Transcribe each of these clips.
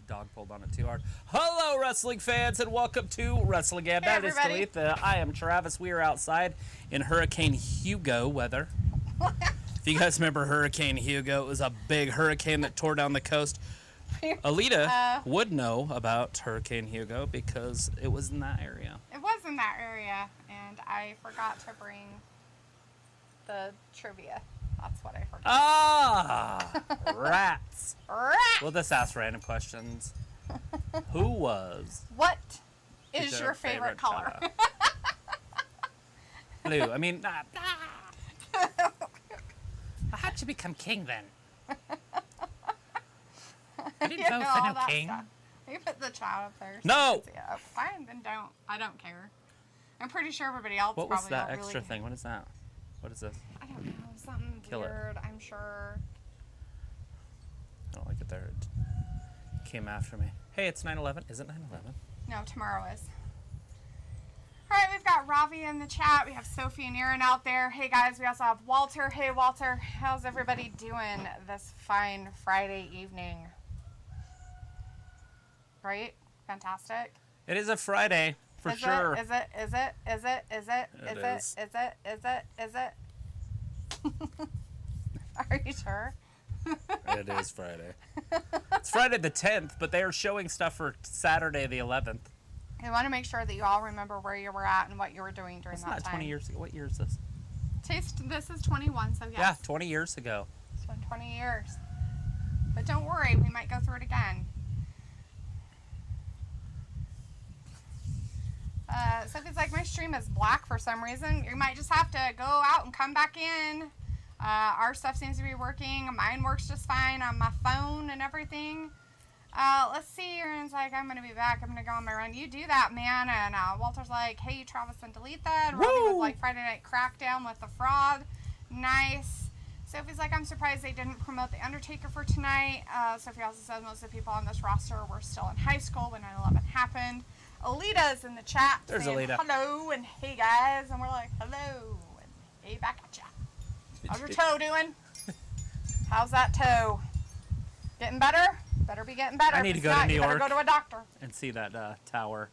Dog pulled on it too hard. Hello, wrestling fans, and welcome to Wrestling Gab. That is Dalethea. I am Travis. We are outside in Hurricane Hugo weather. If you guys remember Hurricane Hugo, it was a big hurricane that tore down the coast. Alita would know about Hurricane Hugo because it was in that area. It was in that area, and I forgot to bring the trivia. That's what I forgot. Ah, rats. Rats. We'll just ask random questions. Who was? What is your favorite color? Blue. I mean, how'd you become king then? I didn't vote for no king. Stuff. You put the child up there. So no. Oh, fine, then don't. I don't care. I'm pretty sure everybody else. What was that extra really thing? What is that? What is this? I don't know. Something Kill weird. It. I'm sure. I don't like it there. It came after me. Hey, it's 9/11. Is it 9/11? No, tomorrow is. All right, we've got Ravi in the chat. We have Sophie and Aaron out there. Hey, guys, we also have Walter. Hey, Walter. How's everybody doing this fine Friday evening? Right? Fantastic. It is a Friday, for sure. Is it? Are you sure? It is Friday. It's Friday the 10th, but they are showing stuff for Saturday the 11th. I want to make sure that you all remember where you were at and what you were doing during that time. It's not 20 years ago. What year is this? This is 21, so yes. Yeah, 20 years ago. It's been 20 years. But don't worry, we might go through it again. Sophie's like, my stream is black for some reason. You might just have to go out and come back in. Our stuff seems to be working. Mine works just fine on my phone and everything. Let's see. Aaron's like, I'm going to be back. I'm going to go on my run. You do that, man. And Walter's like, hey, Travis and Dalethea. And Robbie was like, Friday Night Crackdown with the Frog. Nice. Sophie's like, I'm surprised they didn't promote The Undertaker for tonight. Sophie also says most of the people on this roster were still in high school when 9/11 happened. Alita's in the chat. There's saying, Alita. Hello and hey guys. And we're like, hello. And hey back at ya. How's your toe doing? How's that toe? Getting better? Better be getting better. I need to go to New York. Better go to a doctor. And see that tower.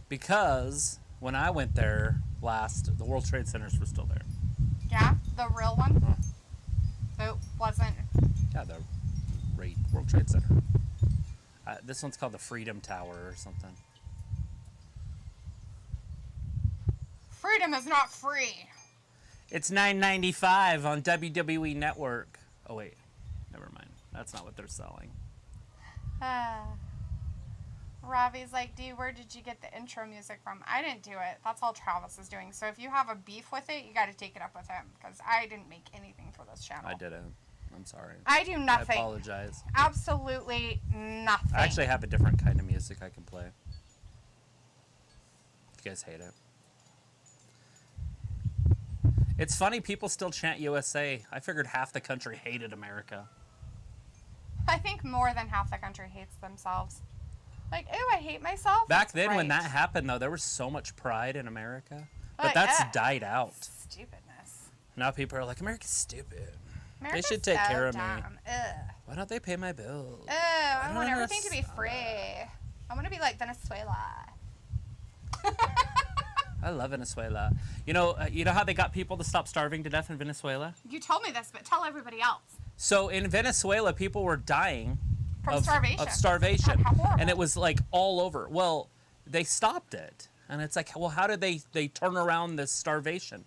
Because when I went there last, the World Trade Centers were still there. Yeah? The real one? It wasn't. Yeah, the World Trade Center. This one's called the Freedom Tower or something. Freedom is not free. It's $9.95 on WWE Network. Oh, wait. Never mind. That's not what they're selling. Ravi's like, D, where did you get the intro music from? I didn't do it. That's all Travis is doing. So if you have a beef with it, you got to take it up with him. Because I didn't make anything for this channel. I didn't. I'm sorry. I do nothing. I apologize. Absolutely nothing. I actually have a different kind of music I can play. If you guys hate it. It's funny, people still chant USA. I figured half the country hated America. I think more than half the country hates themselves. Like, ew, I hate myself. Back then, when that happened, though, there was so much pride in America. But that's died out. Stupidness. Now people are like, America's stupid. America's they should take care of me. Ugh. Why don't they pay my bills? I want everything to be free. I want to be like Venezuela. I love Venezuela. You know how they got people to stop starving to death in Venezuela? You told me this, but tell everybody else. So in Venezuela, people were dying from starvation. God, how horrible. And it was like all over. Well, they stopped it. And it's like, well, how did they turn around this starvation?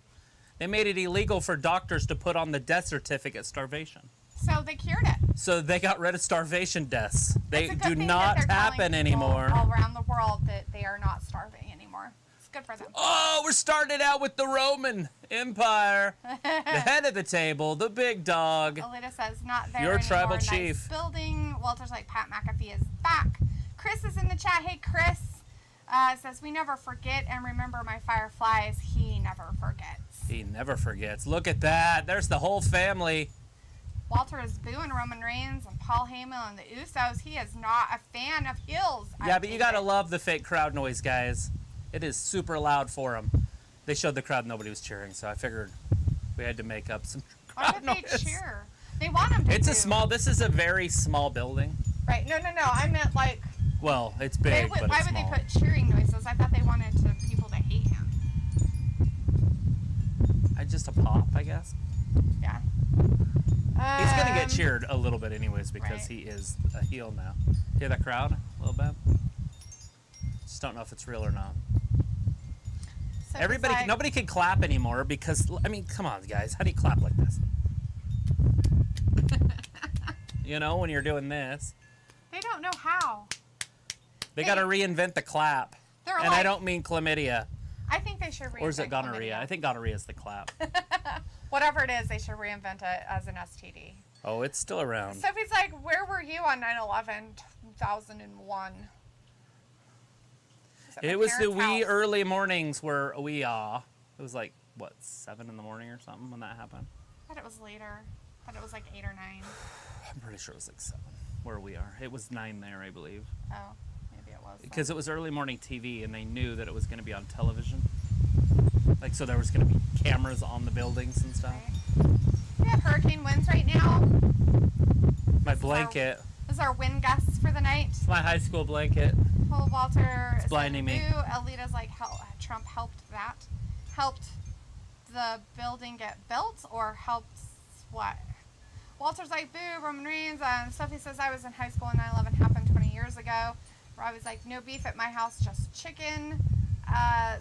They made it illegal for doctors to put on the death certificate starvation. So they cured it. So they got rid of starvation deaths. They do not not happen anymore. All around the world that they are not starving anymore. Good for them. Oh, we're starting out with the Roman Empire. The head of the table, the big dog. Alita says, not there Your anymore. tribal Nice chief. Building. Walter's like, Pat McAfee is back. Chris is in the chat. Hey, Chris. Says, we never forget and remember my fireflies. He never forgets. He never forgets. Look at that. There's the whole family. Walter is booing Roman Reigns and Paul Heyman and the Usos. He is not a fan of heels. Yeah, but you got to love the fake crowd noise, guys. It is super loud for them. They showed the crowd nobody was cheering, so I figured We had to make up some Why crowd would they noise. cheer? They want them to It's do. this is a very small building. Right. No. I meant like. Well, it's big, but why it's would small. they put cheering noises? I thought they wanted people to hate him. Just a pop, I guess. Yeah. He's going to get cheered a little bit anyways because right. he is a heel now. Hear that crowd a little bit? Just don't know if it's real or not. So Nobody can clap anymore because, I mean, come on, guys. How do you clap like this? You know, when you're doing this. They don't know how. They got to reinvent the clap. And I don't mean chlamydia. I think they should reinvent Or is it gonorrhea? chlamydia. I think gonorrhea is the clap. Whatever it is, they should reinvent it as an STD. Oh, it's still around. Sophie's like, where were you on 9/11, 2001? It was the wee early mornings where it was like, what, 7 in the morning or something when that happened? I thought it was later. I thought it was like 8 or 9. I'm pretty sure it was like 7 where we are. It was 9 there, I believe. Oh, maybe it was. Because it was early morning TV and they knew that it was going to be on television. Like, so there was going to be cameras on the buildings and stuff. Right. We have hurricane winds right now. My blanket. This is our wind gusts for the night. It's my high school blanket. Oh, Walter. It's blinding me. Alita's like, Trump helped that. Helped the building get built or helped what? Walter's like, boo, Roman Reigns. Sophie says, I was in high school when 9/11 happened 20 years ago. Robbie's like, no beef at my house, just chicken.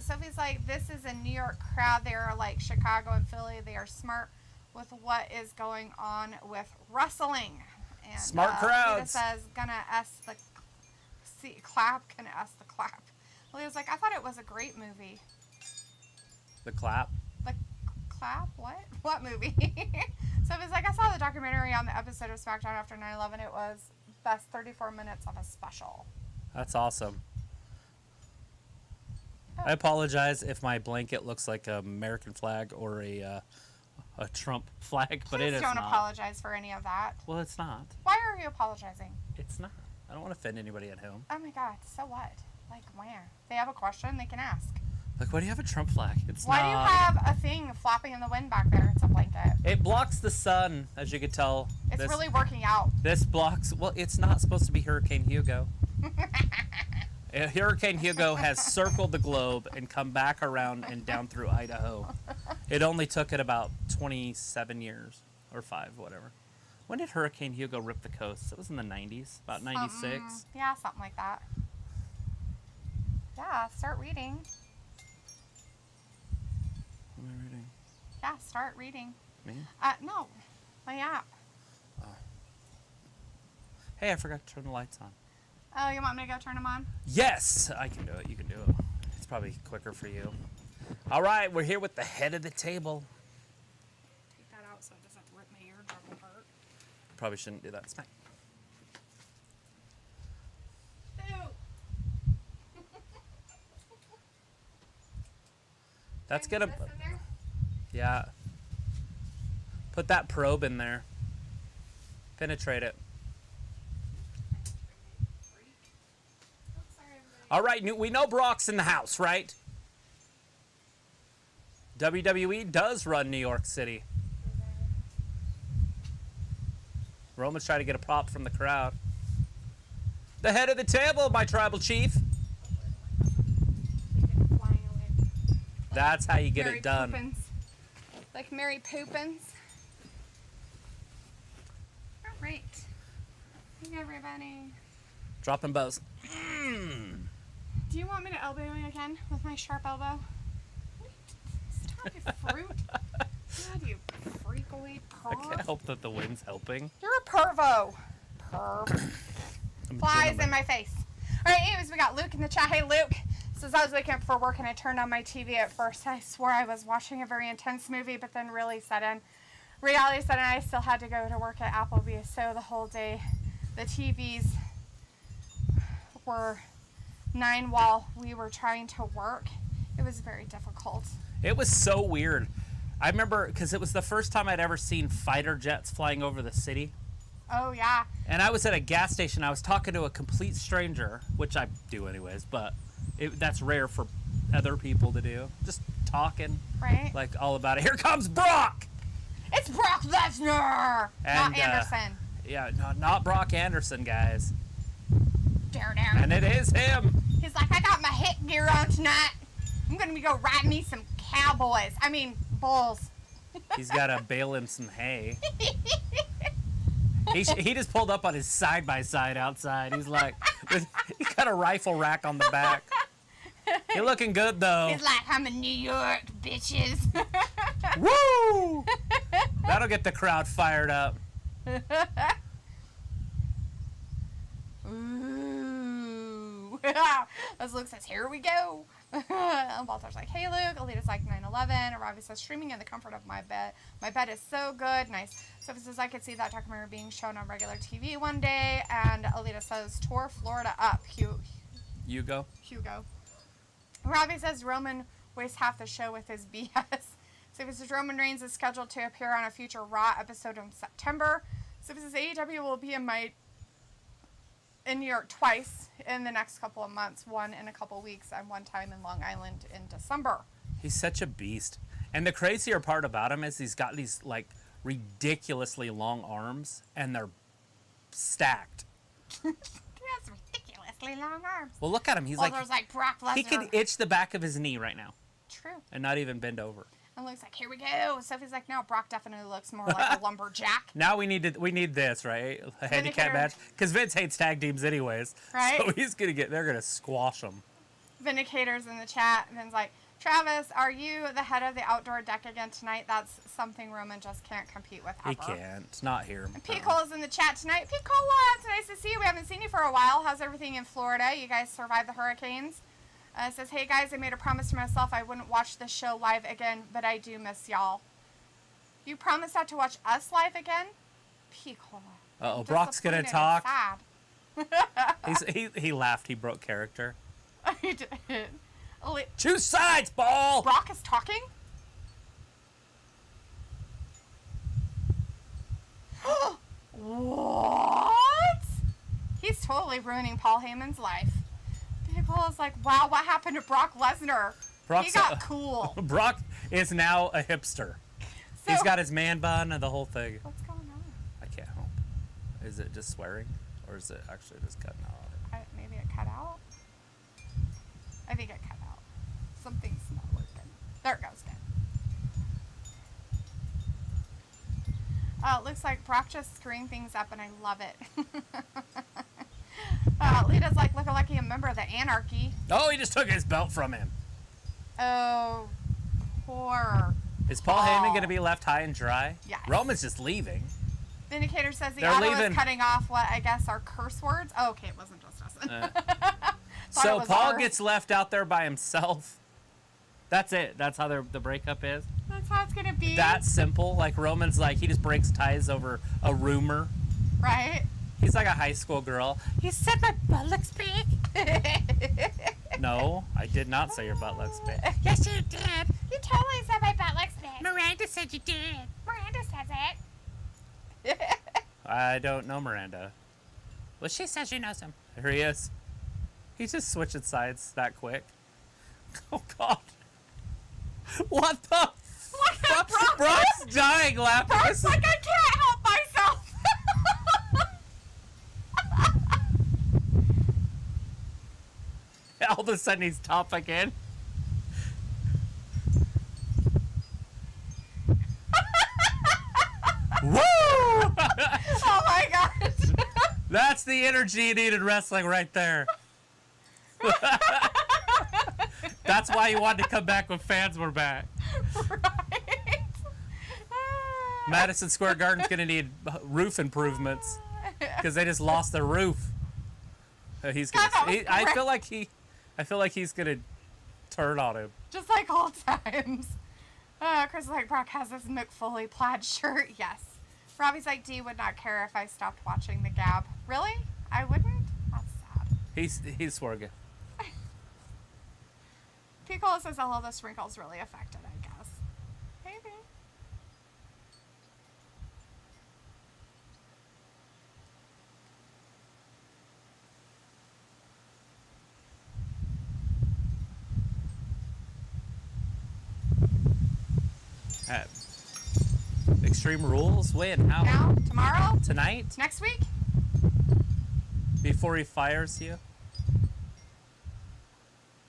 Sophie's like, this is a New York crowd. They are like Chicago and Philly. They are smart with what is going on with wrestling. And, smart crowds. Alita says, gonna S the clap, gonna S the clap. Alita's like, I thought it was a great movie. The clap? The clap? What? What movie? Sophie's like, I saw the documentary on the episode of SmackDown after 9/11. It was best 34 minutes of a special. That's awesome. I apologize if my blanket looks like an American flag or a Trump flag, but it is not. Don't apologize for any of that. Well, it's not. Why are you apologizing? It's not. I don't want to offend anybody at home. Oh my God, so what? Like where? If they have a question, they can ask. Like, why do you have a Trump flag? It's Why not. do you have a thing flapping in the wind back there? It's a blanket. It blocks the sun, as you could tell. It's really working out. This blocks. Well, it's not supposed to be Hurricane Hugo. Hurricane Hugo has circled the globe and come back around and down through Idaho. It only took it about 27 years or 5, whatever. When did Hurricane Hugo rip the coast? It was in the 90s, about 96. Yeah, something like that. Yeah, start reading. What am I reading? Yeah, start reading. Me? No, my app. Oh. Hey, I forgot to turn the lights on. Oh, you want me to go turn them on? Yes, I can do it. You can do it. It's probably quicker for you. All right, we're here with the head of the table. Take that out so it doesn't rip my eardrum apart. Probably shouldn't do that. Smack. That's gonna. Yeah. Put that probe in there. Penetrate it. All right, we know Brock's in the house, right? WWE does run New York City. Roman's trying to get a pop from the crowd. The head of the table, my tribal chief. That's how you get Mary it done. Poopins. Like Mary Poopins. All right. Hey, everybody. Dropping bows. Do you want me to elbow you again with my sharp elbow? Stop, you fruit. God, you freakoid perv. I can't help that the wind's helping. You're a pervo. Perv. Flies in my face. All right, anyways, we got Luke in the chat. Hey, Luke. Says I was waking up for work and I turned on my TV at first. I swore I was watching a very intense movie, but then reality set in. I still had to go to work at Applebee's, so the whole day the TVs were 9 while we were trying to work. It was very difficult. It was so weird. I remember because it was the first time I'd ever seen fighter jets flying over the city. Oh, yeah. And I was at a gas station. I was talking to a complete stranger, which I do anyways, but that's rare for other people to do. Just talking. Right. Like, all about it. Here comes Brock! It's Brock Lesnar! Not Anderson. Yeah, no, not Brock Anderson, guys. Down. And it is him. He's like, I got my hit gear on tonight. I'm going to go ride me some bulls. He's got to bale him some hay. He just pulled up on his side-by-side outside. He's like, he's got a rifle rack on the back. You're looking good, though. He's like, I'm in New York, bitches. Woo! That'll get the crowd fired up. Ooh. As Luke says, here we go. Walter's like, hey, Luke. Alita's like, 9/11. Robbie says, streaming in the comfort of my bed. My bed is so good. Nice. Sophie says, I could see that documentary being shown on regular TV one day. And Alita says, tour Florida up. Hugo. Robbie says, Roman wastes half the show with his BS. Sophie says, Roman Reigns is scheduled to appear on a future Raw episode in September. Sophie says, AEW will be in New York twice in the next couple of months. One in a couple of weeks and one time in Long Island in December. He's such a beast. And the crazier part about him is he's got these, like, ridiculously long arms, and they're stacked. He has ridiculously long arms. Well, look at him. He's like Brock Lesnar. He could itch the back of his knee right now. True. And not even bend over. And Luke's like, here we go. Sophie's like, no, Brock definitely looks more like a lumberjack. Now we need this, right? A handicap match. Because Vince hates tag teams anyways. Right. So they're going to squash him. Vindicator's in the chat. Vin's like, Travis, are you the head of the outdoor deck again tonight? That's something Roman just can't compete with ever. He can't. It's not here. And Picola is in the chat tonight. Picola, it's nice to see you. We haven't seen you for a while. How's everything in Florida? You guys survived the hurricanes? It says, hey guys, I made a promise to myself I wouldn't watch this show live again, but I do miss y'all. You promised not to watch us live again? Picola. Uh-oh, Brock's going to talk. He laughed. He broke character. He did. Choose sides, ball! Brock is talking? What? He's totally ruining Paul Heyman's life. People is like, wow, what happened to Brock Lesnar? He got cool. Brock is now a hipster. So, he's got his man bun and the whole thing. What's going on? I can't help. Is it just swearing? Or is it actually just cutting out? Maybe it cut out. I think it cut out. Something's not working. There it goes again. Looks like Brock just screwing things up, and I love it. Lita's like looking like a member of the Anarchy. Oh, he just took his belt from him. Oh, poor. Is Paul Heyman going to be left high and dry? Yes. Roman's just leaving. Vindicator says the auto is cutting off what I guess are curse words. Oh, okay, it wasn't just us. So Paul gets left out there by himself. That's it. That's how the breakup is. That's how it's going to be. That simple. Like Roman's like, he just breaks ties over a rumor. Right. He's like a high school girl. You said my butt looks big. No, I did not say your butt looks big. Yes, you did. You totally said my butt looks big. Miranda said you did. Miranda says it. I don't know Miranda. Well, she says she knows him. Here he is. He's just switching sides that quick. Oh, God. What the fuck? Brock's dying laughing. Brock's like, I can't help myself. All of a sudden, he's top again. Woo! Oh, my gosh. That's the energy you need in wrestling right there. That's why he wanted to come back when fans were back. Right. Madison Square Garden's going to need roof improvements because they just lost their roof. He's gonna. I feel like he's gonna turn on him. Just like old times. Chris is like, Brock has this Mick Foley plaid shirt. Yes. Robbie's like, D would not care if I stopped watching the Gab. Really? I wouldn't? That's sad. He's swerging. Piccolo says, all the sprinkles really affected, I guess. Maybe. Extreme Rules? When? How? Now? Tomorrow? Tonight? Next week? Before he fires you?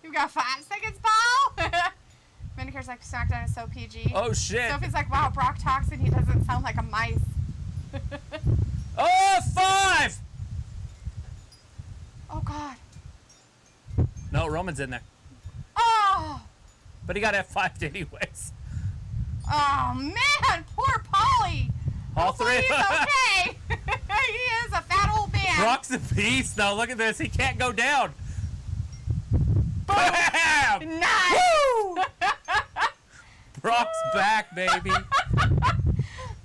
You've got 5 seconds, Paul! Vindicator's like, SmackDown is so PG. Oh, shit. Sophie's like, wow, Brock talks and he doesn't sound like a mice. Oh, 5! Oh, God. No, Roman's in there. Oh! But he got F5'd anyways. Oh, man! Poor Paulie! All Hopefully three. he's okay. He is a fat old man. Brock's a beast, though. Look at this. He can't go down. Bam! Nice! Woo! Brock's back, baby.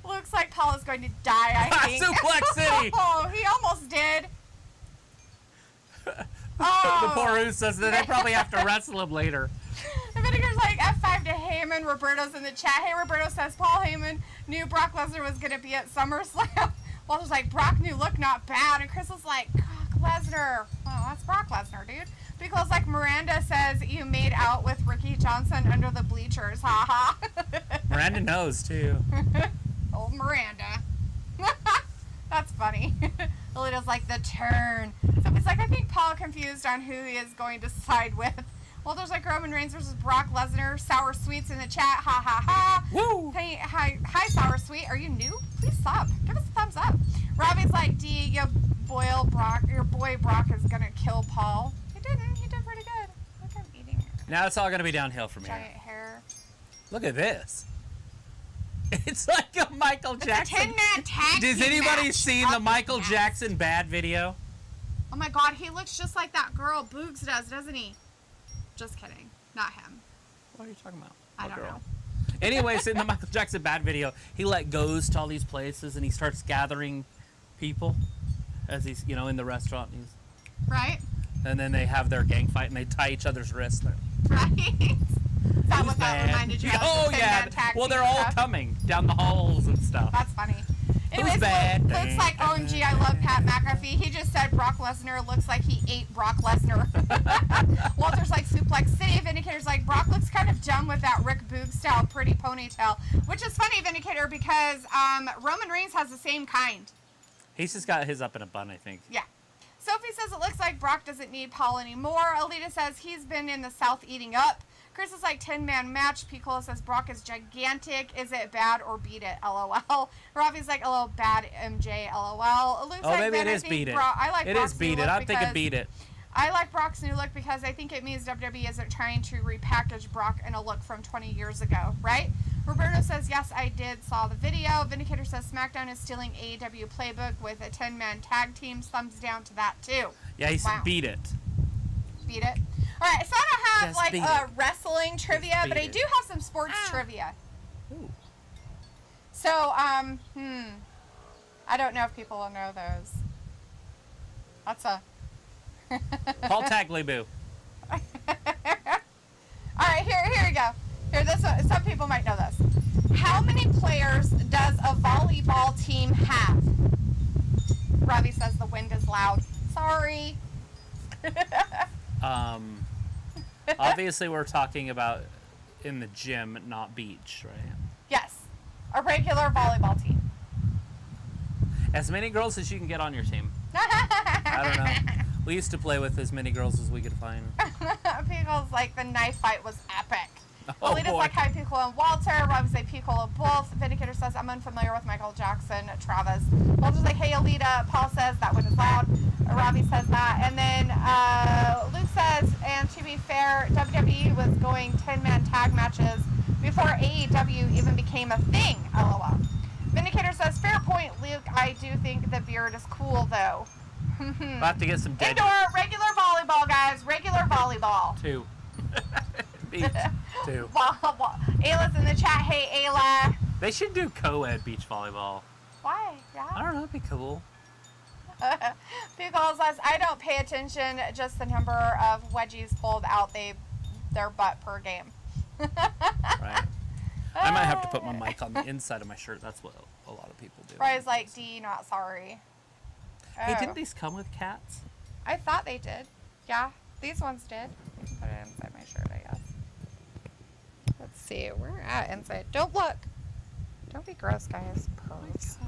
Looks like Paul is going to die, I think. Suplex City. Oh, he almost did. The Oh. poor Usos, then they probably have to wrestle him later. The Vinegar's like F5 to Heyman. Roberto's in the chat. Hey, Roberto says Paul Heyman knew Brock Lesnar was going to be at SummerSlam. Walter's like, Brock knew, look, not bad. And Chris was like, Brock Lesnar. Oh, that's Brock Lesnar, dude. Because like Miranda says, you made out with Ricky Johnson under the bleachers. Ha ha. Miranda knows, too. Old Miranda. That's funny. Alita's like, the turn. So it's like, I think Paul confused on who he is going to side with. Well, there's like Roman Reigns versus Brock Lesnar. Sour Sweets in the chat. Ha ha ha. Woo! Hey, hi, Sour Sweet. Are you new? Please sub. Give us a thumbs up. Robbie's like, D, your boy Brock is going to kill Paul. He didn't. He did pretty good. Look, I'm eating Now it's all going to be downhill from here. giant hair. Look at this. It's like a Michael Jackson. It's a 10-man tag Does team anybody match. see the Michael Yes. Jackson bad video? Oh my god, he looks just like that girl Boogs does, doesn't he? Just kidding. Not him. What are you talking about? I What don't girl? know. Anyways, in the Michael Jackson bad video, he goes to all these places and he starts gathering people as he's, in the restaurant. Right? And then they have their gang fight and they tie each other's wrists. Right? Is that Who's what that bad? reminded you of? Oh, The yeah. 10-man tag Well, team they're all stuff? coming down the halls and stuff. That's funny. Anyways, bad? looks like OMG, I love Pat McAfee. He just said Brock Lesnar looks like he ate Brock Lesnar. Walter's like Suplex City. Vindicator's like Brock looks kind of dumb with that Rick Boog style pretty ponytail. Which is funny, Vindicator, because Roman Reigns has the same kind. He's just got his up in a bun, I think. Yeah. Sophie says it looks like Brock doesn't need Paul anymore. Alita says he's been in the South eating up. Chris is like 10-man match. Piccolo says Brock is gigantic. Is it bad or beat it? LOL. Ravi's like a little bad MJ. LOL. Luke's Oh, like, maybe man, it I is think beat it. I like It Brock's is beat new it. look I'm thinking because- beat it. I like Brock's new look because I think it means WWE isn't trying to repackage Brock in a look from 20 years ago, right? Roberto says, yes, I did, saw the video. Vindicator says SmackDown is stealing AEW playbook with a 10-man tag team. Thumbs down to that, too. Yeah, he's Wow. beat it. Beat it. All right, so I don't have Just like beat a it. wrestling trivia, beat but I it. do have some sports trivia. Ooh. So, I don't know if people will know those. That's a... Paul Tagliabue. All right, here we go. Here, this one, some people might know this. How many players does a volleyball team have? Robbie says the wind is loud. Sorry. Obviously, we're talking about in the gym, not beach, right? Yes, a regular volleyball team. As many girls as you can get on your team. I don't know. We used to play with as many girls as we could find. Pickle's like the knife fight was epic. Oh, Alita's boy. like hi Pickle and Walter. Robbie's like Pickle and both. Vindicator says I'm unfamiliar with Michael Jackson. Travis. Walter's like hey Alita. Paul says that one is loud. Robbie says that. And then Luke says, and to be fair, WWE was going 10-man tag matches before AEW even became a thing. LOL. Vindicator says fair point, Luke. I do think the beard is cool though. We'll have to get some dead Indoor regular volleyball, guys. Regular volleyball. too. Beach too. Ayla's in the chat. Hey, Ayla. They should do co-ed beach volleyball. Why? I Yeah. don't know. It'd be cool. Because I don't pay attention. Just the number of wedgies pulled out their butt per game. Right. I might have to put my mic on the inside of my shirt. That's what a lot of people do. Brian's like D, not sorry. Hey, Oh. didn't these come with cats? I thought they did. Yeah, these ones did. Put it inside my shirt, I guess. Let's see. We're at inside. Don't look. Don't be gross, guys. Pose.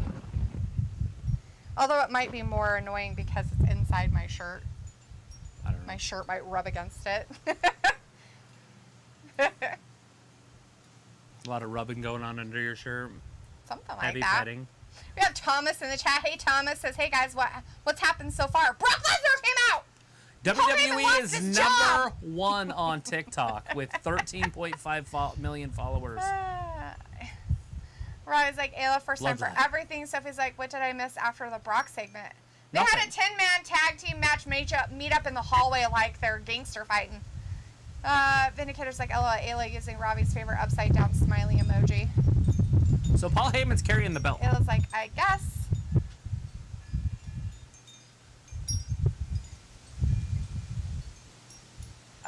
Although it might be more annoying because it's inside my shirt. I don't know. My shirt might rub against it. A lot of rubbing going on under your shirt. Something like Heavy that. petting. We have Thomas in the chat. Hey, Thomas says, "Hey guys, what's happened so far? Brock Lesnar came out. WWE lost is his number job. 1 on TikTok with 13.5 million followers. Robbie's like, Ayla, first time Love for that. everything. Sophie's like, what did I miss after the Brock segment? They Nothing. had a 10-man tag team match meet up in the hallway like they're gangster fighting. Vindicator's like, Ayla using Robbie's favorite upside down smiley emoji. So Paul Heyman's carrying the belt. Ayla's like, I guess.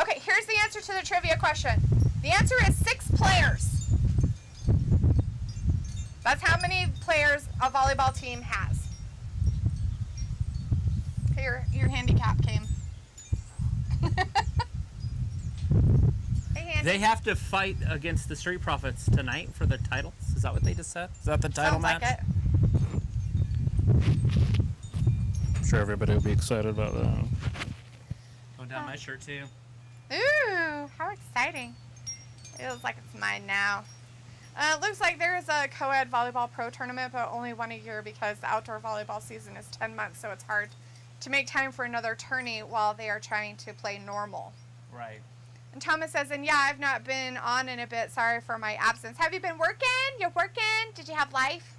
Okay, here's the answer to the trivia question. The answer is 6 players. That's how many players a volleyball team has. Okay, your handicap came. Hey, Handy. They have to fight against the Street Profits tonight for the titles. Is that what they just said? Is that the title Sounds match? like it. I'm sure everybody will be excited about that. Going down my shirt too. Ooh, how exciting. It feels like it's mine now. It looks like there is a co-ed volleyball pro tournament, but only one a year because the outdoor volleyball season is 10 months, so it's hard to make time for another tourney while they are trying to play normal. Right. And Thomas says, and yeah, I've not been on in a bit. Sorry for my absence. Have you been working? You're working? Did you have life?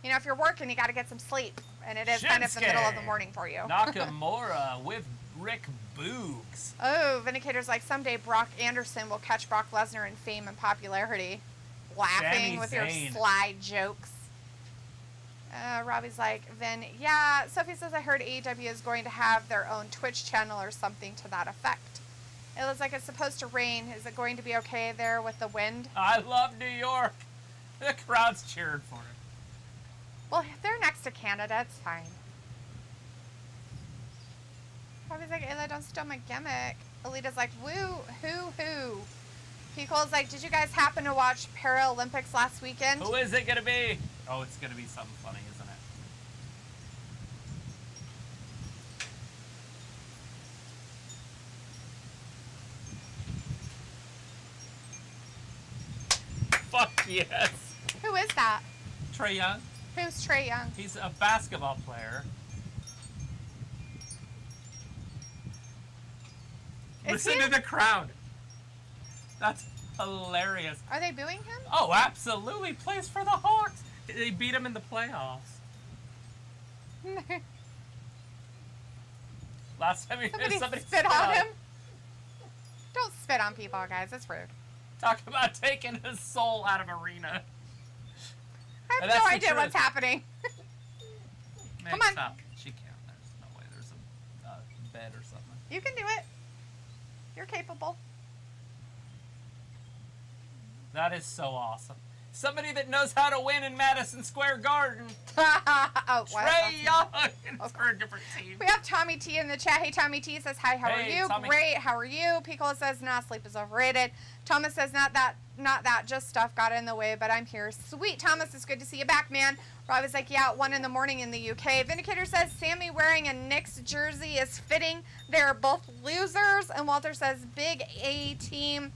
You know, if you're working, you got to get some sleep. And it is kind of the middle of the morning for you. Nakamura with Rick Boogs. Oh, Vindicator's like, someday Brock Anderson will catch Brock Lesnar in fame and popularity. Laughing Sami with Zayn. your sly jokes. Robbie's like, Vin, yeah. Sophie says, I heard AEW is going to have their own Twitch channel or something to that effect. It looks like it's supposed to rain. Is it going to be okay there with the wind? I love New York. The crowd's cheering for it. Well, if they're next to Canada, it's fine. Robbie's like, Ayla, don't steal my gimmick. Alita's like, woo, hoo. Pico's like, did you guys happen to watch Paralympics last weekend? Who is it going to be? Oh, it's going to be something funny, isn't it? Fuck yes. Who is that? Trae Young. Who's Trae Young? He's a basketball player. Listen to the crowd. That's hilarious. Are they booing him? Oh, absolutely. Plays for the Hawks. They beat him in the playoffs. Last time somebody spit on him? Don't spit on people, guys. That's rude. Talk about taking his soul out of arena. I have And that's no the idea what's truth. happening. Come Mix on. up. She can't. There's no way. There's a bed or something. You can do it. You're capable. That is so awesome. Somebody that knows how to win in Madison Square Garden. Oh, wow. Trae Young. It's for a different team. We have Tommy T in the chat. Hey, Tommy T says, hi, how Hey, are you? Tommy. Great, how are you? Piccolo says, nah, sleep is overrated. Thomas says, not that, just stuff got in the way, but I'm here. Sweet, Thomas, it's good to see you back, man. Rob is like, yeah, 1 in the morning in the UK. Vindicator says, Sammy wearing a Knicks jersey is fitting. They're both losers. And Walter says, Big E team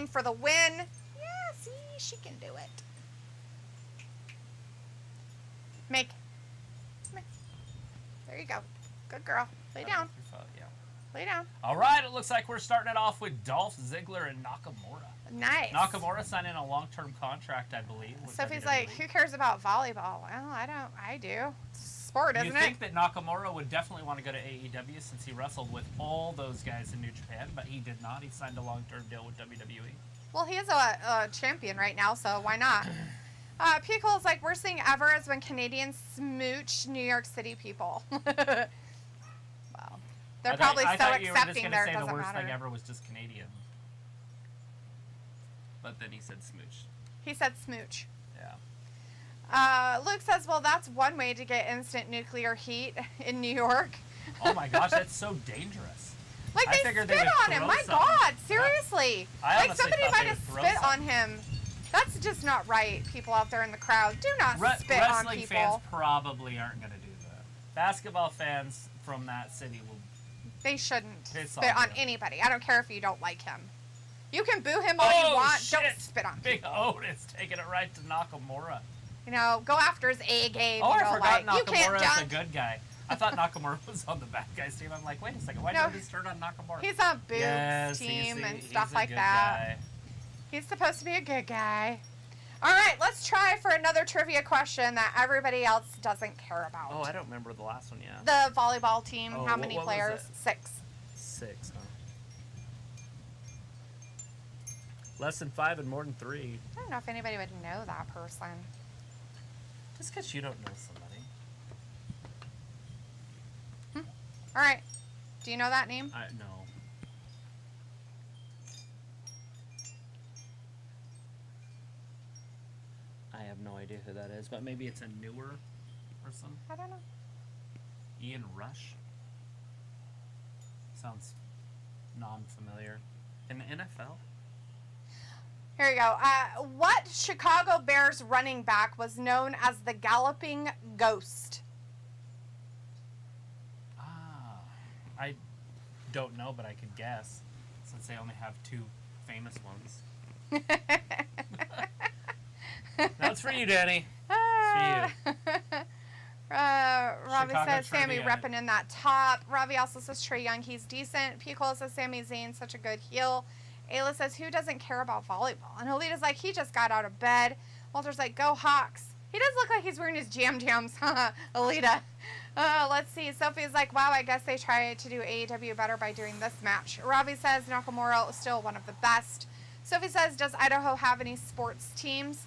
for the win. Yeah, see, she can do it. Make. There you go. Good girl. Lay down. Yeah. Lay down. All right, it looks like we're starting it off with Dolph Ziggler and Nakamura. Nice. Nakamura signing a long-term contract, I believe. with Sophie's WWE. like, who cares about volleyball? Well, I don't. I do. It's sport, isn't You it? think that Nakamura would definitely want to go to AEW since he wrestled with all those guys in New Japan, but he did not. He signed a long-term deal with WWE. Well, he is a champion right now, so why not? Picole's like, worst thing ever is when Canadians smooch New York City people. Well, they're probably I so thought you were just accepting gonna there say it doesn't the worst matter. thing ever was just Canadian. But then he said smooch. He said smooch. Yeah. Luke says, well, that's one way to get instant nuclear heat in New York. Oh my gosh, that's so dangerous. Like, I they figured spit they would on him. throw My something. God, seriously. I like, honestly somebody thought might they have would throw spit on something. him That's just not right, people out there in the crowd. Do not spit on Wrestling people. fans probably aren't going to do that. Basketball fans from that city will. They shouldn't Piss spit on on you. anybody. I don't care if you don't like him. You can boo him all you want. Shit. Don't spit on Big people. Otis taking it right to Nakamura. You know, go after his A game. Oh, you I know, forgot like, you can't Nakamura is a dunk. good guy. I thought Nakamura was on the bad guys team. I'm like, wait a second, why No, did Otis turn on Nakamura? He's on Boob's yes, team and he's stuff a like good that. Guy. He's supposed to be a good guy. All right, let's try for another trivia question that everybody else doesn't care about. Oh, I don't remember the last one yet. The volleyball team, Oh, how many what was players? it? 6. 6, huh? Less than 5 and more than 3. I don't know if anybody would know that person. Just because you don't know somebody. All right. Do you know that name? No. I have no idea who that is, but maybe it's a newer person. I don't know. Ian Rush? Sounds non-familiar. In the NFL? Here you go. What Chicago Bears running back was known as the Galloping Ghost? I don't know, but I could guess, since they only have 2 famous ones. That's for you, Danny. That's for you. Robbie Chicago says Sammy trivia. repping in that top. Robbie also says Trey Young, he's decent. Picola says Sami Zayn, such a good heel. Ayla says, who doesn't care about volleyball? And Alita's like, he just got out of bed. Walter's like, go Hawks. He does look like he's wearing his jams, huh, Alita? Let's see. Sophie's like, wow, I guess they tried to do AEW better by doing this match. Robbie says Nakamura is still one of the best. Sophie says, does Idaho have any sports teams?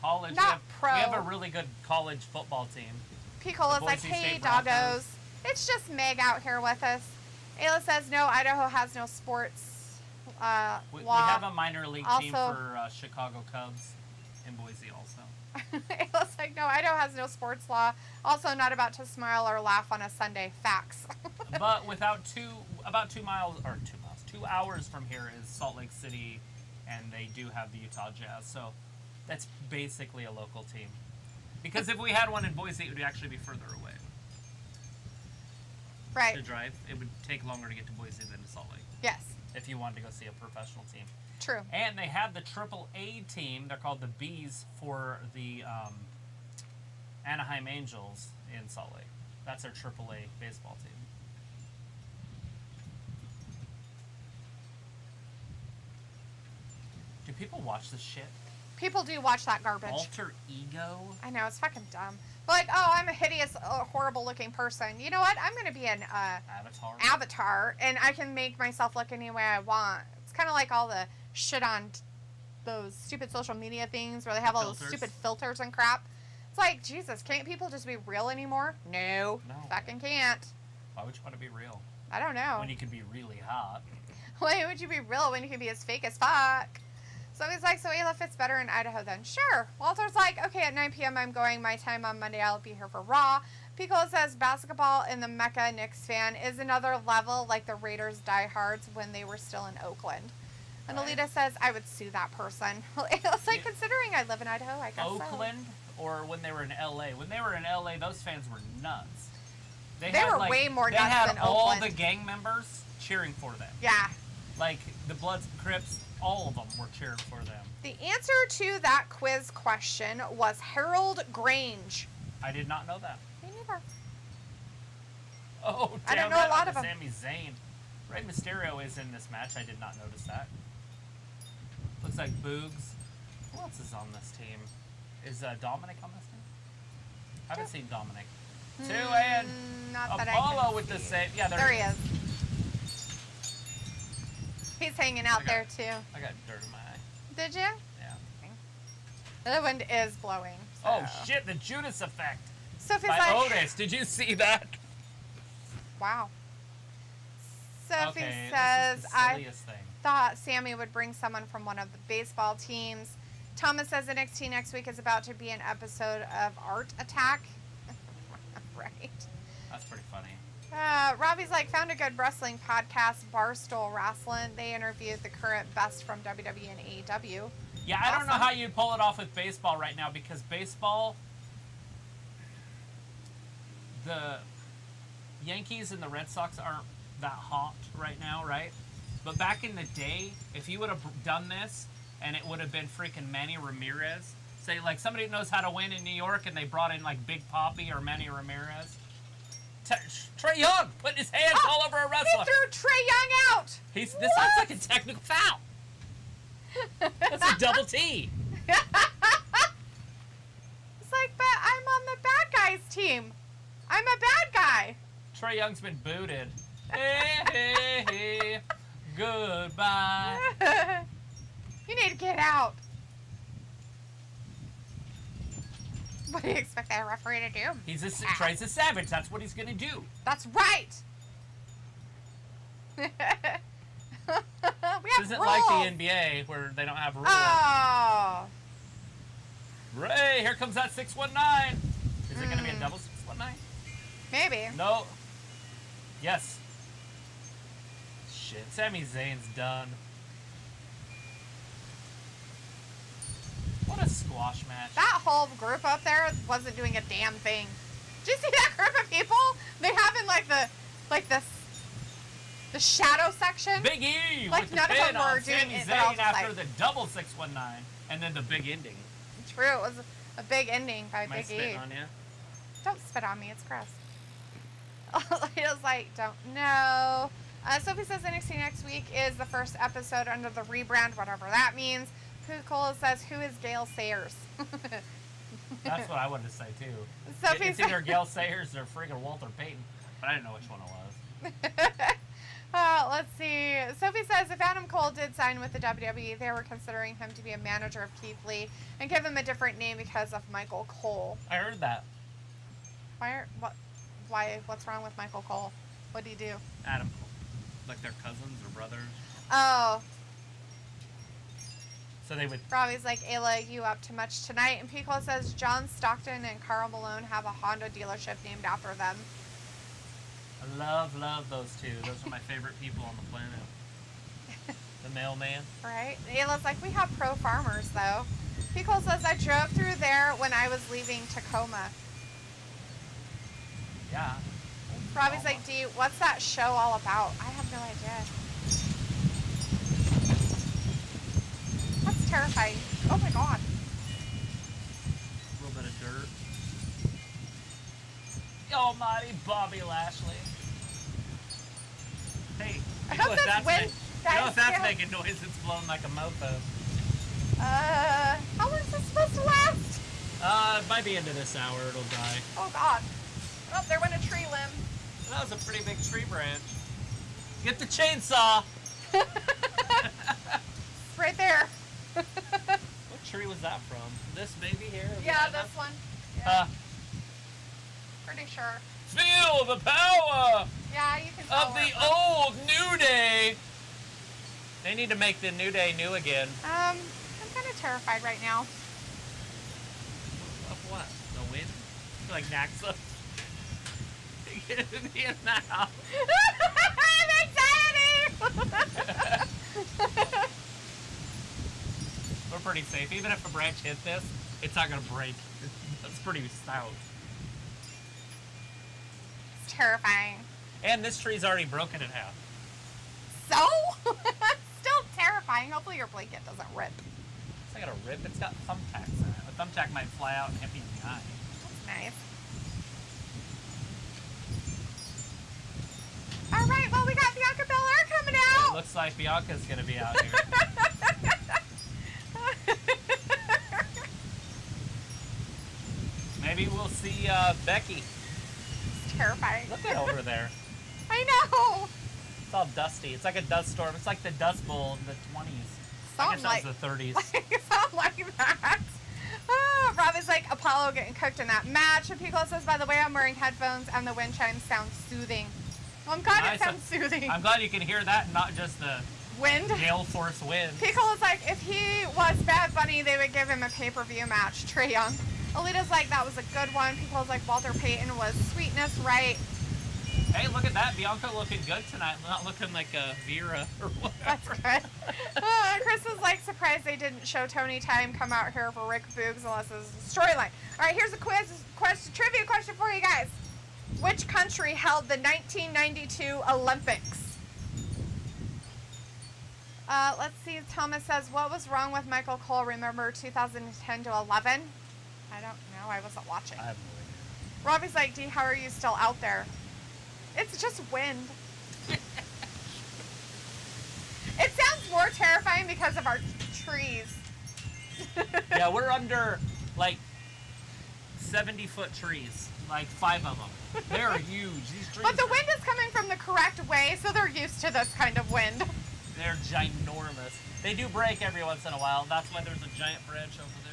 College. Not we have pro. a really good college football team. Picola's The like, Boise hey, State Broncos. doggos. It's just Meg out here with us. Ayla says, no, Idaho has no sports We law. have a minor league team Also- for Chicago Cubs in Boise also. Ayla's like, no, Idaho has no sports law. Also not about to smile or laugh on a Sunday. Facts. But without 2 hours from here is Salt Lake City, and they do have the Utah Jazz. So that's basically a local team. Because if we had one in Boise, it would actually be further away Right. to drive. It would take longer to get to Boise than to Salt Lake Yes. if you wanted to go see a professional team. True. And they have the AAA team. They're called the Bees for the Anaheim Angels in Salt Lake. That's their AAA baseball team. Do people watch this shit? People do watch that garbage. Alter Ego? I know, it's fucking dumb. But like, oh, I'm a hideous, horrible looking person. You know what? I'm going to be an Avatar? avatar, and I can make myself look any way I want. It's kind of like all the shit on those stupid social media things where they have all those Filters. stupid filters and crap. It's like, Jesus, can't people just be real anymore? No. No. Fucking can't. Why would you want to be real? I don't know. When you could be really hot. Why would you be real when you can be as fake as fuck? So he's like, so Ayla fits better in Idaho then? Sure. Walter's like, okay, at 9 p.m. I'm going. My time on Monday, I'll be here for Raw. Pico says basketball in the Mecca Knicks fan is another level like the Raiders diehards when they were still in Oakland. And Right. Alita says, I would sue that person. It's like, Yeah. considering I live in Idaho, I guess Oakland or when they were in LA? When they were in LA, those fans were nuts. They were way more they nuts had than all Oakland. the gang members cheering for them. So. Yeah. Like the Bloods, Crips, all of them were cheering for them. The answer to that quiz question was Harold Grange. I did not know that. Me neither. Oh, I damn, don't know a that lot on of 'em. Sami Zayn. Rey Mysterio is in this match. I did not notice that. Looks like Boogs. Who else is on this team? Is Dominic on this team? I haven't seen Dominic. Two and Not that I Apollo can with the see. same. Yeah, There he is. He's hanging out I there got- too. I got dirt in my eye. Did you? Yeah. The wind is blowing. So. Oh shit! The Judas effect Sophie's by like, Otis. Did you see that? wow. Sophie Okay, says, this is the I silliest thing. thought Sammy would bring someone from one of the baseball teams. Thomas says NXT next week is about to be an episode of Art Attack. Right. That's pretty funny. Robbie's like, found a good wrestling podcast, Barstool Wrestling. They interviewed the current best from WWE and AEW. Yeah, I don't know how you'd pull it off with baseball right now, because baseball, the Yankees and the Red Sox aren't that hot right now, right? But back in the day, if you would have done this and it would have been freaking Manny Ramirez, say like somebody knows how to win in New York and they brought in like Big Papi or Manny Ramirez. Trey Young putting his hands all over a wrestler. He threw Trey Young out. This sounds like a technical foul. That's a double T. It's like, but I'm on the bad guys team. I'm a bad guy. Trey Young's been booted. Hey, hey, hey. Goodbye. You need to get out. What do you expect that referee to do? Trey's a savage. That's what he's gonna do. That's right. We have This isn't rules. like the NBA where they don't have rules. Oh. Ray, here comes that 619. Is it gonna be a double 619? Maybe. No. Yes. Shit, Sami Zayn's done. What a squash match. That whole group up there wasn't doing a damn thing. Did you see that group of people? They have in the shadow section. Big E Like, with the none of pin them were on doing Sami it, they're all Zayn just after like- the double 619 and then the big ending. True, it was a big ending by Am I Big spitting E. on you? Don't spit on me, it's gross. He was like, don't know. Sophie says NXT next week is the first episode under the rebrand, whatever that means. Coca-Cola says, who is Gail Sayers? That's what I wanted to say too. Sophie It's either Gail Sayers or friggin' Walter Payton, but I didn't know which one it was. Let's see. Sophie says if Adam Cole did sign with the WWE, they were considering him to be a manager of Keith Lee and give him a different name because of Michael Cole. I heard that. Why? What's wrong with Michael Cole? What did he do? Adam Cole. Like they're cousins or brothers. Oh, So they would. Robbie's like, Ayla, you up too much tonight? And Pico says John Stockton and Carl Malone have a Honda dealership named after them. I love those two. Those are my favorite people on the planet. The mailman. Right? Ayla's like, we have pro farmers, though. Pico says, I drove through there when I was leaving Tacoma. Yeah. Robbie's like, D, what's that show all about? I have no idea. That's terrifying. Oh my god. A little bit of dirt. The almighty Bobby Lashley. Hey, I you know hope if this that's, win, you know if that's guys. making noise, it's blowing like a mofo. How long is this supposed to last? By the end of this hour, it'll die. Oh god. Oh, there went a tree limb. That was a pretty big tree branch. Get the chainsaw! Right there. What tree was that from? This baby here? Yeah, this one. Yeah, pretty sure. Feel the power Yeah, you can tell of where the it was. old New Day. They need to make the New Day new again. I'm kind of terrified right now. Of what? The wind? Like Naxa? Get now. I'm anxiety! We're pretty safe. Even if a branch hit this, it's not gonna break. It's pretty stout. It's terrifying. And this tree's already broken in half. So? Still terrifying. Hopefully your blanket doesn't rip. It's not gonna rip. It's got thumbtacks in it. A thumbtack might fly out and hit me in the eye. That's nice. All right, well, we got Bianca Belair coming It out. looks like Bianca's gonna be out here. Maybe we'll see Becky. It's terrifying. Look at over there. I know. It's all dusty. It's like a dust storm. It's like the Dust Bowl in the 20s. I Sound guess that like, was the 30s. sound like that. Oh, Robbie's like, Apollo getting cooked in that match. And Pico says, by the way, I'm wearing headphones and the wind chimes sound soothing. Well, I'm glad Nice. it sounds soothing. I'm glad you can hear that and not just the Wind. gale force wind. Pico is like, if he was Bad Bunny, they would give him a pay-per-view match. Trey Young. Alita's like, that was a good one. Pico's like, Walter Payton was sweetness, right? Hey, look at that. Bianca looking good tonight. Not looking like a Vera or whatever. That's good. Chris was like surprised they didn't show Tony Time come out here for Rick Boogs unless it's a storyline. All right, here's a trivia question for you guys. Which country held the 1992 Olympics? Let's see. Thomas says, what was wrong with Michael Cole? Remember 2010 to 11? I don't know. I wasn't watching. I have no idea. Robbie's like, D, how are you still out there? It's just wind. It sounds more terrifying because of our trees. Yeah, we're under, like, 70-foot trees. Like, 5 of them. They're huge. These trees But the wind is coming from the correct way, so they're used to this kind of wind. They're ginormous. They do break every once in a while. That's why there's a giant branch over there.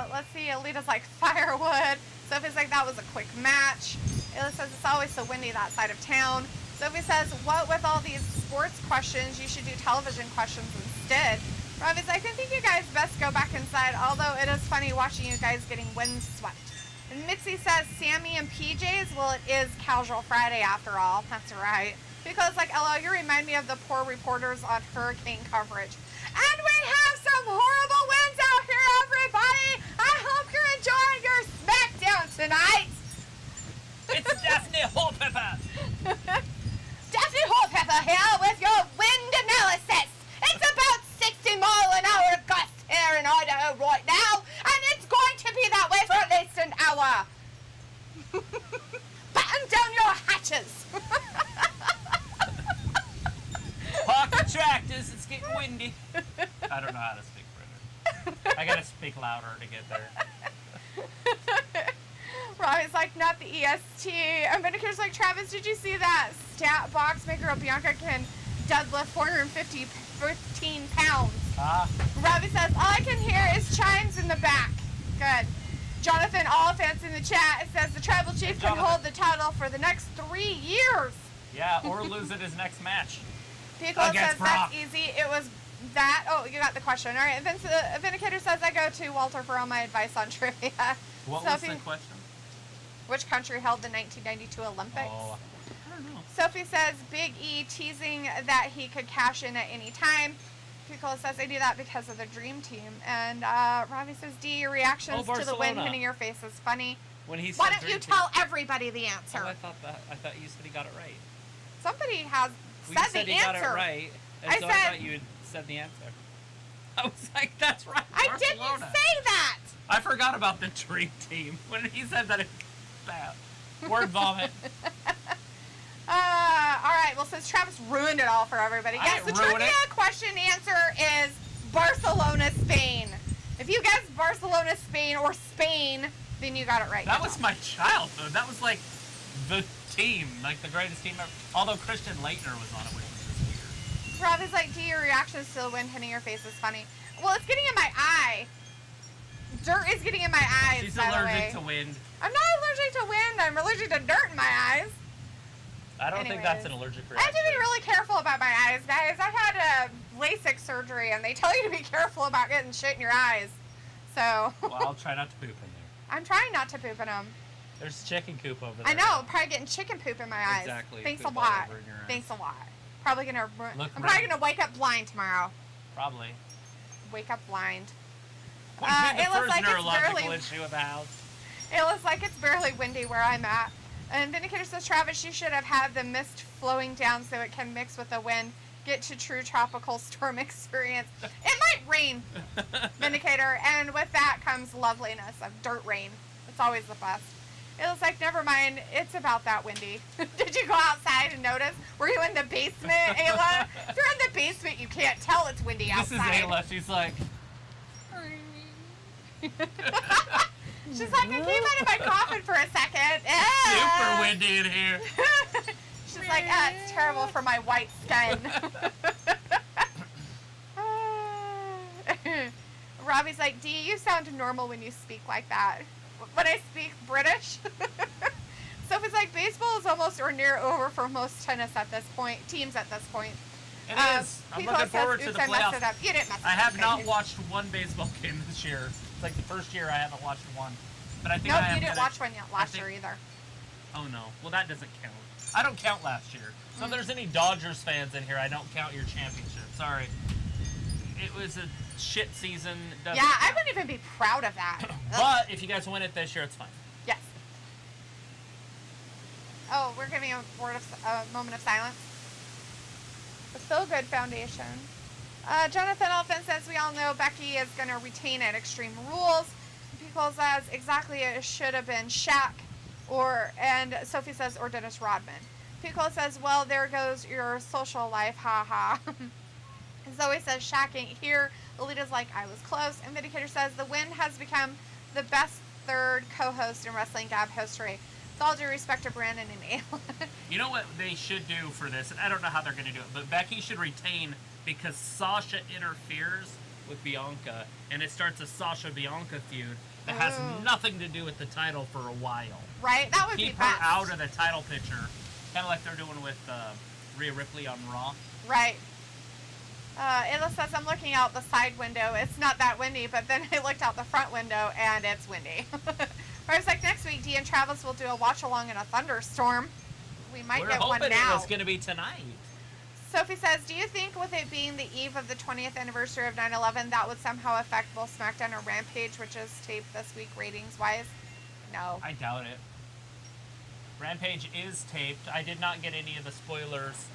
Let's see. Alita's like, firewood. Sophie's like, that was a quick match. Ayla says, it's always so windy that side of town. Sophie says, what with all these sports questions, you should do television questions instead. Robbie's like, I think you guys best go back inside, although it is funny watching you guys getting windswept. And Mitzi says, Sammy and PJs? Well, it is Casual Friday after all. That's right. Because, like, LO, you remind me of the poor reporters on hurricane coverage. And we have some horrible winds out here, everybody! I hope you're enjoying your SmackDown tonight! It's Daphne Culpepper! Daphne Culpepper here with your wind analysis! It's about 60-mile-an-hour gusts here in Idaho right now, and it's going to be that way for at least an hour! Batten down your hatches! Park the tractors, it's getting windy. I don't know how to speak British. I gotta speak louder to get there. Robbie's like, not the EST. And Vindicator's like, Travis, did you see that stat box? My girl Bianca can deadlift 15 pounds. Robbie says, all I can hear is chimes in the back. Good. Jonathan Oliphant's in the chat. It says the tribal chief can hold the title for the next 3 years. Yeah, or lose it his next match. Pico says that's easy. It was that. Oh, you got the question. All right. Vindicator says I go to Walter for all my advice on trivia. What was the question? Which country held the 1992 Olympics? Oh, I don't know. Sophie says Big E teasing that he could cash in at any time. Pico says I do that because of the Dream Team. And Robbie says D, your reactions to the wind hitting your face is funny. When he said Why don't you tell everybody the answer? Oh, I thought you said he got it right. Somebody has Well, said you the said answer. he got it right, and so I thought you had said the answer. I was like, that's right. I Barcelona. didn't say that. I forgot about the Dream Team when he said that. It bad. Word vomit. All right. Well, since Travis ruined it all for everybody, yes, the trivia question answer is Barcelona, Spain. If you guessed Barcelona, Spain, or Spain, then you got it right. That was my childhood. That was like the team, like the greatest team ever. Although Christian Leitner was on it, which was just weird. Rob is like, do your reactions to the wind hitting your face is funny. Well, it's getting in my eye. Dirt is getting in my eyes. She's by allergic the way. to wind. I'm not allergic to wind. I'm allergic to dirt in my eyes. I don't think that's an allergic reaction. I have to be really careful about my eyes, guys. I've had a LASIK surgery, and they tell you to be careful about getting shit in your eyes. So. Well, I'll try not to poop in there. I'm trying not to poop in them. There's chicken coop over there. I know. Probably getting chicken poop in my eyes. Exactly. Thanks a Poop all lot. over in your eyes. Thanks a lot. Probably gonna. Look I'm probably gonna wake up blind tomorrow. Probably. Wake up blind. Would be the it looks first like it's neurological barely. issue of the house. It looks like it's barely windy where I'm at. And Vindicator says, Travis, you should have had the mist flowing down so it can mix with the wind. Get to true tropical storm experience. It might rain, Vindicator. And with that comes loveliness of dirt rain. It's always the best. It looks like, never mind, it's about that windy. Did you go outside and notice? Were you in the basement, Ayla? If you're in the basement, you can't tell it's windy outside. This is Ayla. She's like... She's like, I came out of my coffin for a second. Super windy in here. She's like, it's terrible for my white skin. Robbie's like, Dee, you sound normal when you speak like that. When I speak British. Sophie's like, baseball is almost or near over for most teams at this point. It is. I'm looking forward to the playoffs. You didn't mess it I up. have not watched one baseball game this year. It's like the first year I haven't watched one. But I think Nope, I am you didn't gonna, watch one yet last year either. Oh no. Well, that doesn't count. I don't count last year. So if there's any Dodgers fans in here, I don't count your championship. Sorry. It was a shit season. Doesn't Yeah, I count. wouldn't even be proud of that. But if you guys win it this year, it's fine. Yes. Oh, we're giving a moment of silence. The Feel Good Foundation. Jonathan Elfin says, we all know Becky is going to retain at Extreme Rules. People says, exactly, it should have been Shaq. And Sophie says, or Dennis Rodman. Pico says, well, there goes your social life, haha. And Zoe says, Shaq ain't here. Alita's like, I was close. And Vindicator says, the win has become the best third co-host in Wrestling Gab history. With all due respect to Brandon and Ayla. You know what they should do for this? And I don't know how they're going to do it, but Becky should retain because Sasha interferes with Bianca, and it starts a Sasha-Bianca feud that has nothing to do with the title for a while. Right? That would Keep be her best. out of the title picture, kind of like they're doing with Rhea Ripley on Raw. Right. Ayla says, I'm looking out the side window. It's not that windy, but then I looked out the front window, and it's windy. I was like, next week, Dee and Travis will do a watch-along in a thunderstorm. We might We're get one hoping now. it was going to be tonight. Sophie says, do you think with it being the eve of the 20th anniversary of 9/11, that would somehow affect both SmackDown or Rampage, which is taped this week ratings-wise? No. I doubt it. Rampage is taped. I did not get any of the spoilers.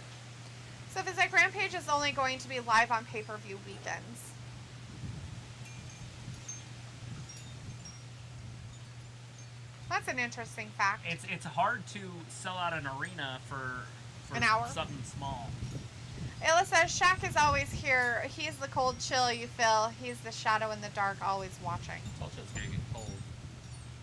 Sophie's like, Rampage is only going to be live on pay-per-view weekends. That's an interesting fact. It's hard to sell out an arena for An hour? something small. Ayla says, Shaq is always here. He's the cold chill you feel. He's the shadow in the dark, always watching. Told you it's gonna get cold.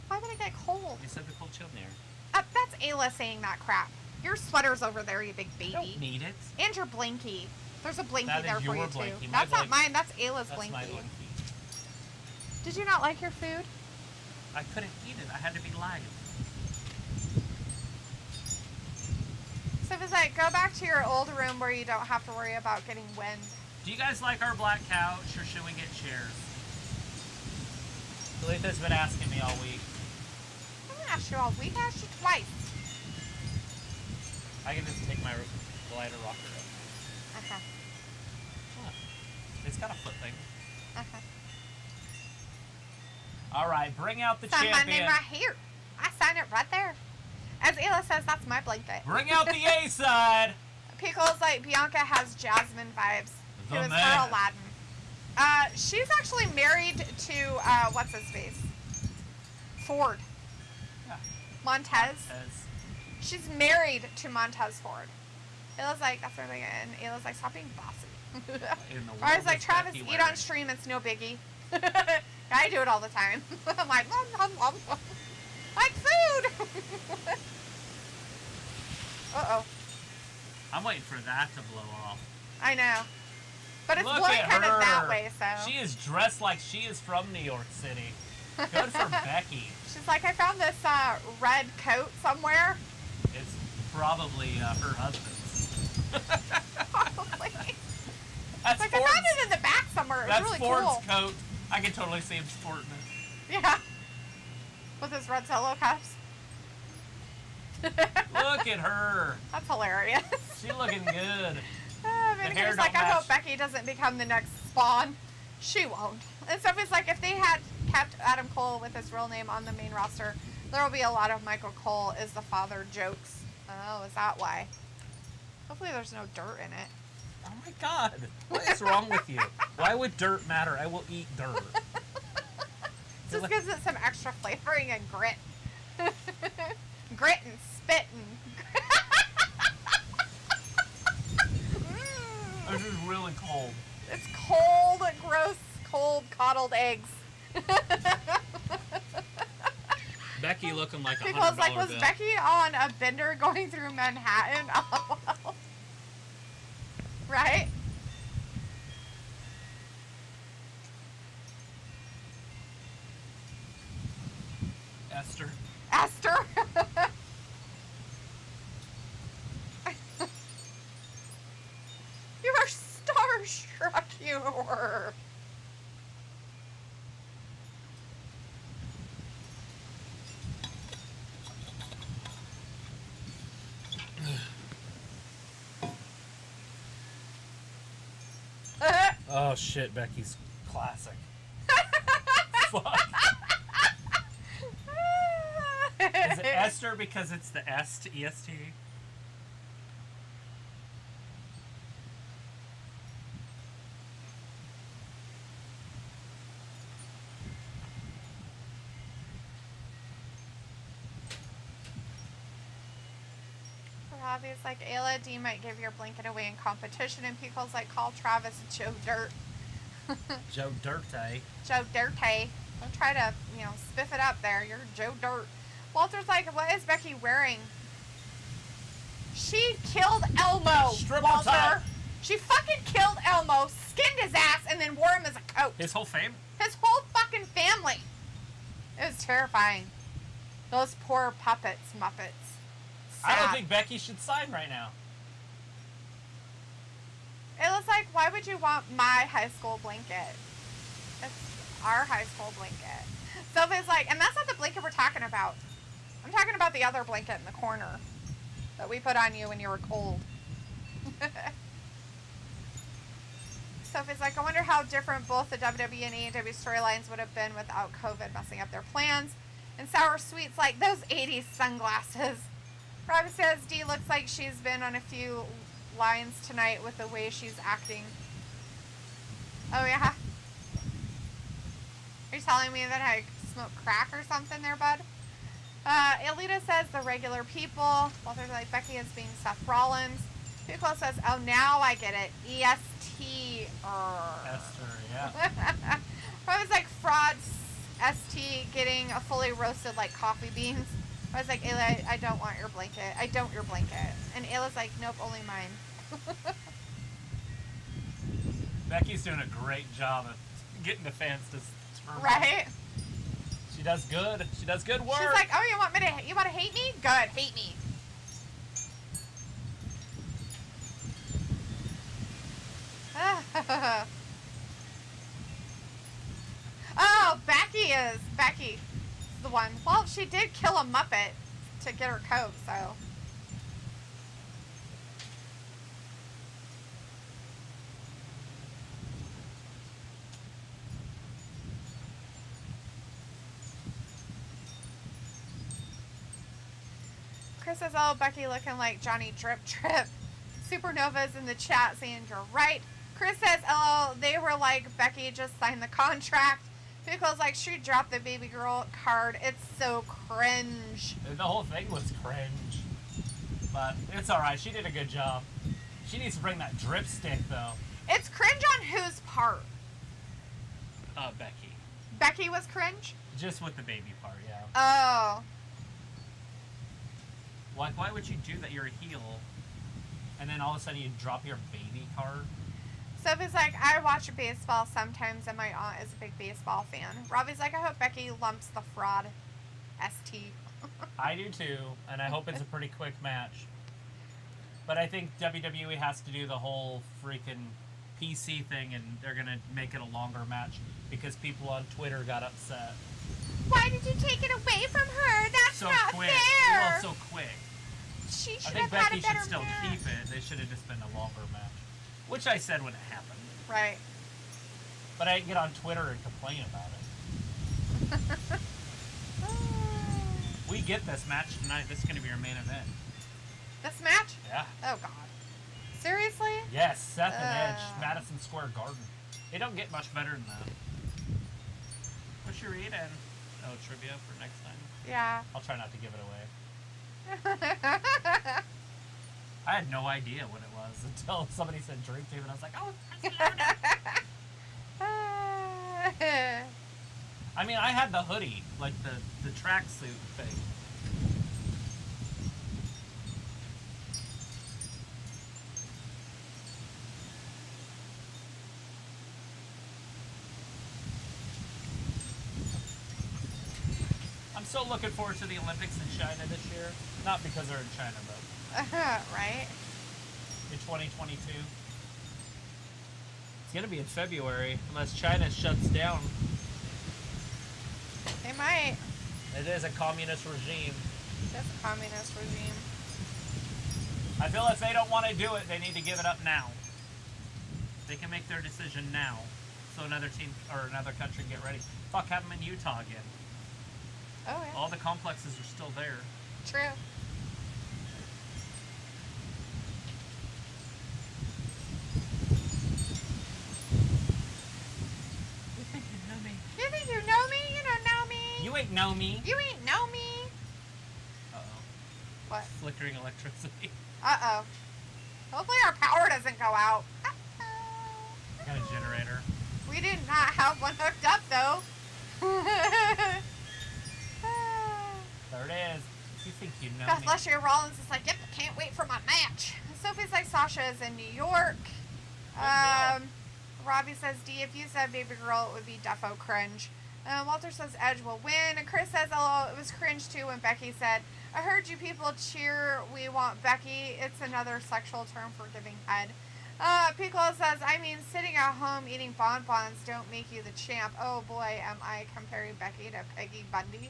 Why would it get cold? You said the cold chill in there. That's Ayla saying that crap. Your sweater's over there, you big baby. I don't need it. And your blinky. There's a blinky That there is for your you, too. blinky. My That's not blinky. mine. That's Ayla's That's blinky. my blinky. Did you not like your food? I couldn't eat it. I had to be live. So if it's like, go back to your old room where you don't have to worry about getting wind. Do you guys like our black couch, or should we get chairs? Dalethea's been asking me all week. I didn't ask you all week. I asked you twice. I can just take my glider rocker up. Uh-huh. What? It's got a foot thing. Uh-huh. All right, bring out the Sign my champion. name right here. I sign it right there. As Ayla says, that's my blanket. Bring out the A side. Pickle's like, Bianca has Jasmine vibes. The Who is man. her Aladdin. She's actually married to, what's his face? Ford. Yeah. Montez. Says, She's married to Montez Ford. Ayla's like, that's what I'm thinking. And Ayla's like, stop being bossy. in the I was world like, is Travis, Becky eat on wearing? stream. It's no biggie. I do it all the time. I'm like, like food. Uh-oh. I'm waiting for that to blow off. I know. But it's Look blowing at kind her. of that way, so. She is dressed like she is from New York City. Good for Becky. She's like, I found this red coat somewhere. It's probably her husband's. Probably. That's Like, I Ford's, found it in the back somewhere. It was that's really Ford's cool. coat. I can totally see him sporting it. Yeah. With his red solo cups. Look at her. That's hilarious. She looking good. Vindicator's hair like, don't I hope match. Becky doesn't become the next Spawn. She won't. And Sophie's like, if they had kept Adam Cole with his real name on the main roster, there will be a lot of Michael Cole is the father jokes. Oh, is that why? Hopefully there's no dirt in it. Oh my God. What is wrong with you? Why would dirt matter? I will eat dirt. Just gives it some extra flavoring and grit. Grit and spit and... This is really cold. It's cold, gross, cold, coddled eggs. Becky looking like a $100 People's like, was bill. Becky on a bender going through Manhattan? Oh, well. Right? Esther. Esther? You were starstruck, you were. Oh shit, Becky's classic. Fuck. Is it Esther because it's the S to EST? Robbie's like, Ayla, D might give your blanket away in competition, and Pickle's like, call Travis Joe Dirt. Joe Dirte. Joe Dirte. Don't try to, spiff it up there. You're Joe Dirt. Walter's like, what is Becky wearing? She killed Elmo, Stripper Walter. top. She fucking killed Elmo, skinned his ass, and then wore him as a coat. His whole fame? His whole fucking family. It was terrifying. Those poor puppets, Muppets. I don't Sad. think Becky should sign right now. It was like, why would you want my high school blanket? It's our high school blanket. Sophie's like, and that's not the blanket we're talking about. I'm talking about the other blanket in the corner that we put on you when you were cold. Sophie's like, I wonder how different both the WWE and AEW storylines would have been without COVID messing up their plans. And Sour Sweet's like, those 80s sunglasses. Robbie says Dee looks like she's been on a few lines tonight with the way she's acting. Oh, yeah? Are you telling me that I smoke crack or something there, bud? Alita says the regular people. Walter's like, Becky is being Seth Rollins. Pico says, oh, now I get it. EST. Esther, yeah. I was like, fraud ST getting a fully roasted, like, coffee beans. I was like, Ayla, I don't want your blanket. I don't your blanket. And Ayla's like, nope, only mine. Becky's doing a great job of getting the fans to turn. Right? She does good. She does good work. She's like, oh, you want to hate me? Good, hate me. Oh, Becky the one. Well, she did kill a Muppet to get her coat, so. Chris says, oh, Becky looking like Johnny Drip Drip. Supernova's in the chat saying you're right. Chris says, oh, they were like, Becky just signed the contract. Pickle's like, she dropped the baby girl card. It's so cringe. The whole thing was cringe. But it's alright. She did a good job. She needs to bring that drip stick, though. It's cringe on whose part? Becky. Becky was cringe? Just with the baby part, yeah. Oh. Like, why would you do that? You're a heel. And then all of a sudden you drop your baby card? Sophie's like, I watch baseball sometimes, and my aunt is a big baseball fan. Robbie's like, I hope Becky lumps the fraud. ST. I do too, and I hope it's a pretty quick match. But I think WWE has to do the whole freaking PC thing, and they're going to make it a longer match because people on Twitter got upset. Why did you take it away from her? That's So not quick. fair. Well, so quick. She should I think have had Becky a better should still match. keep it. They should have just been a longer match. Which I said when it happened. Right. But I didn't get on Twitter and complain about it. We get this match tonight. This is going to be your main event. This match? Yeah. Oh, God. Seriously? Yes, Seth and Edge, Madison Square Garden. They don't get much better than that. What's your read in? Oh, trivia for next time? Yeah. I'll try not to give it away. I had no idea what it was until somebody said drink tube, and I was like, oh, I mean, I had the hoodie, like the tracksuit thing. I'm still looking forward to the Olympics in China this year. Not because they're in China, but right? in 2022. It's going to be in February, unless China shuts down. They might. It is a communist regime. That's a communist regime. I feel if they don't want to do it, they need to give it up now. They can make their decision now, so another team or another country can get ready. Fuck, have them in Utah again. Oh, yeah. All the complexes are still there. True. You think you know me? You think you know me? You don't know me. You ain't know me. You ain't know me. Uh-oh. What? Flickering electricity. Uh-oh. Hopefully our power doesn't go out. Got a generator. We did not have one hooked up, though. There it is. You think you know Beth me? Leslie Rollins is like, yep, can't wait for my match. Sophie's like, Sasha is in New York. Robbie says, D, if you said baby girl, it would be defo cringe. Walter says Edge will win. And Chris says, oh, it was cringe too when Becky said, I heard you people cheer, we want Becky. It's another sexual term for giving head. Piccolo says, I mean, sitting at home eating bonbons don't make you the champ. Oh boy, am I comparing Becky to Peggy Bundy.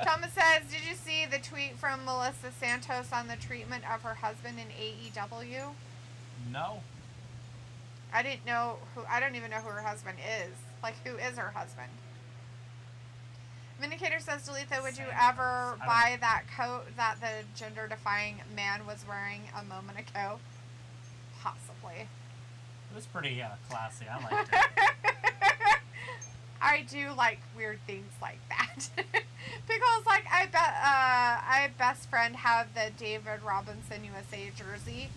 Thomas says, did you see the tweet from Melissa Santos on the treatment of her husband in AEW? No. I don't even know who her husband is. Like, who is her husband? Vindicator says, Dalethea, would you ever buy that coat that the gender-defying man was wearing a moment ago? Possibly. It was pretty classy. I liked it. I do like weird things like that. Because, like, I best friend have the David Robinson USA jersey.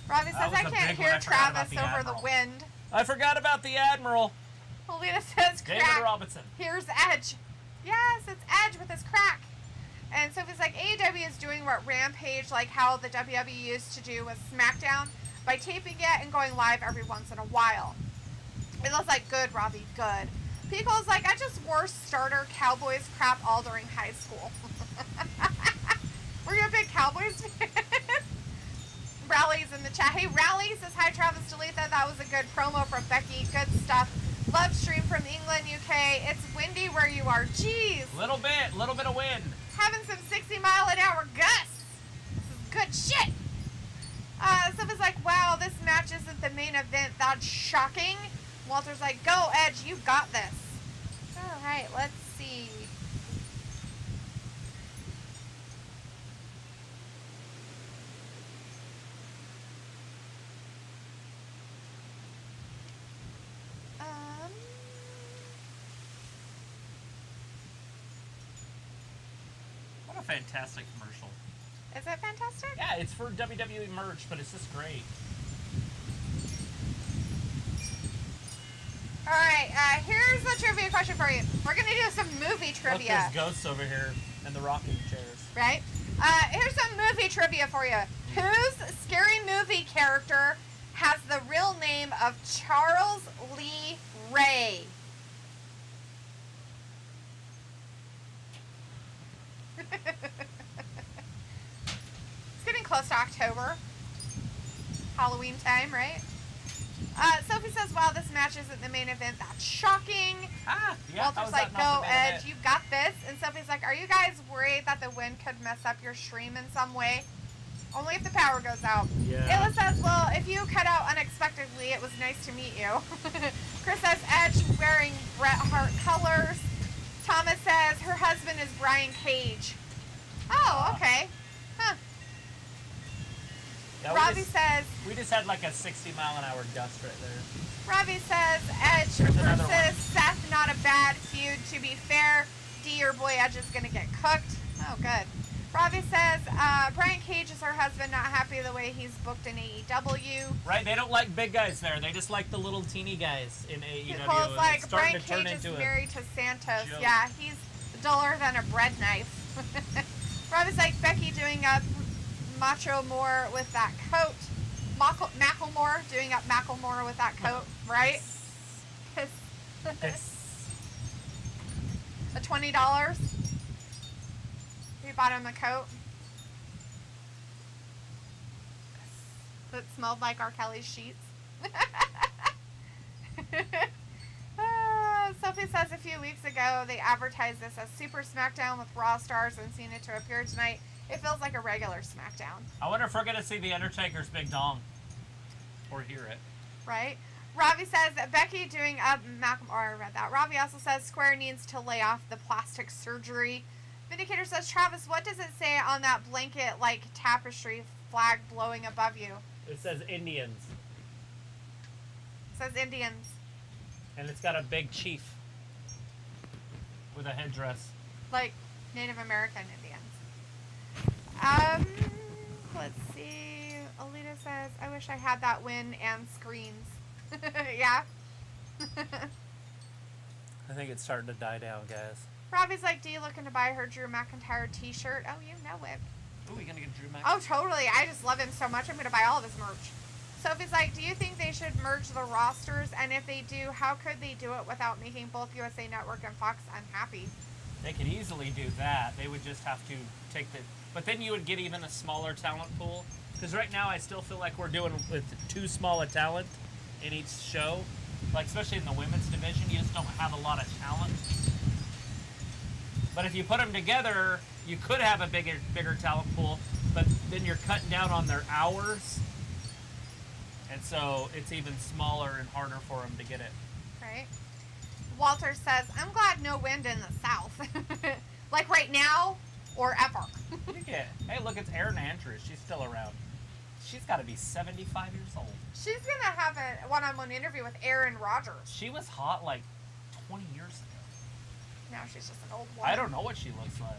Robbie says, I can't hear Travis over the wind. I forgot about the Admiral. Alita says, crack. David Robinson. Here's Edge. Yes, it's Edge with his crack. And Sophie's like, AEW is doing what Rampage, like how the WWE used to do with SmackDown, by taping it and going live every once in a while. It was like, good, Robbie, good. Pico's like, I just wore starter Cowboys crap all during high school. Were you a big Cowboys fan? Rally's in the chat. Hey, Rally says, hi, Travis Dalethea. That was a good promo from Becky. Good stuff. Love stream from England, UK. It's windy where you are. Jeez. Little bit of wind. Having some 60-mile-an-hour gusts. This is good shit. Sophie's like, wow, this match isn't the main event. That's shocking. Walter's like, go, Edge. You got this. All right, let's see. What a fantastic commercial. Is it fantastic? Yeah, it's for WWE merch, but it's just great. All right, here's the trivia question for you. We're going to do some movie trivia. Look, there's ghosts over here in the rocking chairs. Right? Here's some movie trivia for you. Whose Scary Movie character has the real name of Charles Lee Ray? It's getting close to October. Halloween time, right? Sophie says, wow, this match isn't the main event. That's shocking. Ah, yeah. Walter's like, go, Edge, you got this. And Sophie's like, are you guys worried that the wind could mess up your stream in some way? Only if the power goes out. Yeah. Ayla says, well, if you cut out unexpectedly, it was nice to meet you. Chris says, Edge wearing Bret Hart colors. Thomas says, her husband is Brian Cage. Oh, okay. Huh. Yeah, Robbie says, we just had like a 60-mile-an-hour gust right there. Robbie says, Edge versus Seth, not a bad feud. To be fair, D, your boy Edge is going to get cooked. Oh, good. Robbie says, Brian Cage is her husband, not happy the way he's booked in AEW. Right, they don't like big guys there. They just like the little teeny guys in AEW. Well, it's like it's starting Brian to turn Cage is into married to Santos. joke. Yeah, he's duller than a bread knife. Robbie's like, Becky doing up Macho Moore with that coat. Macklemore doing up Macklemore with that coat, right? A $20. We bought him a coat that smelled like R. Kelly's sheets. Sophie says a few weeks ago they advertised this as Super SmackDown with Raw stars and Cena to appear tonight. It feels like a regular SmackDown. I wonder if we're going to see The Undertaker's big dong. Or hear it. Right? Ravi says that Becky doing a I read that. Ravi also says Square needs to lay off the plastic surgery. Vindicator says, Travis, what does it say on that blanket like tapestry flag blowing above you? It says Indians. It says Indians. And it's got a big chief with a headdress. Like Native American Indians. Let's see. Alita says, I wish I had that win and screens. Yeah. I think it's starting to die down, guys. Robbie's like, do you looking to buy her Drew McIntyre t-shirt? Oh, you know it. Ooh, you gonna get Drew McIntyre? Oh, totally. I just love him so much. I'm going to buy all of his merch. Sophie's like, do you think they should merge the rosters? And if they do, how could they do it without making both USA Network and Fox unhappy? They could easily do that. They would just have to take the... But then you would get even a smaller talent pool. Because right now I still feel like we're doing with too small a talent in each show. Like, especially in the women's division, you just don't have a lot of talent. But if you put them together, you could have a bigger talent pool, but then you're cutting down on their hours. And so it's even smaller and harder for them to get it. Right? Walter says, I'm glad no wind in the south. Like right now or ever. Hey, look, it's Erin Andrews. She's still around. She's got to be 75 years old. She's going to have a one-on-one interview with Aaron Rodgers. She was hot like 20 years ago. Now she's just an old woman. I don't know what she looks like.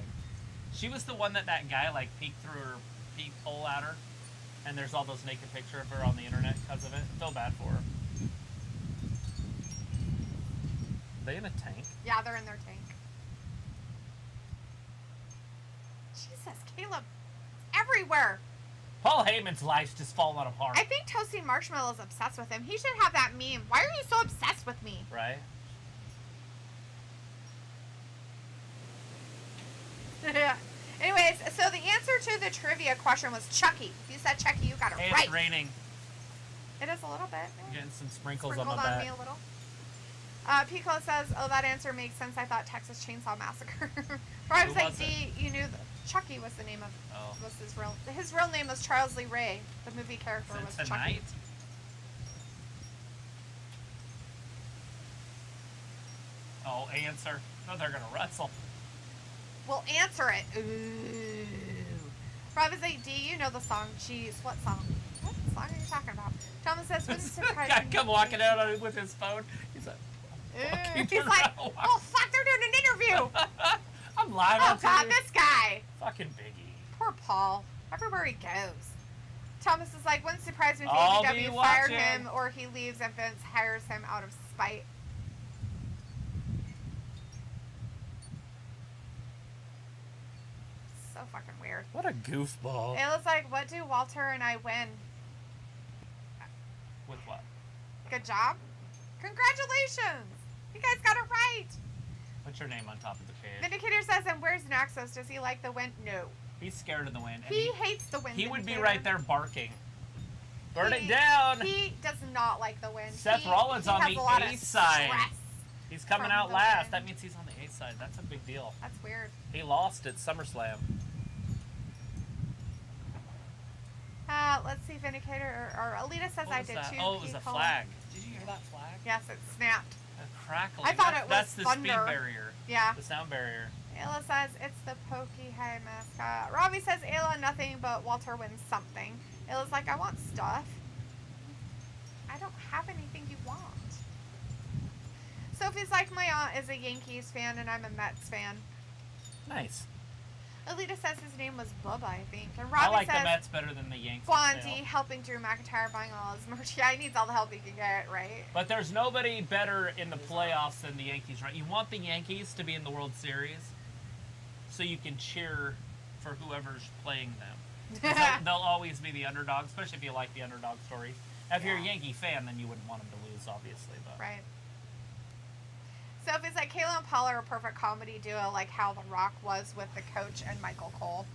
She was the one that guy like peeked through her peephole at her. And there's all those naked pictures of her on the internet because of it. I feel bad for her. Are they in a tank? Yeah, they're in their tank. Jesus, Caleb. Everywhere. Paul Heyman's life's just falling apart. I think Toasting Marshmallow's obsessed with him. He should have that meme. Why are you so obsessed with me? Right? Anyways, so the answer to the trivia question was Chucky. If you said Chucky, you got it Hey, right. it's raining. It is a little bit. I'm getting some sprinkles Sprinkled on my back. me a little. Pico says, oh, that answer makes sense. I thought Texas Chainsaw Massacre. Brian was like, was D, you knew Chucky was the name of, Oh. was his real name was Charles Lee Ray. The movie character Is it was tonight? Chucky. Oh, answer. No, they're gonna wrestle. We'll answer it. Ooh. Rob is like, D, you know the song. Jeez, what song? What song are you talking about? Thomas says, wouldn't surprise Guy me. come walking out with his phone. He's like, He's turn like, around. oh fuck, they're doing an interview. I'm live Oh on god, TV. this guy. Fucking Biggie. Poor Paul. Everywhere he goes. Thomas is like, wouldn't surprise me if I'll be AEW fired watching. him or he leaves and Vince hires him out of spite. So fucking weird. What a goofball. It was like, what do Walter and I win? With what? Good job. Congratulations. You guys got it right. What's your name on top of the page? Vindicator says, and where's Naxos? Does he like the wind? No. He's scared of the wind. And He hates the wind. he would be Vindicator. right there barking. Burn He- it down. He does not like the wind. Seth Rollins on has the a lot of A side. stress. He's coming from out the last. wind. That means he's on the A side. That's a big deal. That's weird. He lost at SummerSlam. Let's see, Vindicator or Alita says What I was did that? too. Oh, it was a People. flag. Did you hear that flag? Yes, it snapped. A crackling. I thought That's- it was That's the thunder. speed barrier. Yeah. The sound barrier. Ayla says it's the Pokey High mascot. Robbie says Ayla nothing but Walter wins something. Ayla's like, I want stuff. I don't have anything you want. Sophie's like, my aunt is a Yankees fan and I'm a Mets fan. Nice. Alita says his name was Bubba, I think. And I Robbie like the says Mets better than the Yankees. Gwandy helping Drew McIntyre buying all his merch. Yeah, he needs all the help he can get, right? But there's nobody better in the playoffs than the Yankees, right? You want the Yankees to be in the World Series so you can cheer for whoever's playing them. 'Cause they'll always be the underdog, especially if you like the underdog story. If you're a Yeah. Yankee fan, then you wouldn't want them to lose, obviously. But Right. Sophie's like, Kayla and Paul are a perfect comedy duo, like how The Rock was with the coach and Michael Cole.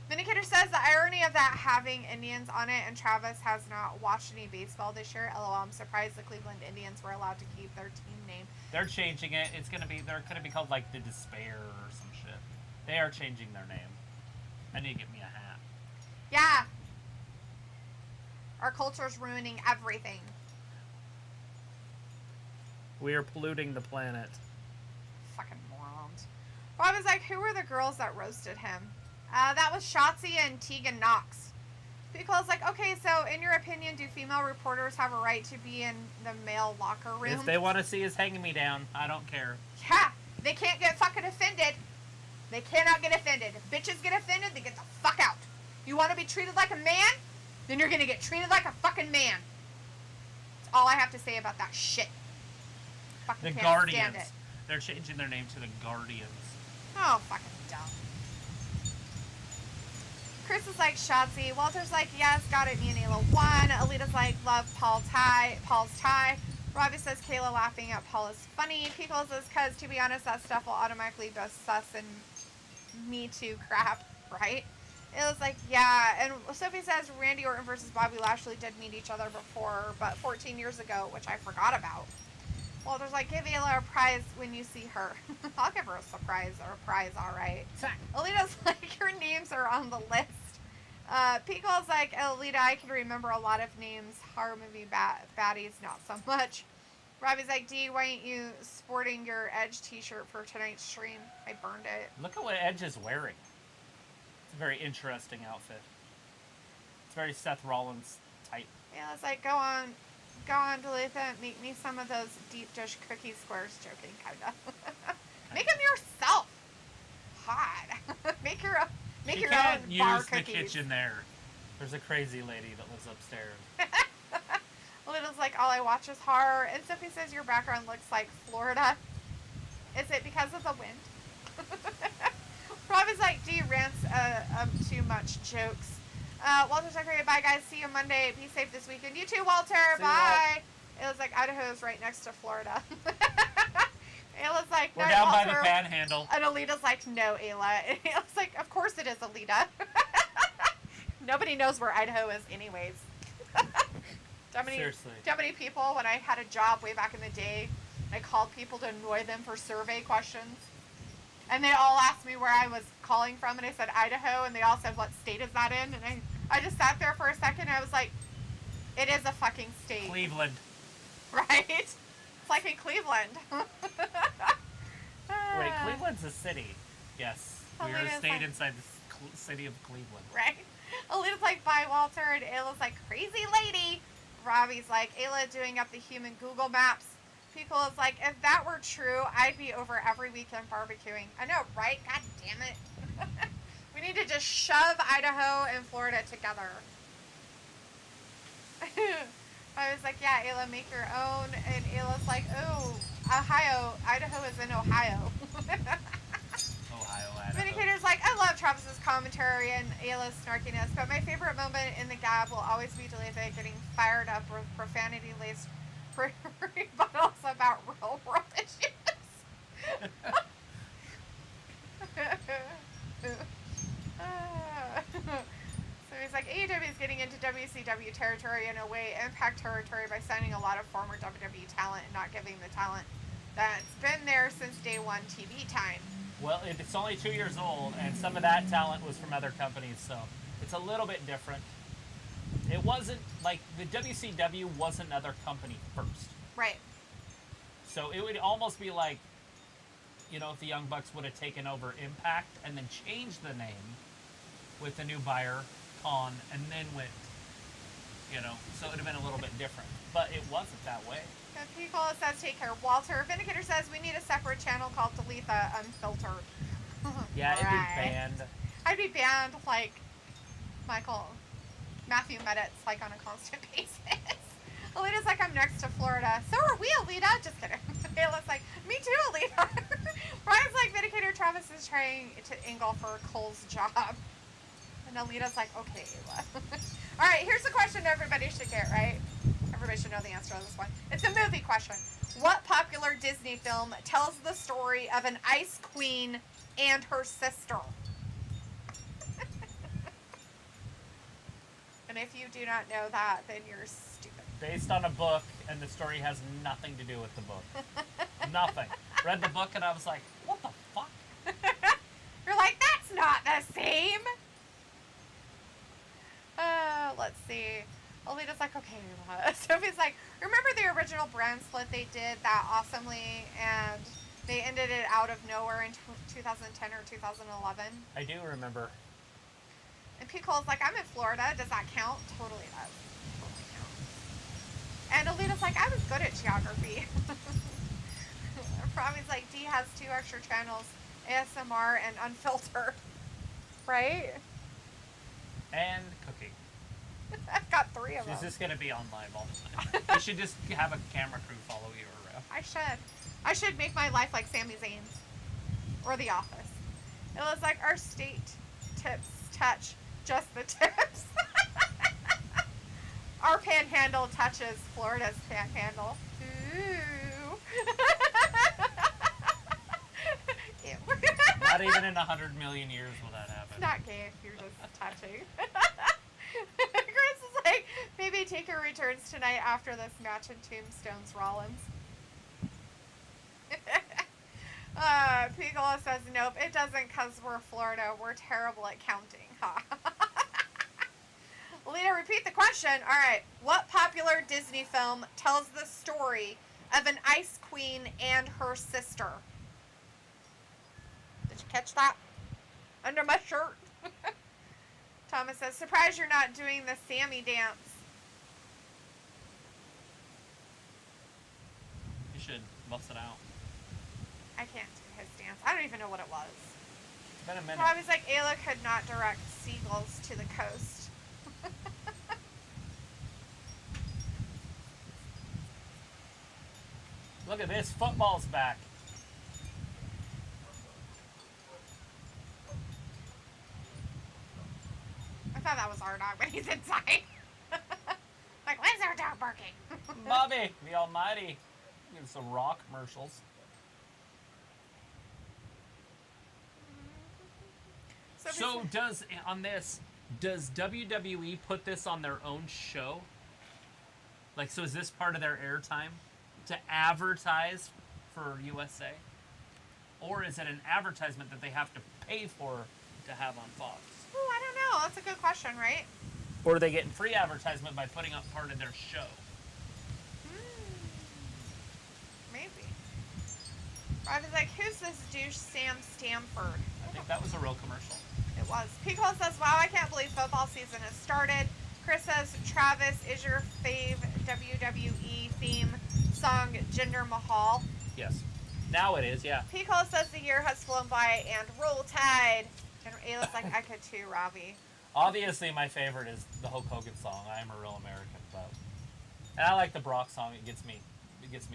Vindicator says the irony of that having Indians on it, and Travis has not watched any baseball this year. LOL, I'm surprised the Cleveland Indians were allowed to keep their team name. they're changing it. It's gonna be be called like the Despair or some shit. They are changing their name. I need to get me a hat. Yeah. Our culture's ruining everything. We are polluting the planet. Fucking morons. Well, I was like, who were the girls that roasted him? That was Shotzi and Tegan Knox. Because, like, okay, so in your opinion, do female reporters have a right to be in the male locker room? If they want to see us hanging me down, I don't care. Yeah, they can't get fucking offended. They cannot get offended. If bitches get offended, they get the fuck out. You want to be treated like a man? Then you're going to get treated like a fucking man. That's all I have to say about that shit. Fucking The can't Guardians. stand it. They're changing their name to the Guardians. Oh, fucking dumb. Chris is like, Shotzi. Walter's like, yes, got it, me and Ayla won. Alita's like, love Paul's tie. Robbie says, Kayla laughing at Paul is funny. Pickles is, because, to be honest, that stuff will automatically go sus and Me Too crap, right? It was like, yeah. And Sophie says, Randy Orton versus Bobby Lashley did meet each other before, but 14 years ago, which I forgot about. Walter's like, give Ayla a prize when you see her. I'll give her a surprise or a prize, all right. Alita's like, your names are on the list. Pico's like, Alita, I can remember a lot of names. Horror movie baddies, not so much. Robbie's like, Dee, why ain't you sporting your Edge t-shirt for tonight's stream? I burned it. Look at what Edge is wearing. It's a very interesting outfit. It's very Seth Rollins type. Yeah, it's like, go on, Dalethea, and make me some of those deep dish cookie squares. Joking, kinda. Make them yourself. Hot. Make your own. Make your own bar cookies. You can't use the kitchen there. There's a crazy lady that lives upstairs. Little's like, all I watch is horror. And Sophie says your background looks like Florida. Is it because of the wind? Rob is like, Dee rants too much jokes. Walter's like, okay, bye guys. See you Monday. Be safe this weekend. You too, Walter. Bye. It was like, Idaho is right next to Florida. Ayla's like, no, we're down Walter. by the panhandle. And Alita's like, no, Ayla. And Ayla's like, of course it is, Alita. Nobody knows where Idaho is anyways. Seriously. Do you know how many people, when I had a job way back in the day, I called people to annoy them for survey questions? And they all asked me where I was calling from, and I said Idaho, and they all said, what state is that in? And I just sat there for a second, and I was like, it is a fucking state. Cleveland. Right? It's like in Cleveland. Wait, Cleveland's a city. Yes. We are Alita's a state like, inside the city of Cleveland. right? Alita's like, bye, Walter. And Ayla's like, crazy lady. Robbie's like, Ayla doing up the human Google Maps. People is like, if that were true, I'd be over every weekend barbecuing. I know, right? God damn it. We need to just shove Idaho and Florida together. I was like, yeah, Ayla, make your own. And Ayla's like, oh, Ohio. Idaho is in Ohio. Ohio, Idaho. Vindicator's like, I love Travis's commentary and Ayla's snarkiness, but my favorite moment in the gab will always be Dalethea getting fired up with profanity-laced rebuttals about real world issues. So he's like, AEW is getting into WCW territory in a way, Impact territory, by signing a lot of former WWE talent and not giving the talent that's been there since day one TV time. Well, it's only 2 years old, and some of that talent was from other companies, so it's a little bit different. It wasn't, like, the WCW was another company first. Right. So it would almost be like, you know, if the Young Bucks would have taken over Impact and then changed the name with the new buyer, Khan, and then went, you know, so it would have been a little bit different. But it wasn't that way. People says, take care, Walter. Vindicator says, we need a separate channel called Dalethea Unfiltered. Yeah, it'd Right. be banned. I'd be banned like Matthew Meditz, like on a constant basis. Alita's like, I'm next to Florida. So are we, Alita. Just kidding. Ayla's like, me too, Alita. Brian's like, Vindicator Travis is trying to angle for Cole's job. And Alita's like, okay, Ayla. All right, here's the question everybody should get, right? Everybody should know the answer to this one. It's a movie question. What popular Disney film tells the story of an ice queen and her sister? And if you do not know that, then you're stupid. Based on a book, and the story has nothing to do with the book. Nothing. Read the book, and I was like, what the fuck? You're like, that's not the same. Let's see. Alita's like, okay. Sophie's like, remember the original brand split they did that awesomely, and they ended it out of nowhere in 2010 or 2011? I do remember. And P. Cole's like, I'm in Florida. Does that count? Totally does. Totally counts. And Alita's like, I was good at geography. Promi's like, D has 2 extra channels, ASMR and Unfiltered. Right? And cooking. I've got 3 of them. She's just going to be on live all the time. You should just have a camera crew follow you around. I should make my life like Sami Zayn's. Or The Office. It was like our state tips touch just the tips. Our panhandle touches Florida's panhandle. Ooh. Ew. Not even in 100 million years will that happen. It's not gay if you're just touching. Chris is like, maybe Taker returns tonight after this match in Tombstone's Rollins. Piccolo says, nope, it doesn't because we're Florida. We're terrible at counting. Lita, repeat the question. All right. What popular Disney film tells the story of an ice queen and her sister? Did you catch that? Under my shirt. Thomas says, surprised you're not doing the Sammy dance. You should bust it out. I can't do his dance. I don't even know what it was. It's been a minute. Robbie's like, Ayla could not direct seagulls to the coast. Look at this. Football's back. I thought that was our dog, but he's inside. Like, when's our dog barking? Bobby, the almighty. Give some Raw commercials. So does WWE put this on their own show? Like, so is this part of their airtime to advertise for USA? Or is it an advertisement that they have to pay for to have on Fox? Ooh, I don't know. That's a good question, right? Or are they getting free advertisement by putting up part of their show? Maybe. I was like, who's this douche Sam Stamford? I think that was a real commercial. It was. Pico says, wow, I can't believe football season has started. Chris says, Travis, is your fave WWE theme song Jinder Mahal? Yes. Now it is, yeah. Pico says the year has flown by and roll tide. And Ayla's like, I could too, Robbie. Obviously, my favorite is the Hulk Hogan song, I Am a Real American, but... And I like the Brock song, it gets me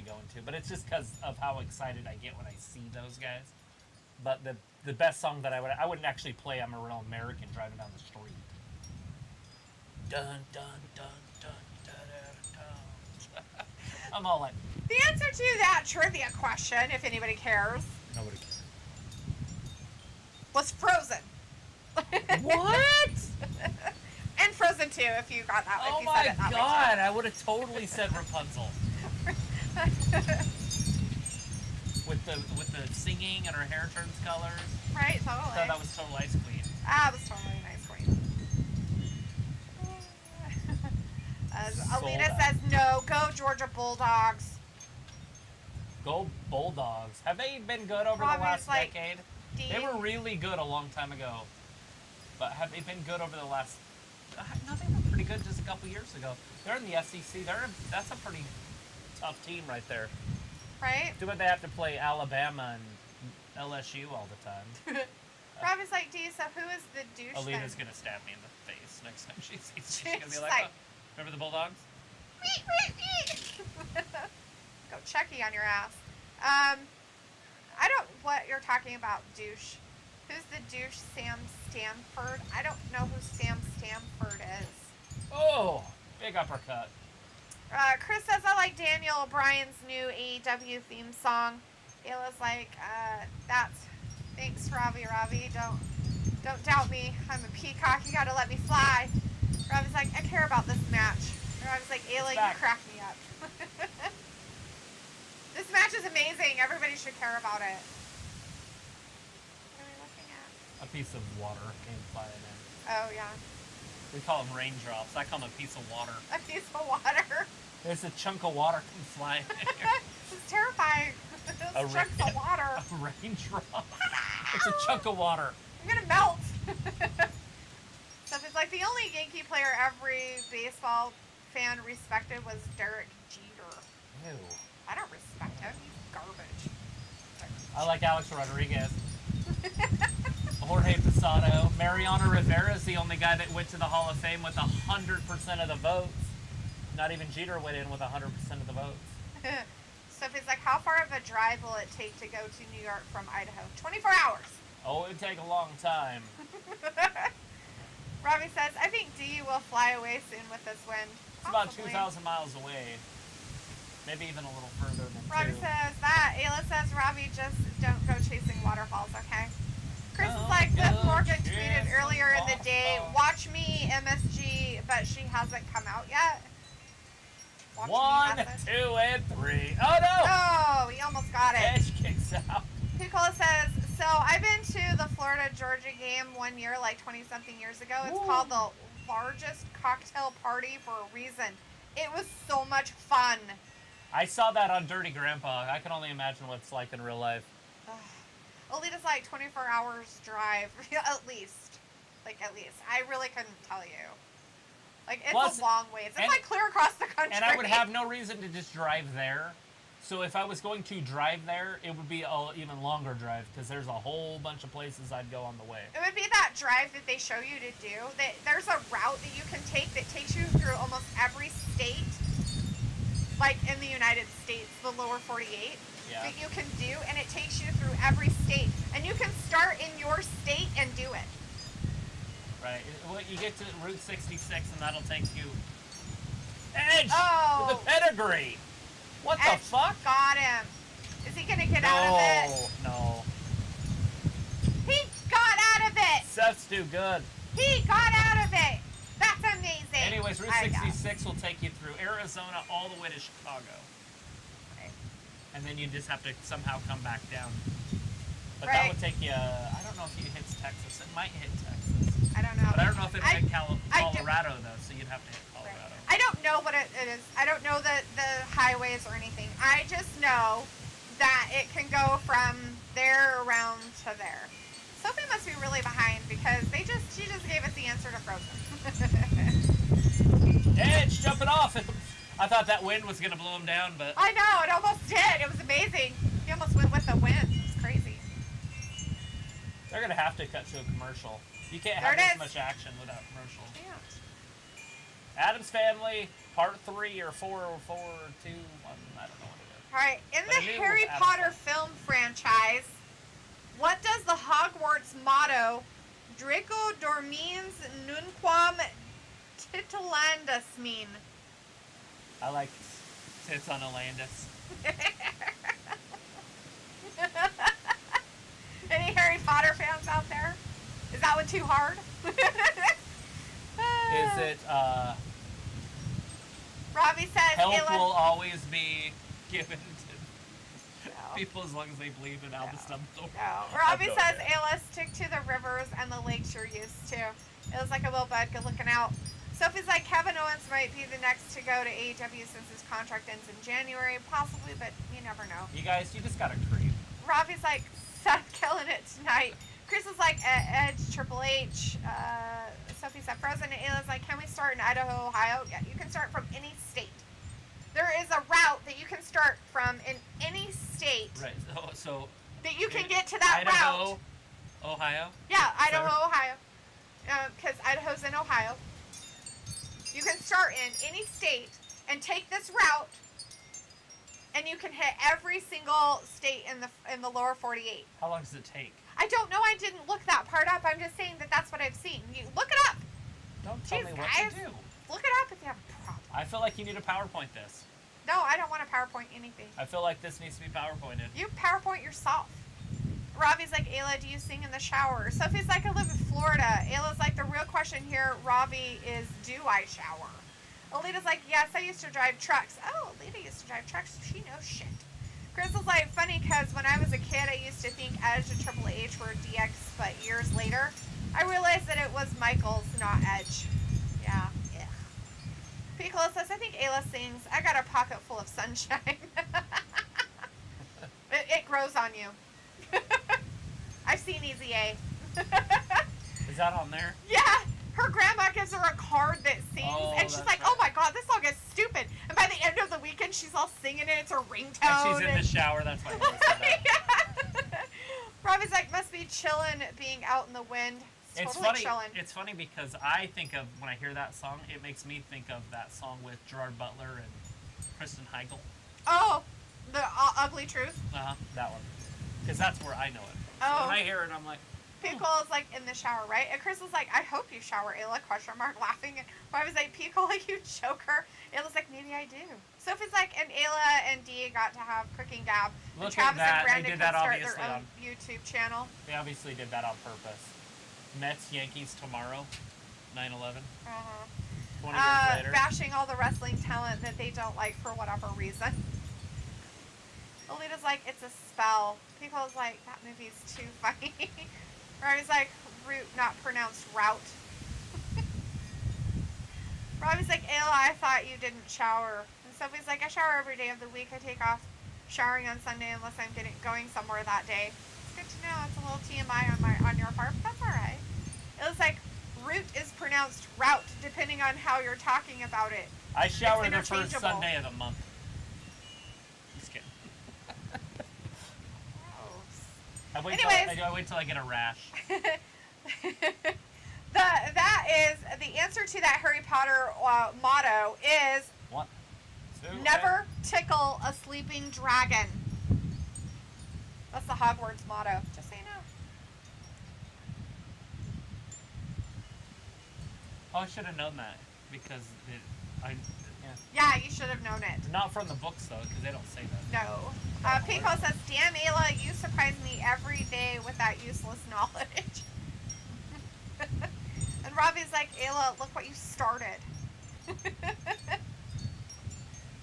going too. But it's just because of how excited I get when I see those guys. But the best song that I wouldn't actually play I'm a Real American driving down the street. Dun, dun, dun, dun, dun, dun, dun. I'm all like... The answer to that trivia question, if anybody cares, Nobody cares. was Frozen. What? And Frozen 2, if you got that. Oh if you said my it that god, I would have totally said Rapunzel. with the singing and her hair turns colors. Right, I thought totally. that was Total Ice Queen. That was totally a nice queen. Alita says, no, go Georgia Bulldogs. Go Bulldogs. Have they been good over Robbie's the last like, decade? Dean. They were really good a long time ago. But have they been good over the last... No, they were pretty good just a couple years ago. They're in the SEC. That's a pretty tough team right there. Right? Too bad they have to play Alabama and LSU all the time. Robbie's like, D, so who is the douche Alina's then? going to stab me in the face next time she sees me. She's She's going to be like, like- oh, remember the Bulldogs? Go Chucky on your ass. I don't what you're talking about, douche. Who's the douche Sam Stanford? I don't know who Sam Stanford is. Oh, big uppercut. Chris says, I like Daniel O'Brien's new AEW theme song. Ayla's like, thanks, Ravi. Don't doubt me. I'm a peacock. You gotta let me fly. Ravi's like, I care about this match. Ravi's like, Ayla, you crack me up. This match is amazing. Everybody should care about it. What are we looking at? A piece of water came flying in. Oh, yeah. We call them raindrops. I call them a piece of water. A piece of water. There's a chunk of water come flying in here. This is terrifying. Those chunks of water. A raindrop. It's a chunk of water. I'm gonna melt. So it's like the only Yankee player every baseball fan respected was Derek Jeter. Ew. I don't respect him. He's garbage. I like Alex Rodriguez. Jorge Posada. Mariano Rivera is the only guy that went to the Hall of Fame with 100% of the votes. Not even Jeter went in with 100% of the votes. So it's like, how far of a drive will it take to go to New York from Idaho? 24 hours. Oh, it would take a long time. Robbie says, I think D will fly away soon with this wind. It's about Possibly. 2,000 miles away. Maybe even a little further than Robbie 2. says that. Ayla says, Robbie, just don't go chasing waterfalls, okay? Chris is like, Don't Liv go Morgan tweeted chasing earlier in the day, waterfalls. watch me, MSG, but she hasn't come out yet. Watch me 1, hasn't. 2, and 3. Oh no! Oh, he almost got it. Edge kicks out. Picola says, so I've been to the Florida-Georgia game one year, like 20-something years ago. It's Ooh. called the largest cocktail party for a reason. It was so much fun. I saw that on Dirty Grandpa. I can only imagine what it's like in real life. Alita's like 24 hours drive, at least. Like, at least. I really couldn't tell you. Like, it's Plus- a long ways. It's and- like clear across the country. And I would have no reason to just drive there. So if I was going to drive there, it would be an even longer drive because there's a whole bunch of places I'd go on the way. It would be that drive that they show you to do. That there's a route that you can take that takes you through almost every state, like in the United States, the lower 48, Yeah. that you can do, and it takes you through every state. And you can start in your state and do it. Right. Well, you get to Route 66 and that'll take you... Edge! Oh. With the pedigree! What the Edge fuck? Got him. Is he gonna get out of it? No. He got out of it. Seth's too good. He got out of it. That's amazing. Anyways, Route I guess. 66 will take you through Arizona all the way to Chicago. Right. And then you just have to somehow come back down. But Right. that would take you, I don't know if it hits Texas. It might hit Texas. I don't know. But I don't know if it I- hit I do- Colorado, though, so you'd have to hit Colorado. I don't know what it is. I don't know the highways or anything. I just know that it can go from there around to there. Sophie must be really behind because she just gave us the answer to Frozen. Edge jumping off. I thought that wind was going to blow him down, but I know, it almost did. It was amazing. He almost went with the wind. It was crazy. they're going to have to cut to a commercial. You can't There have it this is. much action without commercials. Yeah. Adam's Family, Part 3 or 4 or 4 or 2, I don't know what it is. All right, in But the I knew Harry Adam Potter Sandler. film franchise, what does the Hogwarts motto Draco Dormins Nunquam Titilandus mean? I like tits on Alandis. Any Harry Potter fans out there? Is that one too hard? Is it, Robbie says, help Ayla- will always be given to No. people as long as they believe in Albus Dumbledore? No. Robbie no says, idea. Ayla, stick to the rivers and the lakes you're used to. It was like a little bud, good looking out. Sophie's like, Kevin Owens might be the next to go to AEW since his contract ends in January. Possibly, but you never know. You guys, you just got to creep. Robbie's like, Seth killing it tonight. Chris is like, Edge, Triple H. Sophie said, Frozen. And Ayla's like, can we start in Idaho, Ohio? Yeah, you can start from any state. There is a route that you can start from in any state Right. So that you can get to that Idaho, route. Ohio. Yeah, Idaho, Sir? Ohio. Because Idaho's in Ohio. You can start in any state and take this route, and you can hit every single state in the lower 48. How long does it take? I don't know. I didn't look that part up. I'm just saying that that's what I've seen. You look it up. Don't tell Jeez, me what guys. to do. Look it up if you have a problem. I feel like you need to PowerPoint this. No, I don't want to PowerPoint anything. I feel like this needs to be PowerPointed. You PowerPoint yourself. Robbie's like, Ayla, do you sing in the shower? Sophie's like, I live in Florida. Ayla's like, the real question here, Robbie, is do I shower? Alita's like, yes, I used to drive trucks. Oh, Alita used to drive trucks. She knows shit. Crystal's like, funny because when I was a kid, I used to think Edge and Triple H were DX, but years later, I realized that it was Michaels, not Edge. Yeah. Yeah. Piccolo says, I think Ayla sings, I got a pocket full of sunshine. it grows on you. I've seen Easy A. Is that on there? Yeah. Her grandma gives her a card that sings, and she's like, oh my god, this song is stupid. And by the end of the weekend, she's all singing it. It's her ringtone. And she's in the shower. That's why I said that. Yeah. Robbie's like, must be chilling being out in the wind. It's Totally funny. chilling. It's funny because I think of, when I hear that song, it makes me think of that song with Gerard Butler and Kristen Heigl. Oh, the Ugly Truth? That one. Because that's where I know it. So Oh. when I hear it, I'm like, Piccolo's like in the shower, right? And Chris was like, I hope you shower, Ayla, question mark, laughing. And Robbie's like, Piccolo, you joker. Ayla's like, maybe I do. Sophie's like, and Ayla and Dee got to have Cooking Gab. Look and Travis at that. and Brandon They did could that start obviously their own on- YouTube channel. they obviously did that on purpose. Mets, Yankees tomorrow, 9/11. 20 years later. Bashing all the wrestling talent that they don't like for whatever reason. Alita's like, it's a spell. Piccolo's like, that movie's too funny. Robbie's like, root, not pronounced route. Robbie's like, Ayla, I thought you didn't shower. And Sophie's like, I shower every day of the week. I take off showering on Sunday unless I'm going somewhere that day. It's good to know. It's a little TMI on your part, but that's all right. It was like, root is pronounced route, depending on how you're talking about it. I shower It's the first interchangeable. Sunday of the month. Just kidding. Gross. I wait till I get a rash. That is the answer to that Harry Potter motto is What? never tickle a sleeping dragon. That's the Hogwarts motto. Just so you know. Oh, I should have known that because yeah. Yeah, you should have known it. Not from the books though, because they don't say that. No. Pico says, damn, Ayla, you surprise me every day with that useless knowledge. And Robbie's like, Ayla, look what you started.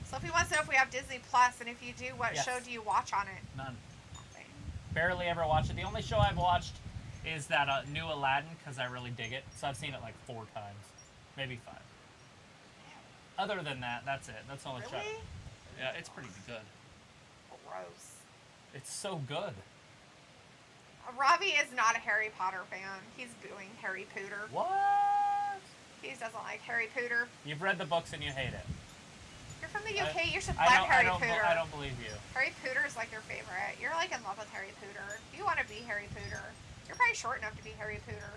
Sophie wants to know if we have Disney Plus, and if you do, what Yes. show do you watch on it? None. Nothing. Barely ever watched it. The only show I've watched is that new Aladdin because I really dig it. So I've seen it like 4 times, maybe 5. Other than that, that's it. That's the only show. Really? Yeah, it's pretty good. Gross. It's so good. Robbie is not a Harry Potter fan. He's booing Harry Pooter. What? He doesn't like Harry Pooter. You've read the books and you hate it. You're from the UK. You should I love don't, Harry I don't, Pooter. I don't believe you. Harry Pooter is like your favorite. You're like in love with Harry Pooter. You want to be Harry Pooter. You're probably short enough to be Harry Pooter.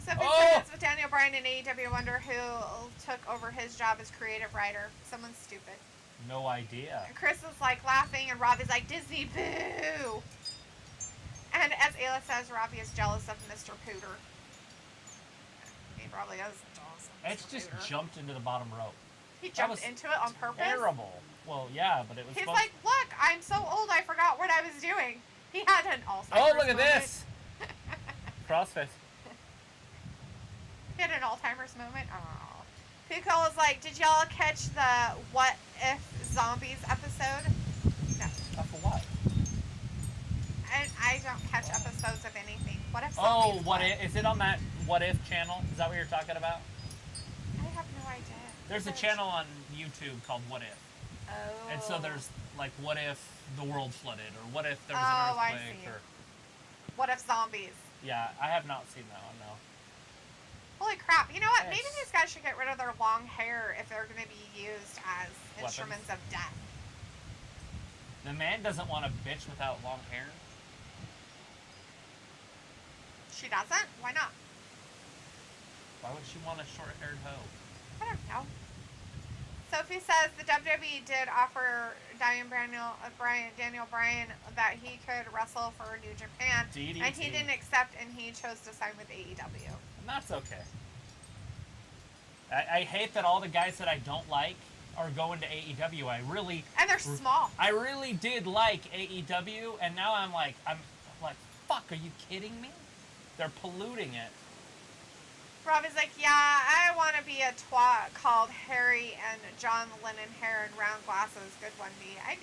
So it's with Daniel Bryan in AEW. Wonder who took over his job as creative writer. Someone stupid. No idea. And Chris is like laughing, and Robbie's like, Disney, boo! And as Ayla says, Robbie is jealous of Mr. Pooter. He probably is jealous of Mr. It's just Pooter. jumped into the bottom rope. He That jumped was into it on purpose. Terrible. Well, yeah, but it was. He's supposed like, look, I'm so old, I forgot what I was doing. He had an Alzheimer's Oh, look at moment. this. Crossface. He had an Alzheimer's moment. Oh. Pico was like, did y'all catch the What If Zombies episode? No. For what? And I don't catch episodes of anything. What if Oh, zombies what if? Is it on that What If channel? Is that what you're talking about? I have no idea. There's a channel on YouTube called What If. Oh. And so there's like, what if the world flooded, or what if there was Oh, I an earthquake, see. or What if zombies? yeah, I have not seen that one. No. Holy crap. You know what? Maybe Yes. these guys should get rid of their long hair if they're going to be used as instruments of death. The man doesn't want a bitch without long hair. She doesn't? Why not? Why would she want a short-haired hoe? I don't know. Sophie says the WWE did offer Daniel Bryan that he could wrestle for New Japan, DDT. and he didn't accept, and he chose to sign with AEW. And that's okay. I hate that all the guys that I don't like are going to AEW. And they're small. I really did like AEW, and now I'm like, fuck, are you kidding me? They're polluting it. Robbie's like, yeah, I want to be a twat called Harry and John Lennon hair and round glasses. Good one, D. I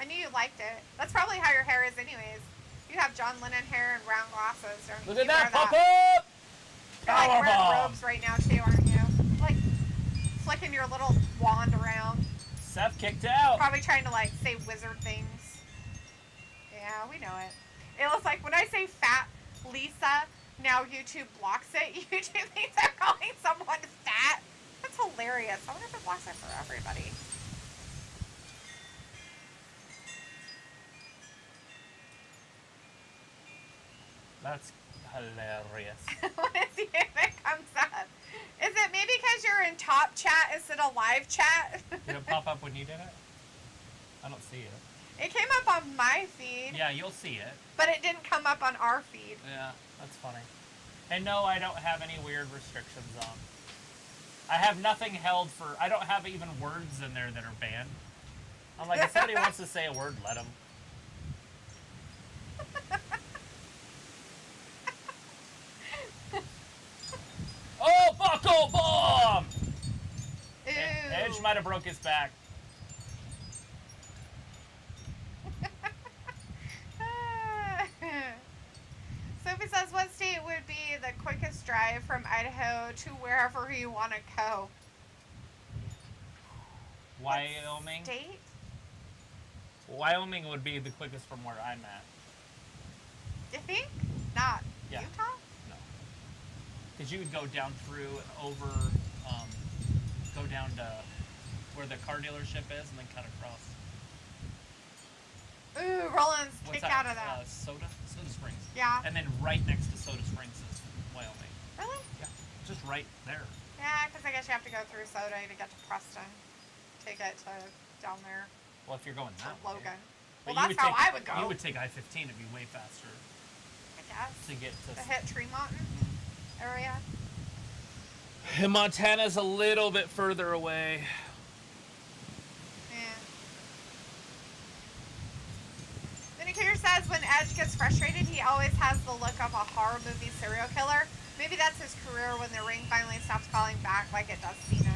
knew you liked it. That's probably how your hair is anyways. You have John Lennon hair and round glasses. Don't Look you at that, wear pop up! You're like wearing Powerbomb. robes right now too, aren't you? Like flicking your little wand around. Seth kicked out. Probably trying to like say wizard things. Yeah, we know it. It looks like when I say fat Lisa, now YouTube blocks it. YouTube thinks I'm calling someone fat. That's hilarious. I wonder if it blocks it for everybody. That's hilarious. What is it if it comes up? Is it maybe because you're in top chat instead of live chat? Did it pop up when you did it? I don't see it. It came up on my feed, Yeah, you'll see it. but it didn't come up on our feed. Yeah, that's funny. And no, I don't have any weird restrictions on. I have nothing held for. I don't have even words in there that are banned. I'm like, if somebody wants to say a word, let them. Oh, buckle bomb! Ew. Edge might have broke his back. Sophie says, what state would be the quickest drive from Idaho to wherever you want to go? Wyoming. State? Wyoming would be the quickest from where I'm at. You think? Not Yeah. Utah? No. Because you would go down through and over, go down to where the car dealership is and then cut across. Ooh, Roland's What's kicked out of that. Soda Springs. Yeah. And then right next to Soda Springs is Wyoming. Really? Yeah. Just right there. Yeah, because I guess you have to go through Soda to get to Preston. Take it to down there Well, if you're going to that way. Logan. But Well, you that's how take- I would go. You would take I-15, it'd be way faster I guess. to get to... To hit Tremont area. And Montana's a little bit further away. Yeah. Vindicator says when Edge gets frustrated, he always has the look of a horror movie serial killer. Maybe that's his career when the ring finally stops calling back like it does Cena.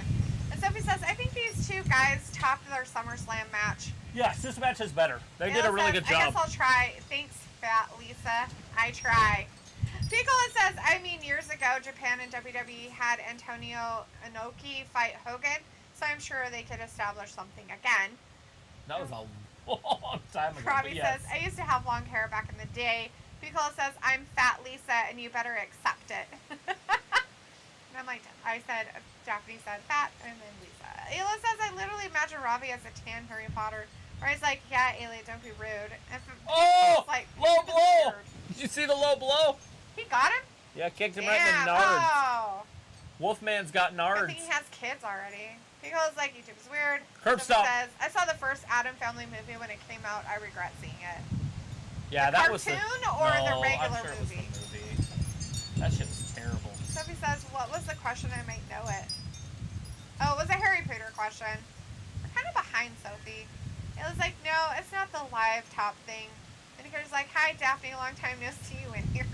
And Sophie says, I think these two guys topped their SummerSlam match. Yes, this match is better. They did a really good I guess job. I'll try. Thanks, Fat Lisa. I try. Picola says, I mean, years ago, Japan and WWE had Antonio Inoki fight Hogan, so I'm sure they could establish something again. That was a long time ago. Robbie but yes. says, I used to have long hair back in the day. Picola says, I'm Fat Lisa, and you better accept it. And I'm like, Daphne said Fat, and then Lisa. Ayla says, I literally imagine Robbie as a tan Harry Potter. Where he's like, yeah, Ayla, don't be rude. And Oh! it's like, Low this is blow! weird. Did you see the low blow? He got him? Yeah, kicked him Damn. right in the nards. Oh. Wolfman's got I nards. think he has kids already. He goes like, YouTube's weird. Curb Someone stop. says, I saw the first Adam Family movie when it came out. I regret seeing it. Yeah, The that was the cartoon or the no, regular I'm sure movie? It was the movie. That shit was terrible. Sophie says, what was the question? I might know it. Oh, it was a Harry Potter question. We're kind of behind, Sophie. It was like, no, it's not the live top thing. And he goes like, hi, Daphne, long time no see you in here.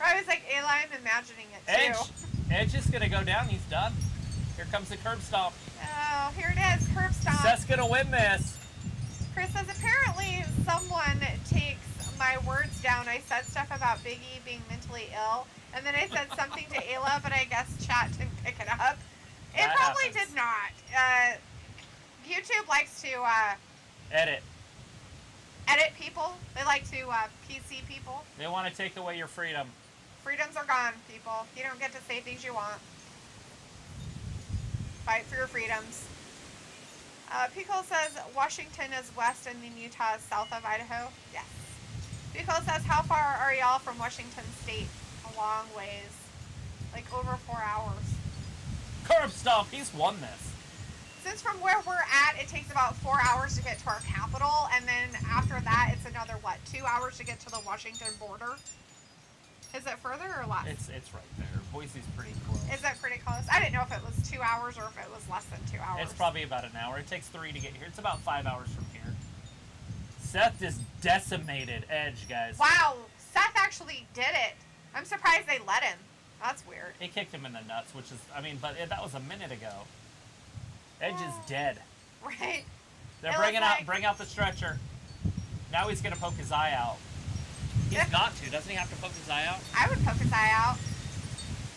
I was like, Ayla, I'm imagining it too. Edge is gonna go down. He's done. Here comes the curb stomp. Oh, here it is, curb stomp. Seth's gonna win this. Chris says, apparently someone takes my words down. I said stuff about Big E being mentally ill, and then I said something to Ayla, but I guess chat didn't pick it up. It That probably happens. did not. YouTube likes to Edit. edit people. They like to PC people. They want to take away your freedom. Freedoms are gone, people. You don't get to say things you want. Fight for your freedoms. Pico says Washington is west and then Utah is south of Idaho. Yes. Pico says, how far are y'all from Washington State? A long ways. Like over 4 hours. Curb stomp. He's won this. Since from where we're at, it takes about 4 hours to get to our capital, and then after that, it's another, 2 hours to get to the Washington border? Is it further or less? It's right there. Boise's pretty close. Is it pretty close? I didn't know if it was 2 hours or if it was less than 2 hours. It's probably about an hour. It takes 3 to get here. It's about 5 hours from here. Seth just decimated Edge, guys. Wow, Seth actually did it. I'm surprised they let him. That's weird. He kicked him in the nuts, which is, that was a minute ago. Edge is dead. Right? They're It bring looks out the stretcher. Now he's gonna poke his eye out. He's got to. Doesn't he have to poke his eye out? I would poke his eye out.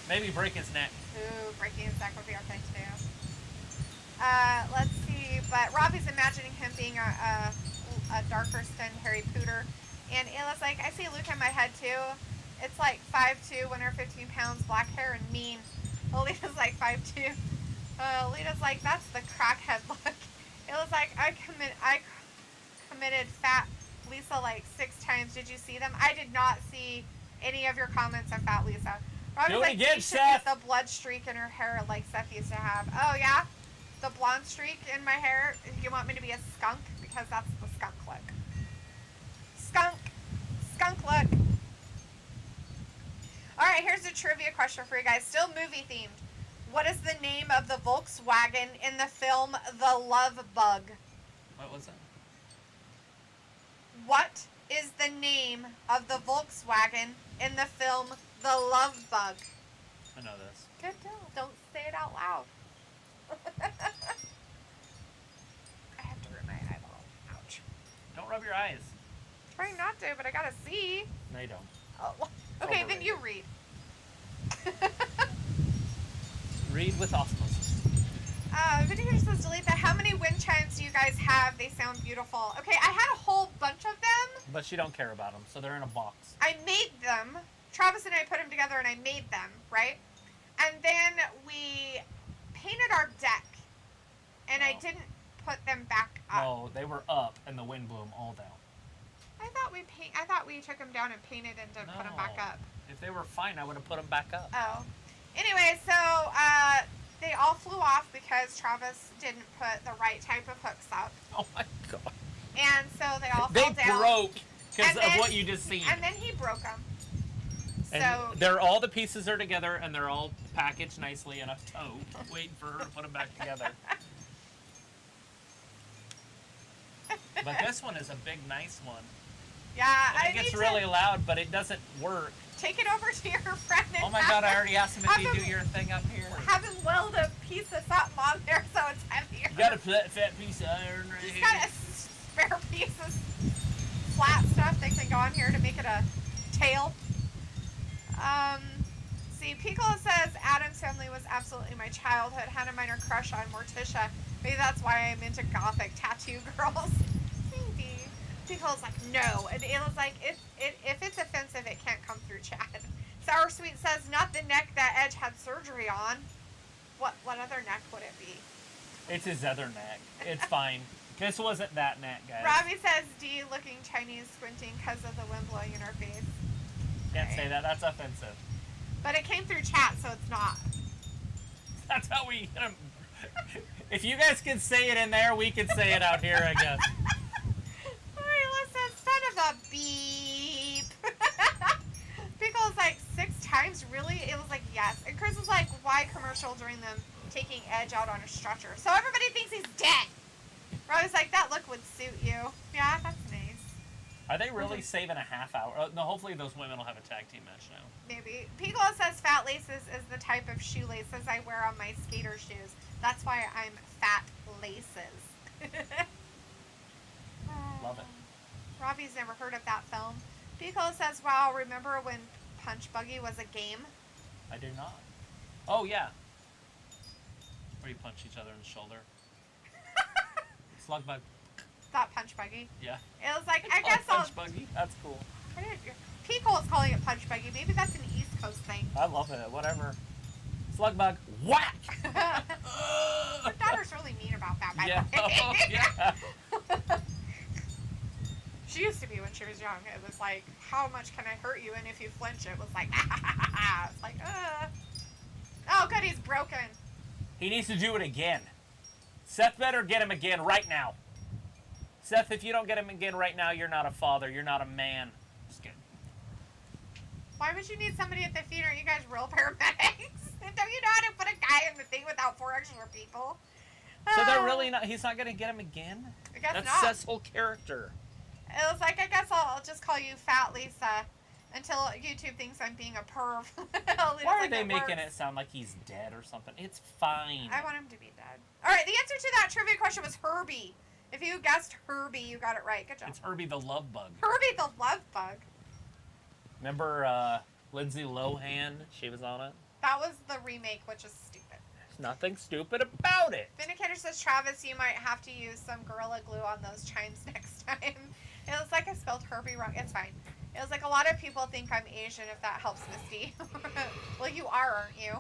Maybe break his neck. Ooh, breaking his neck would be our thing to do. Let's see. But Robbie's imagining him being a darker skinned Harry Pooter. And Ayla's like, I see Luke in my head too. It's like 5'2", 115 pounds, black hair, and mean. Alita's like 5'2". Alita's like, that's the crackhead look. Ayla's like, I committed fat Lisa like 6 times. Did you see them? I did not see any of your comments on fat Lisa. Robbie's like, again, she should Seth. get the blood streak in her hair like Seth used to have. Oh, yeah? The blonde streak in my hair? You want me to be a skunk? Because that's the skunk look. Skunk look. Alright, here's a trivia question for you guys. Still movie themed. What is the name of the Volkswagen in the film The Love Bug? What was it? What is the name of the Volkswagen in the film The Love Bug? I know this. Good deal. Don't say it out loud. I have to rub my eyeball. Ouch. Don't rub your eyes. Trying not to, but I gotta see. No, you don't. Oh. Okay, then you read. Read with osmosis. Video here says, Dalethea, how many wind chimes do you guys have? They sound beautiful. Okay, I had a whole bunch of them. But she don't care about them, so they're in a box. I made them. Travis and I put them together and I made them, right? And then we painted our deck. And I didn't put them back up. No, they were up and the wind blew them all down. I thought we took them down and painted and didn't put them back up. If they were fine, I would have put them back up. Oh. Anyway, so they all flew off because Travis didn't put the right type of hooks up. Oh my god. And so they all They fell down. broke because And of then- what you just seen. And then he broke them. And So they're all the pieces are together and they're all packaged nicely in a tote, waiting for her to put them back together. But this one is a big, nice one. yeah, And I it gets need really to loud, but it doesn't work. take it over to your friend. And Oh my god, I already asked him if have he'd do him- your thing up here. have him weld a piece of something on there so it's heavier. You got a fat piece of iron right He's here. got a spare piece of flat stuff that can go on here to make it a tail. See, Piccolo says Adam's Family was absolutely my childhood. Had a minor crush on Morticia. Maybe that's why I'm into gothic tattoo girls. Maybe. Piccolo's like, no. And Ayla's like, if it's offensive, it can't come through chat. Sour Sweet says, not the neck that Edge had surgery on. What other neck would it be? It's his other neck. It's fine. This wasn't that neck, guys. Robbie says, D looking Chinese squinting because of the wind blowing in her face. Can't say that. That's offensive. But it came through chat, so it's not. That's how we get 'em. If you guys can say it in there, we can say it out here, I guess. Alright, listen, son of a beep. Pickle's like 6 times, really? It was like, yes. And Chris was like, why commercial during them taking Edge out on a stretcher? So everybody thinks he's dead. Robbie's like, that look would suit you. Yeah, that's nice. Are they really saving a half hour? No, hopefully those women will have a tag team match now. Maybe. Piccolo says fat laces is the type of shoelaces I wear on my skater shoes. That's why I'm fat laces. Love it. Robbie's never heard of that film. Piccolo says, wow, remember when Punch Buggy was a game? I do not. Oh, yeah. Where you punch each other in the shoulder. Slug bug. Thought Punch Buggy. Yeah. It was like, I guess I'll... Punch buggy. That's cool. Piccolo's calling it Punch Buggy. Maybe that's an East Coast thing. I love it. Whatever. Slug bug. Whack! Her daughter's really mean about that, by Yeah. the way. Oh, yeah. She used to be when she was young. It was like, how much can I hurt you? And if you flinch, it was like, it's like, Oh, good, he's broken. He needs to do it again. Seth better get him again right now. Seth, if you don't get him again right now, you're not a father. You're not a man. Just kidding. Why would you need somebody at the theater? Are you guys real paramedics? Don't you know how to put a guy in the thing without 4 extra people? So they're really not... He's not going to get him again? I guess That's not. Seth's whole character. It was like, I guess I'll just call you Fat Lisa until YouTube thinks I'm being a perv. Why are they making it sound like he's dead or something? It's fine. I want him to be dead. All right, the answer to that trivia question was Herbie. If you guessed Herbie, you got it right. Good job. It's Herbie the Love Bug. Herbie the Love Bug. Remember Lindsay Lohan? She was on it. That was the remake, which is stupid. There's nothing stupid about it. Vindicator says, Travis, you might have to use some Gorilla Glue on those chimes next time. It looks like I spelled Herbie wrong. It's fine. It was like a lot of people think I'm Asian, if that helps, Misty. Well, you are, aren't you?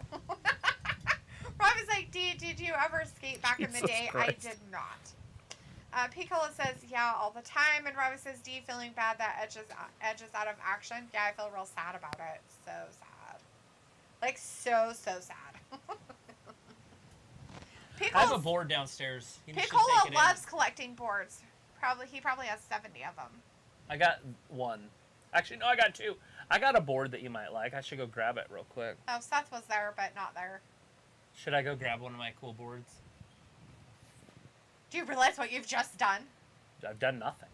Rob is like, did you ever skate back in the day? Christ. I did not. Piccolo says, yeah, all the time. And Robbie says, D, feeling bad that edges out of action? Yeah, I feel real sad about it. So sad. Like, so sad. I have a board downstairs. You should Piccolo take it loves in. collecting boards. He probably has 70 of them. I got one. Actually, no, I got two. I got a board that you might like. I should go grab it real quick. Oh, Seth was there, but not there. Should I go grab one of my cool boards? Do you realize what you've just done? I've done nothing.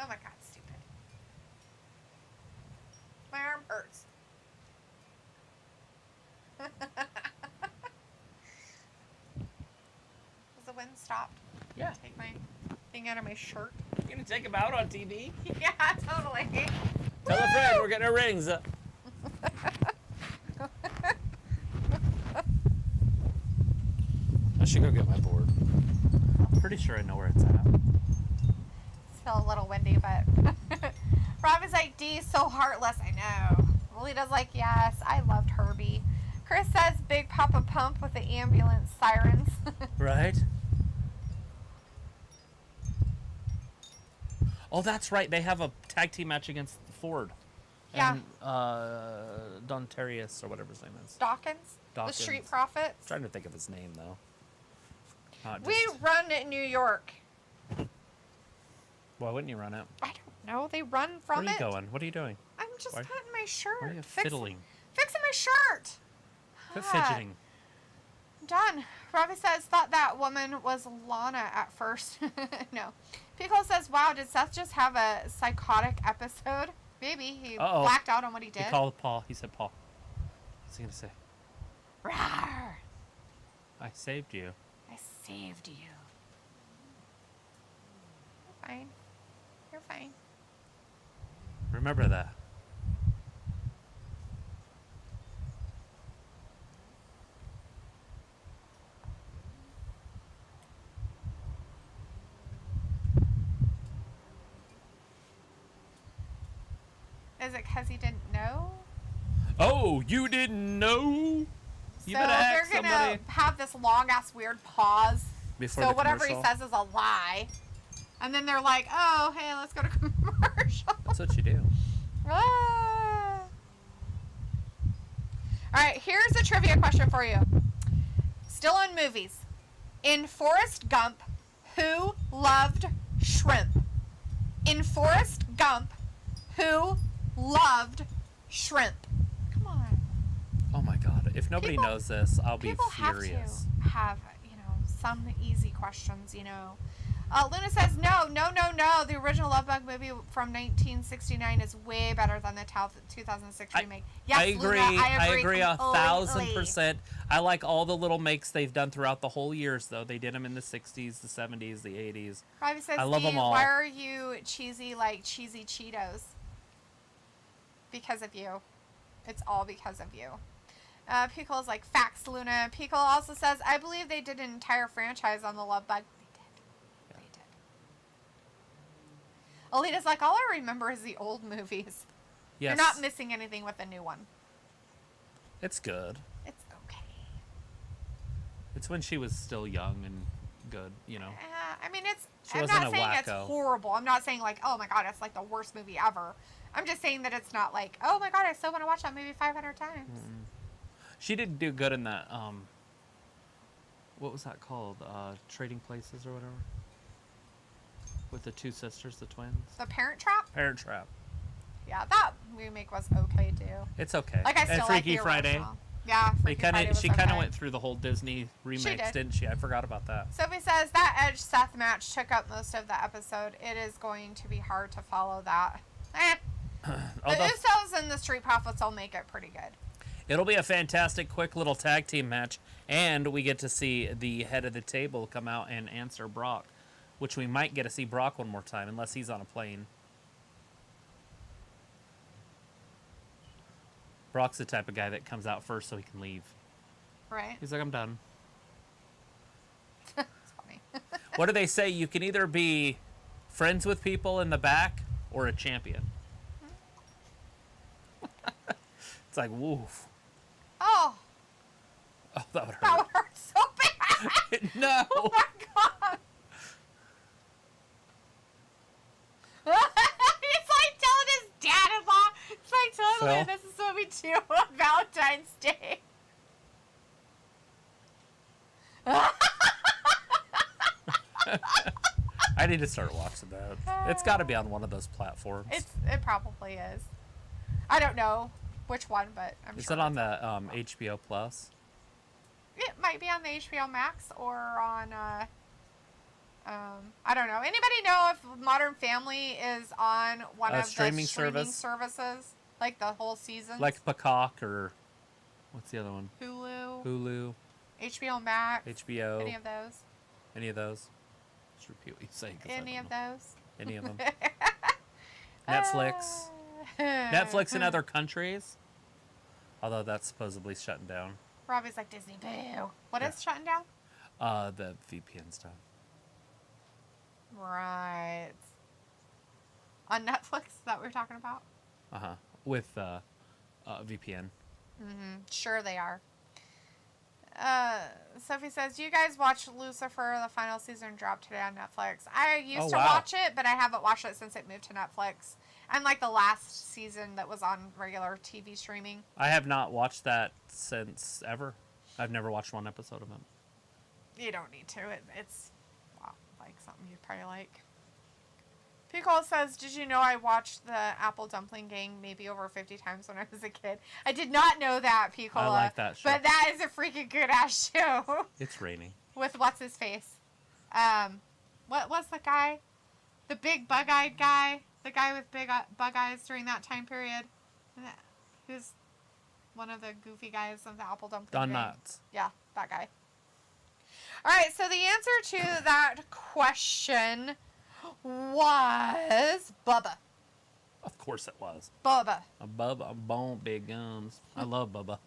Oh my god, stupid. My arm hurts. Has the wind stopped? Yeah. Take my thing out of my shirt. You gonna take him out on TV? Yeah, totally. Tell a friend we're getting our rings up. I should go get my board. I'm pretty sure I know where it's at. Still a little windy, but Rob is like, D, so heartless. I know. Lolita's like, yes, I loved Herbie. Chris says, Big Papa Pump with the ambulance sirens. Right? Oh, that's right. They have a tag team match against Ford. Yeah. And Dontarius, or whatever his name is. Dawkins? Dawkins. The Street Profits? Trying to think of his name, though. Not We just- run in New York. Why wouldn't you run it? I don't know. They run from Where are you it. going? What are you doing? I'm just Why- putting my shirt. Why are you fiddling? Fixing my shirt. Quit Ah, fidgeting. Done. Robbie says, thought that woman was Lana at first. No. Piccolo says, wow, did Seth just have a psychotic episode? Maybe. He Uh-oh. blacked out on what he He did. called Paul. He said Paul. What's he going to say? Rawr. I saved you. I saved you. You're fine. You're fine. Remember that. Is it because he didn't know? Oh, you didn't know? You So better ask they're gonna somebody. have this long ass weird pause. Before So the whatever he commercial. says is a lie. And then they're like, oh, hey, let's go to commercial. That's what you do. Ah. All right, here's a trivia question for you. Still on movies. In Forrest Gump, who loved shrimp? In Forrest Gump, who loved shrimp? Come on. Oh my god. If nobody People- knows this, I'll be People furious. have to have, some easy questions, Luna says, no. The original Love Bug movie from 1969 is way better than the 2006 remake. Yes, I agree. Luna, I agree completely. 1,000%. I like all the little makes they've done throughout the whole years, though. They did them in the 60s, the 70s, the 80s. Robbie says, I love Steve, them all. why are you cheesy like cheesy Cheetos? Because of you. It's all because of you. Pickle's like, facts, Luna. Pickle also says, I believe they did an entire franchise on the Love Bug. They did. Alita's like, all I remember is the old movies. Yes. You're not missing anything with the new one. It's good. It's okay. It's when she was still young and good, I mean, She I'm wasn't not a saying it's wacko. horrible. I'm not saying like, oh my god, it's like the worst movie ever. I'm just saying that it's not like, oh my god, I still want to watch that movie 500 times. She did do good in that, what was that called? Trading Places or whatever? With the two sisters, the twins? The Parent Trap? Parent Trap. Yeah, that remake was okay too. It's okay. Like I still and like Freaky the Friday. original. Yeah, Freaky Friday was She kind of okay. went through the whole Disney remakes, did. didn't she? I forgot about that. Sophie says that Edge Seth match took up most of the episode. It is going to be hard to follow that. The Although Usos and the Street Profits will make it pretty good. it'll be a fantastic, quick little tag team match, and we get to see the head of the table come out and answer Brock. which we might get to see Brock one more time, unless he's on a plane. Brock's the type of guy that comes out first so he can leave. Right. He's like, I'm done. It's funny. What do they say? You can either be friends with people in the back or a champion. It's like, woof. Oh, Oh, that would hurt. that would hurt so bad. No. Oh my god. He's like telling his dad-in-law. It's like telling him Phil? this is what we do on Valentine's Day. I need to start watching that. It's got to be on one of those platforms. It probably is. I don't know which one, but I'm Is sure. it on the HBO Plus? It might be on the HBO Max or on. I don't know. Anybody know if Modern Family is on one of Streaming the streaming service? services, like the whole season? Like Peacock or what's the other one? Hulu, Hulu, HBO Max, HBO, any of those. any of those? Just repeat what you say. 'Cause I Any don't of know. those. Any of them. Netflix. Netflix in other countries. Although that's supposedly shutting down. Robbie's like Disney. Boo. What Yeah. is shutting down? The VPN stuff. Right. On Netflix, is that what we're talking about? With VPN. Sure they are. Sophie says, do you guys watch Lucifer? The final season dropped today on Netflix. I used to wow. watch it, but I haven't watched it since it moved to Netflix. And like the last season that was on regular TV streaming. I have not watched that since ever. I've never watched one episode of it. You don't need to. It's well, like something you'd probably like. Pickle says, did you know I watched the Apple Dumpling Gang maybe over 50 times when I was a kid? I did not know that, Pickle. I like that show. But that is a freaking good ass show. It's raining. With what's his face? What was the guy? The big bug-eyed guy? The guy with big bug eyes during that time period? Who's one of the goofy guys of the Apple Dumpling Don Gang? Knotts. Yeah, that guy. All right, so the answer to that question was Bubba. Of course it was. Bubba. Bubba, bone, big gums. I love Bubba.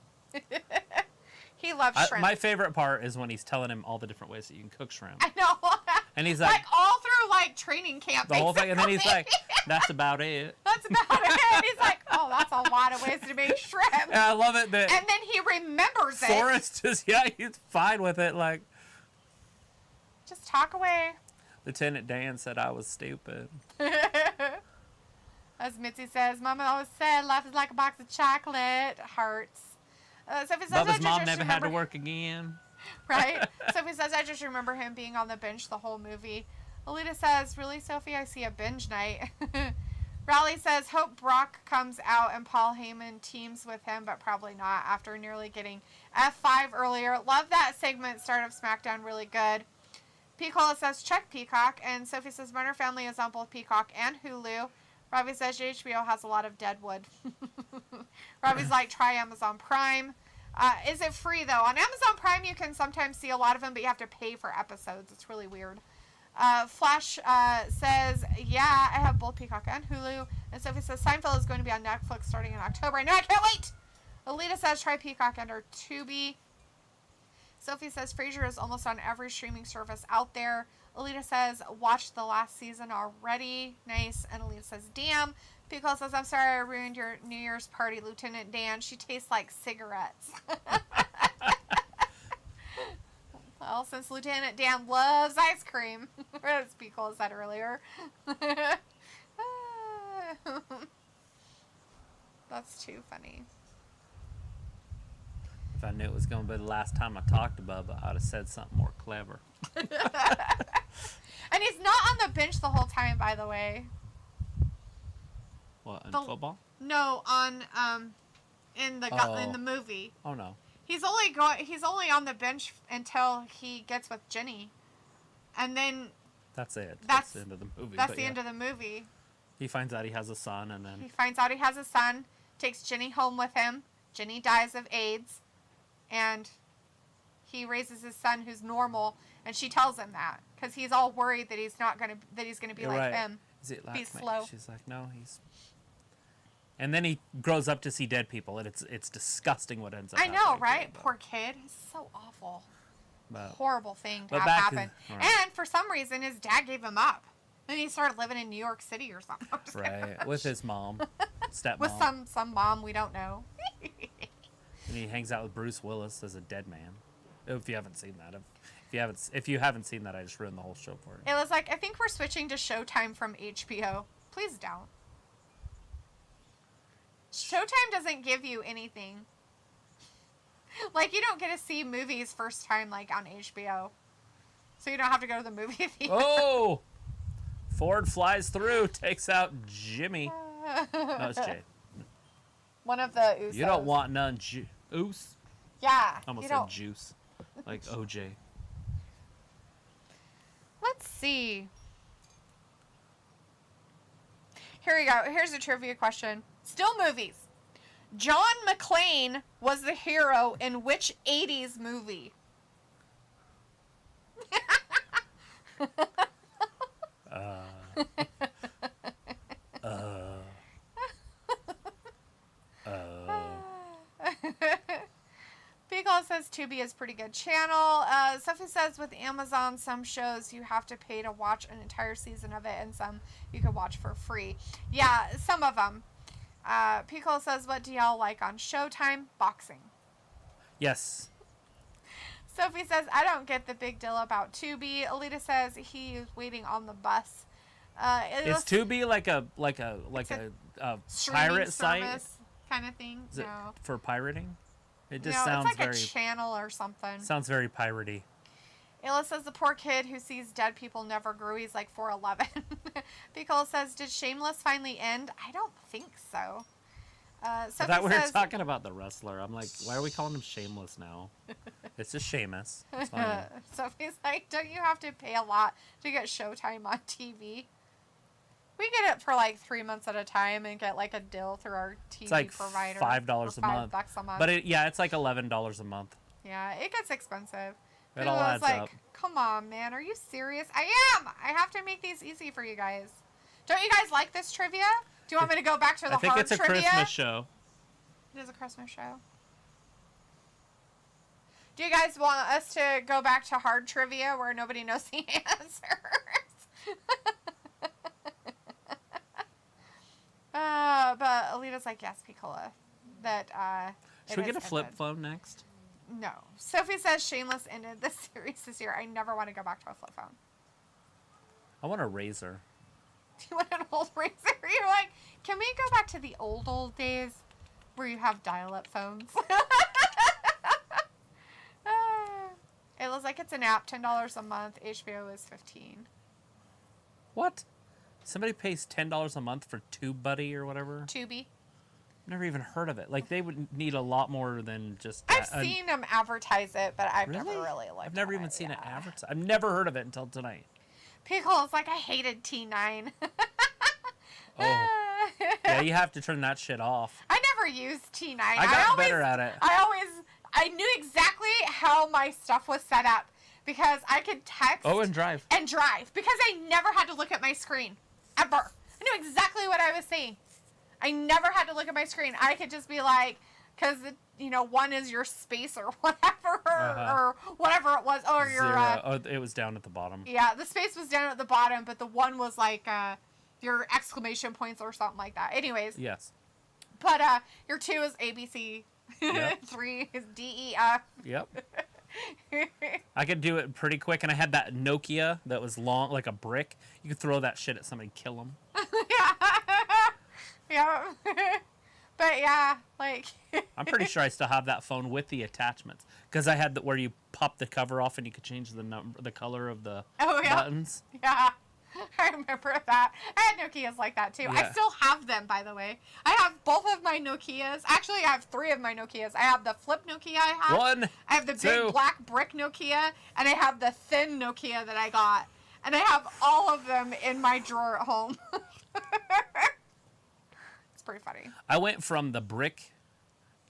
He loves shrimp. My favorite part is when he's telling him all the different ways that you can cook shrimp. I know. And he's like, all through like training camp. the whole thing, and then he's basically. like, that's about it. That's about it. And he's like, oh, that's a lot of ways to make shrimp. And I love it that And then he remembers it. Forrest is, he's fine with it. Like, Just talk away. Lieutenant Dan said I was stupid. As Mitzi says, Mama always said life is like a box of chocolate. Hearts. Sophie says, Bubba's mom never had to work again. Right? Sophie says, I just remember him being on the bench the whole movie. Alita says, really, Sophie? I see a binge night. Raleigh says, hope Brock comes out and Paul Heyman teams with him, but probably not after nearly getting F5 earlier. Love that segment, start of SmackDown, really good. Peacola says, check Peacock. And Sophie says, Modern Family is on both Peacock and Hulu. Robbie says, HBO has a lot of Deadwood. Robbie's like, try Amazon Prime. Is it free, though? On Amazon Prime, you can sometimes see a lot of them, but you have to pay for episodes. It's really weird. Flash says, yeah, I have both Peacock and Hulu. And Sophie says, Seinfeld is going to be on Netflix starting in October. I know, I can't wait! Alita says, try Peacock under Tubi. Sophie says, Frasier is almost on every streaming service out there. Alita says, watched the last season already. Nice. And Alita says, damn. Pickle says, I'm sorry I ruined your New Year's party, Lieutenant Dan. She tastes like cigarettes. Well, since Lieutenant Dan loves ice cream, as Pickle said earlier. That's too funny. If I knew it was going to be the last time I talked to Bubba, I'd have said something more clever. And he's not on the bench the whole time, by the way. What, in The- football? No, on in the movie. Oh, no. He's only on the bench until he gets with Jenny. And then That's it. That's- the end of the movie. that's but the yeah. end of the movie. He finds out he has a son, and He then finds out he has a son, takes Jenny home with him. Jenny dies of AIDS, and he raises his son who's normal, and she tells him that because he's all worried that he's gonna be You're like right. him. Is it Be slow. She's like, no, he's. And then he grows up to see dead people, and it's disgusting what ends up. I know, happening to right? him, Poor kid. It's so awful. but- Horrible thing to but have back happen. to- right. And for some reason, his dad gave him up. And he started living in New York City or something. I'm just kidding. Right, with his mom, stepmom. With some mom we don't know. And he hangs out with Bruce Willis as a dead man. If you haven't seen that, if you haven't seen that, I just ruined the whole show for you. It was like, I think we're switching to Showtime from HBO. Please don't. Showtime doesn't give you anything. Like, you don't get to see movies first time, like, on HBO. So you don't have to go to the movie theater. Oh! Ford flies through, takes out Jimmy. No, it's Jay. One of the Usos. You don't want none Oos. Yeah. I almost you said don't. juice. Like OJ. Let's see. Here we go. Here's a trivia question. Still movies. John McClane was the hero in which 80s movie? Beagle says Tubi is a pretty good channel. Sophie says with Amazon, some shows you have to pay to watch an entire season of it, and some you can watch for free. Yeah, some of them. Pico says, what do y'all like on Showtime? Boxing. Yes. Sophie says, I don't get the big deal about Tubi. Alita says he is waiting on the bus. Is Tubi like a streaming pirate site? service kind of thing? Is it No. for pirating? It just No, sounds it's like very a channel or something. sounds very piratey. Ayla says the poor kid who sees dead people never grew. He's like 4'11". Pickle says, did Shameless finally end? I don't think so. I Sophie thought we were says, talking about the wrestler. I'm like, why are we calling him Shameless now? It's just Sheamus. It's fine. Sophie's like, don't you have to pay a lot to get Showtime on TV? We get it for like 3 months at a time and get like a deal through our TV It's like provider. $5 a month. $5 a month. But it's like $11 a month. Yeah, it gets expensive. It all adds like, up. come on, man. Are you serious? I am. I have to make these easy for you guys. Don't you guys like this trivia? Do you want me to go back to the I think hard it's a trivia? Christmas show. It is a Christmas show. Do you guys want us to go back to hard trivia where nobody knows the answers? But Alita's like, yes, Piccola. That, Should we get a flip phone next? No. Sophie says Shameless ended the series this year. I never want to go back to a flip phone. I want a razor. Do you want an old razor? You're like, can we go back to the old days where you have dial-up phones? It looks like it's an app, $10 a month. HBO is $15. What? Somebody pays $10 a month for TubeBuddy or whatever? Tubi. Never even heard of it. Like, they would need a lot more than just I've that. seen them advertise it, but I've Really? never really looked I've never at even it, seen it yeah. advertised. I've never heard of it until tonight. Pickle's like, I hated T9. Oh. Yeah, you have to turn that shit off. I never used T9. I got better at it. I knew exactly how my stuff was set up because I could text. Oh, and drive. And drive because I never had to look at my screen ever. I knew exactly what I was saying. I never had to look at my screen. I could just be like, because one is your space or whatever, or whatever it was, or your. It was down at the bottom. Yeah, the space was down at the bottom, but the one was like your exclamation points or something like that. Anyways. Yes. But your 2 is ABC. Yep. 3 is DEF. Yep. I could do it pretty quick, and I had that Nokia that was long, like a brick. You could throw that shit at somebody, kill them. Yeah. But yeah, like. I'm pretty sure I still have that phone with the attachments because I had where you pop the cover off and you could change the color of the buttons. Yeah. I remember that. I had Nokias like that too. Yeah. I still have them, by the way. I have both of my Nokias. Actually, I have 3 of my Nokias. I have the flip Nokia I have. I have the 2. big black brick Nokia, and I have the thin Nokia that I got. And I have all of them in my drawer at home. It's pretty funny. I went from the brick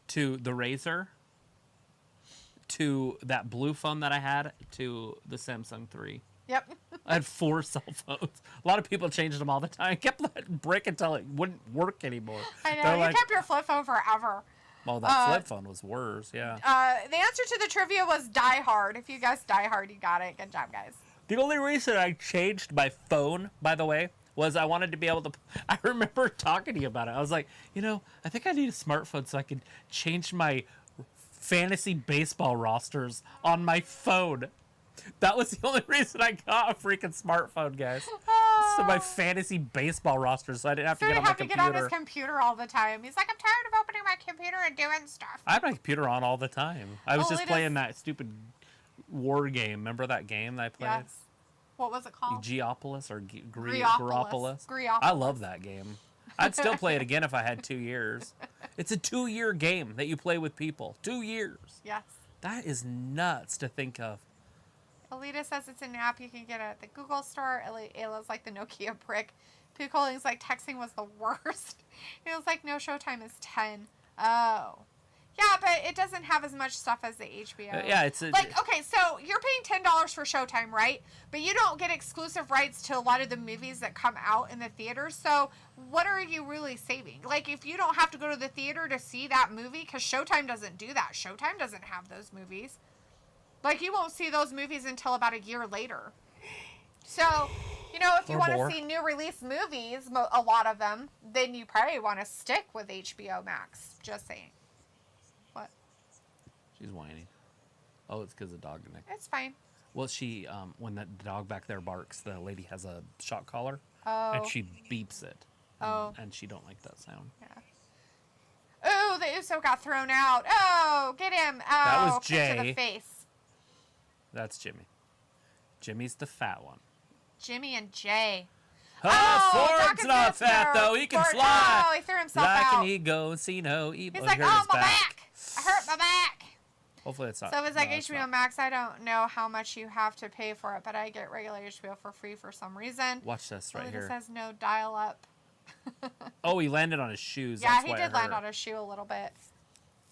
to the Razor to that blue phone that I had to the Samsung 3. Yep. I had 4 cell phones. A lot of people changed them all the time. I kept letting it break until it wouldn't work anymore. I know. They're You like, kept your flip phone forever. well, that flip phone was worse, yeah. The answer to the trivia was Die Hard. If you guessed Die Hard, you got it. Good job, guys. The only reason I changed my phone, by the way, was I wanted to be able to... I remember talking to you about it. I was like, I think I need a smartphone so I can change my fantasy baseball rosters on my phone. That was the only reason I got a freaking smartphone, guys. So my fantasy baseball rosters, so I didn't have to get on my computer. Get on his computer all the time. He's like, I'm tired of opening my computer and doing stuff. I have my computer on all the time. I was just it playing is- that stupid war game. Remember that game that I played? Yes. What was it called? Geopolis or Greopolis. Greopolis? I love that game. I'd still play it again if I had 2 years. It's a 2-year game that you play with people. 2 years. Yes. That is nuts to think of. Alita says it's an app you can get at the Google store. Ayla's like the Nokia brick. Picoling's like texting was the worst. It was like no showtime is 10. Oh. Yeah, but it doesn't have as much stuff as the HBO. Yeah, it's okay, so you're paying $10 for Showtime, right? But you don't get exclusive rights to a lot of the movies that come out in the theaters. So what are you really saving? Like, if you don't have to go to the theater to see that movie, because Showtime doesn't do that. Showtime doesn't have those movies. Like, you won't see those movies until about a year later. So, if you want to see new release movies, a lot of them, then you probably want to stick with HBO Max. Just saying. What? She's whining. Oh, it's because of the dog neck. It's fine. Well, she, when the dog back there barks, the lady has a shock collar. Oh. And she beeps it. Oh. And she don't like that sound. Yeah. Oh, the Uso got thrown out. Oh, get him. Oh, That was kick to Jay. the face. That's Jimmy. Jimmy's the fat one. Jimmy and Jay. Ford's not fat, though. He can fly. Oh, he threw himself like out. an ego, see no evil. He's like, oh, my back. I hurt my back. Hopefully it's not. So it's like no, it's HBO not. Max. I don't know how much you have to pay for it, but I get regular HBO for free for some reason. Watch this right It here. says no dial up. Oh, he landed on his shoes. Yeah, That's he why did it land hurt. on his shoe a little bit.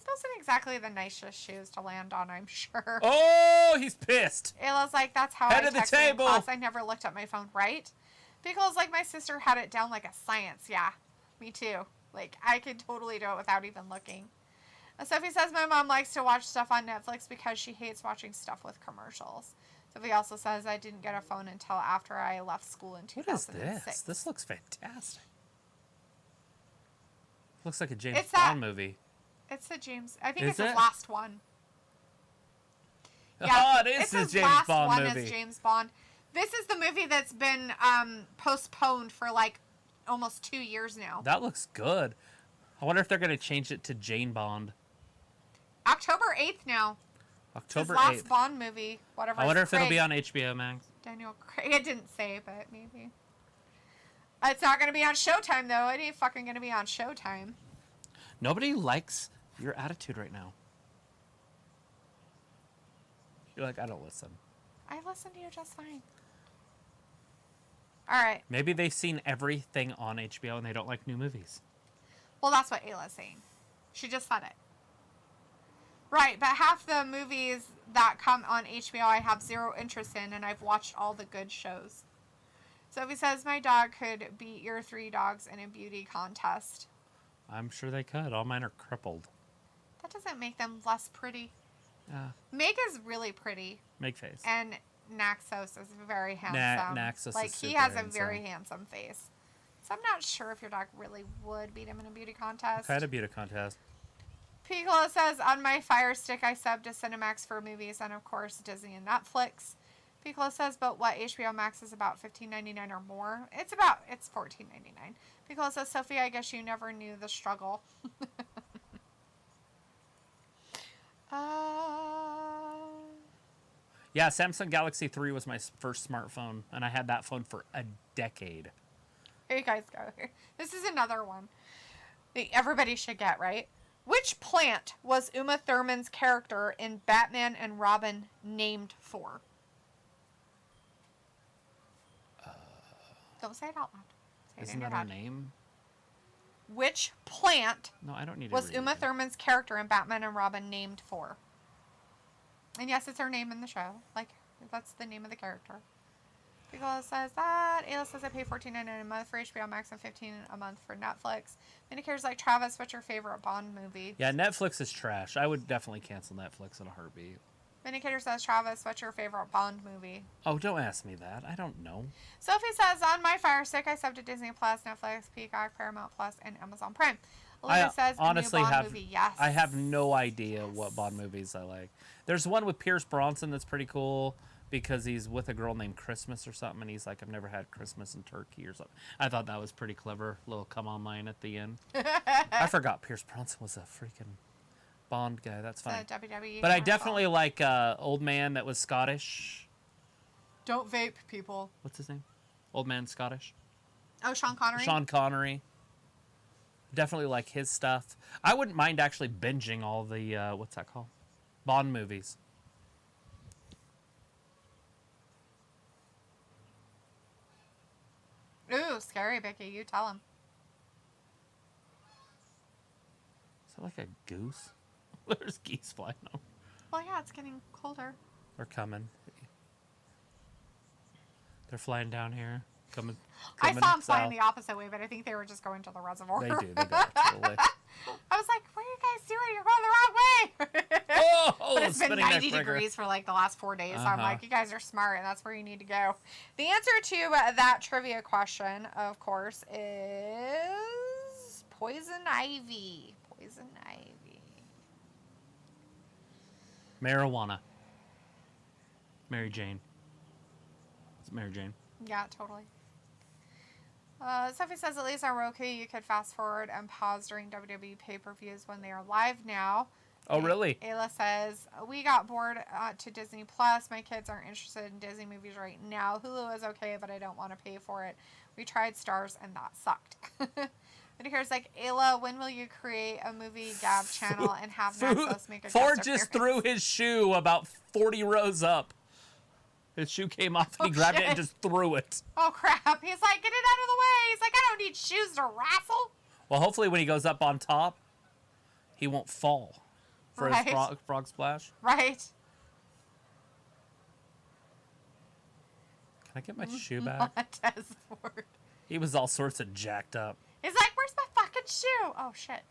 Those aren't exactly the nicest shoes to land on, I'm sure. Oh, he's pissed. Ayla's like, that's how Head I of the texted in table. class. I never looked at my phone, right? Because, like, my sister had it down like a science. Yeah, me too. Like, I could totally do it without even looking. Sophie says my mom likes to watch stuff on Netflix because she hates watching stuff with commercials. Sophie also says I didn't get a phone until after I left school in What is 2006. this? This looks fantastic. Looks like a James It's that- Bond movie. It's the James. I think Is it's his it? last one. Oh, it is it's his his James last Bond one movie. as James Bond. This is the movie that's been postponed for like almost 2 years now. That looks good. I wonder if they're going to change it to Jane Bond. October 8th now. October His last 8th. Bond movie, whatever. I wonder if it'll Craig- be on HBO Max. Daniel Craig. It didn't say, but maybe. It's not going to be on Showtime, though. It ain't fucking going to be on Showtime. Nobody likes your attitude right now. You're like, I don't listen. I listen to you just fine. All right. Maybe they've seen everything on HBO and they don't like new movies. Well, that's what Ayla's saying. She just said it. Right, but half the movies that come on HBO I have zero interest in, and I've watched all the good shows. Sophie says my dog could beat your 3 dogs in a beauty contest. I'm sure they could. All mine are crippled. That doesn't make them less pretty. Yeah. Meg is really pretty, Make face. and Naxos is very handsome. Naxos like, is he super has a handsome. very handsome face. So I'm not sure if your dog really would beat him in a beauty contest. I had a beauty contest. Piccolo says, on my Fire Stick, I sub to Cinemax for movies and, of course, Disney and Netflix. Piccolo says, but what HBO Max is about $15.99 or more? It's $14.99. Piccolo says, Sophie, I guess you never knew the struggle. Yeah, Samsung Galaxy 3 was my first smartphone, and I had that phone for a decade. Here you guys go. Here. This is another one that everybody should get, right? Which plant was Uma Thurman's character in Batman and Robin named for? Don't say it out loud. Say it Isn't in your that her head. name? Which plant No, I don't need to was read Uma it. Thurman's character in Batman and Robin named for? And yes, it's her name in the show. Like, that's the name of the character. Pickle says that. Ayla says I pay $14.99 a month for HBO Max and $15 a month for Netflix. Minicare's like, Travis, what's your favorite Bond movie? Yeah, Netflix is trash. I would definitely cancel Netflix in a heartbeat. Vindicator says, Travis, what's your favorite Bond movie? Oh, don't ask me that. I don't know. Sophie says, on my Fire Stick, I sub to Disney Plus, Netflix, Peacock, Paramount Plus, and Amazon Prime. Olivia says, honestly a new Bond have movie, yes. I have no idea what Bond movies I like. There's one with Pierce Brosnan that's pretty cool because he's with a girl named Christmas or something, and he's like, I've never had Christmas in Turkey or something. I thought that was pretty clever. Little come on line at the end. I forgot Pierce Brosnan was a freaking Bond guy. That's funny. It's a WWE But I commercial. definitely like old man that was Scottish. Don't vape, people. What's his name? Old man Scottish. Oh, Sean Connery? Sean Connery. Definitely like his stuff. I wouldn't mind actually binging all the what's that called? Bond movies. Ooh, scary, Vicky. You tell him. Is that like a goose? There's geese flying over. Well, yeah, it's getting colder. They're coming. They're flying down here. Coming I saw them flying south. the opposite way, but I think they were just going to the reservoir. They do. They go to the lake. I was like, what are you guys doing? You're going the wrong way. Oh, But it's been spinning neck 90 breaker. degrees for like the last 4 days. So I'm Uh-huh. like, you guys are smart, and that's where you need to go. The answer to that trivia question, of course, is poison ivy. Poison ivy. Marijuana. Mary Jane. Is it Mary Jane? Yeah, totally. Sophie says, at least on Roku, you could fast forward and pause during WWE pay-per-views when they are live now. Oh, really? Ayla says, we got bored to Disney Plus. My kids aren't interested in Disney movies right now. Hulu is okay, but I don't want to pay for it. We tried Stars, and that sucked. But here's like, Ayla, when will you create a movie Gab channel and have Naxos make a Ford guest just appearance? threw his shoe about 40 rows up. His shoe came off and he grabbed it and shit. just threw it. Oh, crap. He's like, get it out of the way. He's like, I don't need shoes to wrestle. Well, hopefully when he goes up on top, he won't fall for Right. his frog splash. Right. Can I get my shoe back? Montez Ford. He was all sorts of jacked up. He's like, where's my fucking shoe? Oh, shit.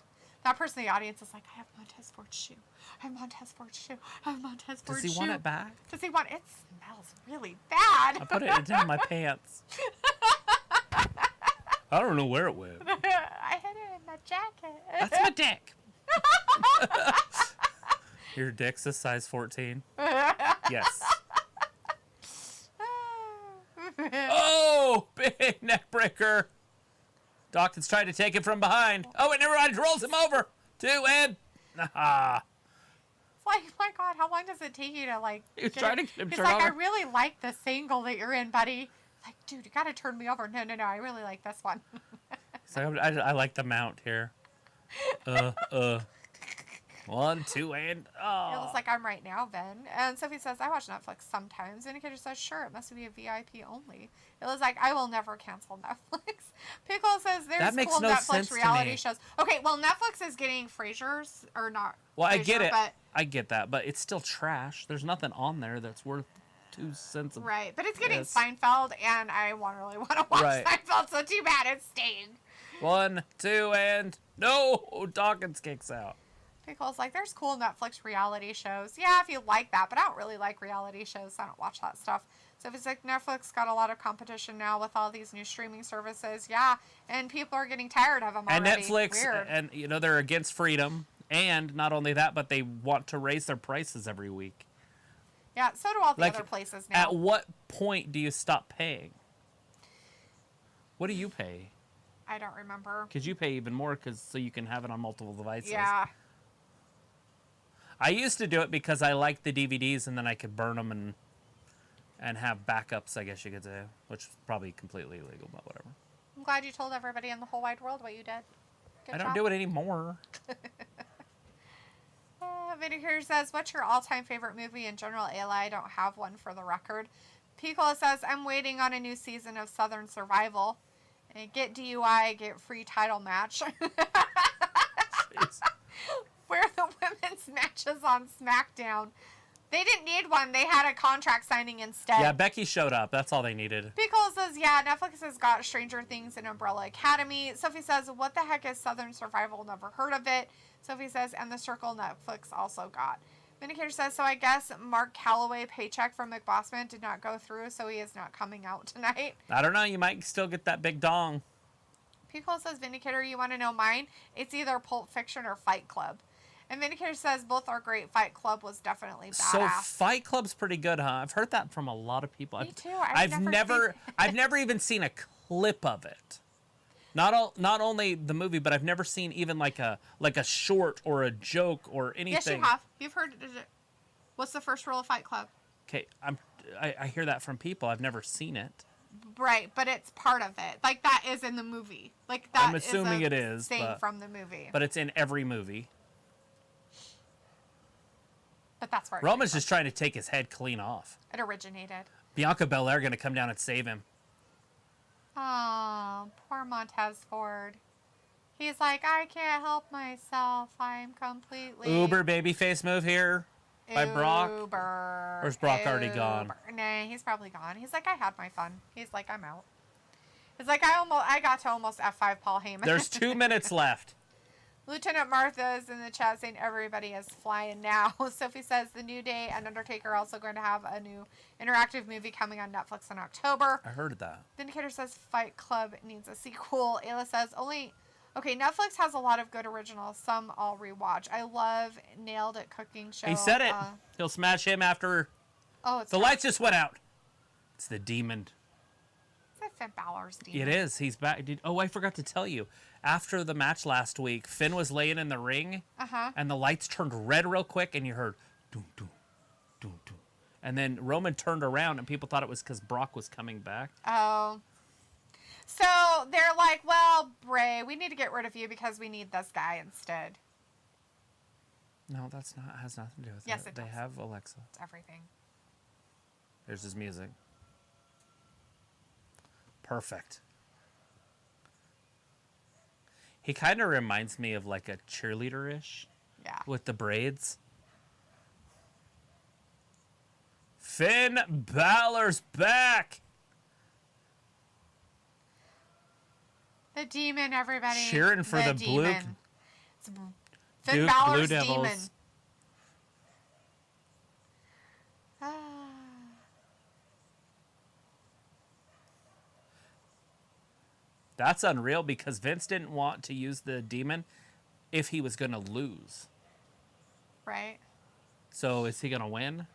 That person in the audience is like, I have Montez Ford's shoe. I have Montez Ford's shoe. I have Montez Ford's shoe. Does he want it back? Does he want it? Smells really bad. I put it down my pants. I don't know where it went. I had it in my jacket. That's my dick. Your dick's a size 14? Yes. Oh, big neck breaker. Dawkins tried to take it from behind. Oh, it never mind. Rolls him over. 2 and... Ah. It's like, my God, how long does it take you to, like... He was get trying it? to get him He's turned like, I over. really like this angle that you're in, buddy. Like, dude, you gotta turn me over. No, I really like this one. So I like the mount here. 1, 2, and... It Oh. looks like I'm right now, Ben. And Sophie says, I watch Netflix sometimes. Indicator says, sure, it must be a VIP only. It was like, I will never cancel Netflix. Pickle says, there's That makes cool no Netflix sense to reality me. shows. Okay, well, Netflix is getting Frasier's, or not Well, I Frasier, get it. But, I get that, but it's still trash. There's nothing on there that's worth 2 cents. right, but it's getting Yes. Seinfeld, and I really want to watch Right. Seinfeld, so too bad it's staying. 1, 2, and... No! Dawkins kicks out. Pickle's like, there's cool Netflix reality shows. Yeah, if you like that, but I don't really like reality shows, so I don't watch that stuff. So if it's like Netflix got a lot of competition now with all these new streaming services, yeah, and people are getting tired of them And already. Netflix, Weird. and they're against freedom, and not only that, but they want to raise their prices every week. Yeah, so do all the Like, other places now. At what point do you stop paying? What do you pay? I don't remember. Because you pay even more so you can have it on multiple devices. Yeah. I used to do it because I liked the DVDs, and then I could burn them and have backups, I guess you could say, which is probably completely illegal, but whatever. I'm glad you told everybody in the whole wide world what you did. Good I don't job. do it anymore. Vinegar says, what's your all-time favorite movie in general? Ayla, I don't have one for the record. Picola says, I'm waiting on a new season of Southern Survival. Get DUI, get free title match. Jeez. Where the women's matches on SmackDown. They didn't need one. They had a contract signing instead. Yeah, Becky showed up. That's all they needed. Pickle says, yeah, Netflix has got Stranger Things and Umbrella Academy. Sophie says, what the heck is Southern Survival? Never heard of it. Sophie says, and The Circle Netflix also got. Vindicator says, so I guess Mark Calloway paycheck from McBossman did not go through, so he is not coming out tonight. I don't know. You might still get that big dong. Pickle says, Vindicator, you want to know mine? It's either Pulp Fiction or Fight Club. And Vindicator says both are great. Fight Club was definitely badass. So Fight Club's pretty good, huh? I've heard that from a lot of people. Me too. I've never even seen a clip of it. Not only the movie, but I've never seen even like a short or a joke or anything. Yes, you have. You've heard it. What's the first rule of Fight Club? Okay, I hear that from people. I've never seen it. Right, but it's part of it. Like that is in the movie. Like that. I'm assuming it is thing from the movie. But it's in every movie. But that's where Roman's just trying to take his head clean off. it originated. Bianca Belair gonna come down and save him. Oh, poor Montez Ford. He's like, I can't help myself. I'm completely Uber babyface move here by Brock. Uber. Or is Brock already gone? Nah, he's probably gone. He's like, I had my fun. He's like, I'm out. He's like, I got to almost F5 Paul Heyman. There's 2 minutes left. Lieutenant Martha is in the chat saying everybody is flying now. Sophie says The New Day and Undertaker are also going to have a new interactive movie coming on Netflix in October. I heard that. Vindicator says Fight Club needs a sequel. Ayla says okay, Netflix has a lot of good originals. Some I'll rewatch. I love Nailed It Cooking Show. He said it. He'll smash him after. Oh, it's the lights just went out. It's the demon. Is that Finn Balor's demon? It is. He's back. I forgot to tell you. After the match last week, Finn was laying in the ring, and the lights turned red real quick, and you heard, doom, doom, doom, doom. And then Roman turned around, and people thought it was because Brock was coming back. Oh. So they're like, well, Bray, we need to get rid of you because we need this guy instead. No, has nothing to do with yes, it. It They does. have Alexa. It's everything. There's his music. Perfect. He kind of reminds me of like a cheerleader-ish. Yeah. With the braids. Finn Balor's back. The demon, everybody. Cheering for the blue. demon. It's Finn Duke Balor's Blue Devils. demon. That's unreal because Vince didn't want to use the demon if he was going to lose. Right. So is he going to win?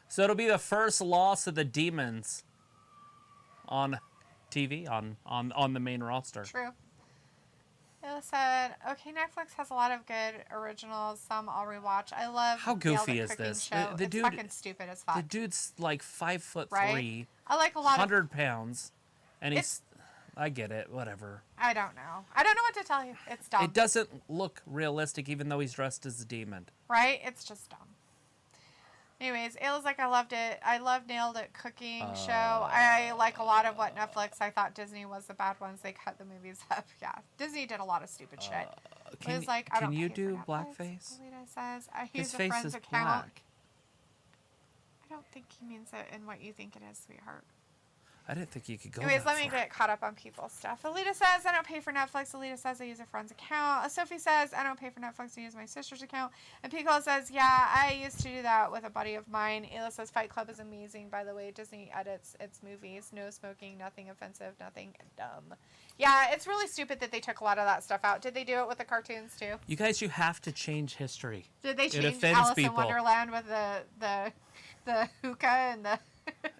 So it'll be the first loss of the demons on TV, on the main roster. True. It said, okay, Netflix has a lot of good originals. Some I'll rewatch. I love How Nailed goofy It is Cooking this? Show. The it's dude- fucking stupid as fuck. The dude's like 5'3", Right? I like a lot of... 100 pounds, and he's. I get it. Whatever. I don't know. I don't know what to tell you. It's dumb. It doesn't look realistic, even though he's dressed as a demon. Right? It's just dumb. Anyways, Ayla's like, I loved it. I love Nailed It Cooking Show. I like a lot of what Netflix. I thought Disney was the bad ones. They cut the movies up. Yeah. Disney did a lot of stupid shit. Can, Liz like, I can don't you pay for do Netflix. blackface? Alita says, I His use a face friend's is account. black. I don't think he means it in what you think it is, sweetheart. I didn't think you could go. Anyways, that let me far. get caught up on people's stuff. Alita says, I don't pay for Netflix. Alita says, I use a friend's account. Sophie says, I don't pay for Netflix. I use my sister's account. And Pico says, yeah, I used to do that with a buddy of mine. Ayla says, Fight Club is amazing. By the way, Disney edits its movies. No smoking, nothing offensive, nothing dumb. Yeah, it's really stupid that they took a lot of that stuff out. Did they do it with the cartoons too? You guys, you have to change history. Did they change offends Alice in people. Wonderland with the hookah and the...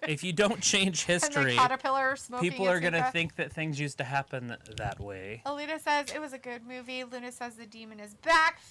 If you don't change and history, the caterpillar smoking people are its going to hookah? think that things used to happen that way. Alita says it was a good movie. Luna says the demon is back.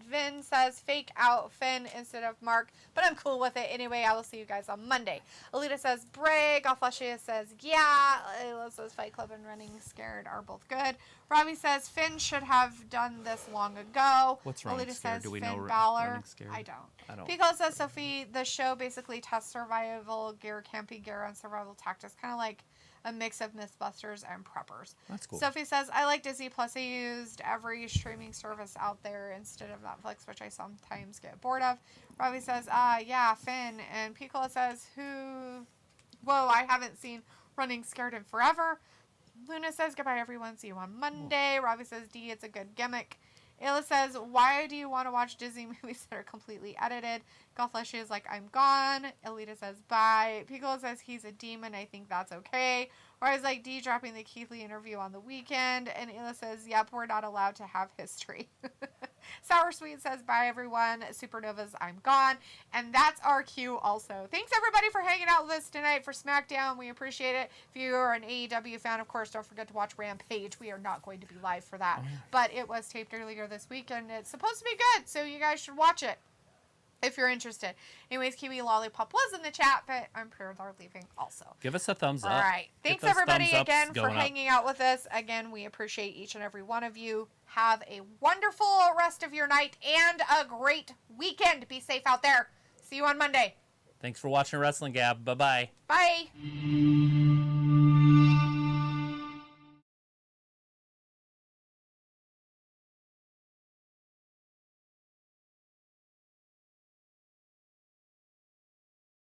Vin says fake out Finn instead of Mark, but I'm cool with it. Anyway, I will see you guys on Monday. Alita says break. Alfleshia says yeah. Ayla says Fight Club and Running Scared are both good. Robbie says Finn should have done this long ago. What's Running Alita Scared? says Do we Finn know Balor. Running Scared? I don't. I don't. Pico says Sophie, the show basically tests survival gear, camping gear, and survival tactics, kind of like a mix of Mythbusters and Preppers. That's cool. Sophie says, I like Disney Plus. I used every streaming service out there instead of Netflix, which I sometimes get bored of. Robbie says, yeah, Finn. And Piccola says, whoa, I haven't seen Running Scared in forever. Luna says, goodbye, everyone. See you on Monday. Robbie says, D, it's a good gimmick. Ayla says, why do you want to watch Disney movies that are completely edited? Golflesh is like, I'm gone. Elita says, bye. Piccolo says, he's a demon. I think that's okay. Or I was like, D dropping the Keith Lee interview on the weekend. And Ayla says, yep, we're not allowed to have history. Sour Sweet says, bye, everyone. Supernovas, I'm gone. And that's our cue also. Thanks, everybody, for hanging out with us tonight for SmackDown. We appreciate it. If you are an AEW fan, of course, don't forget to watch Rampage. We are not going to be live for that. But it was taped earlier this week, and it's supposed to be good. So you guys should watch it if you're interested. Anyways, Kiwi Lollipop was in the chat, but I'm sure they're leaving also. Give us a thumbs up. All right. Thanks, those everybody, thumbs ups again, for going up. hanging out with us. Again, we appreciate each and every one of you. Have a wonderful rest of your night and a great weekend. Be safe out there. See you on Monday. Thanks for watching Wrestling Gab. Bye-bye. Bye.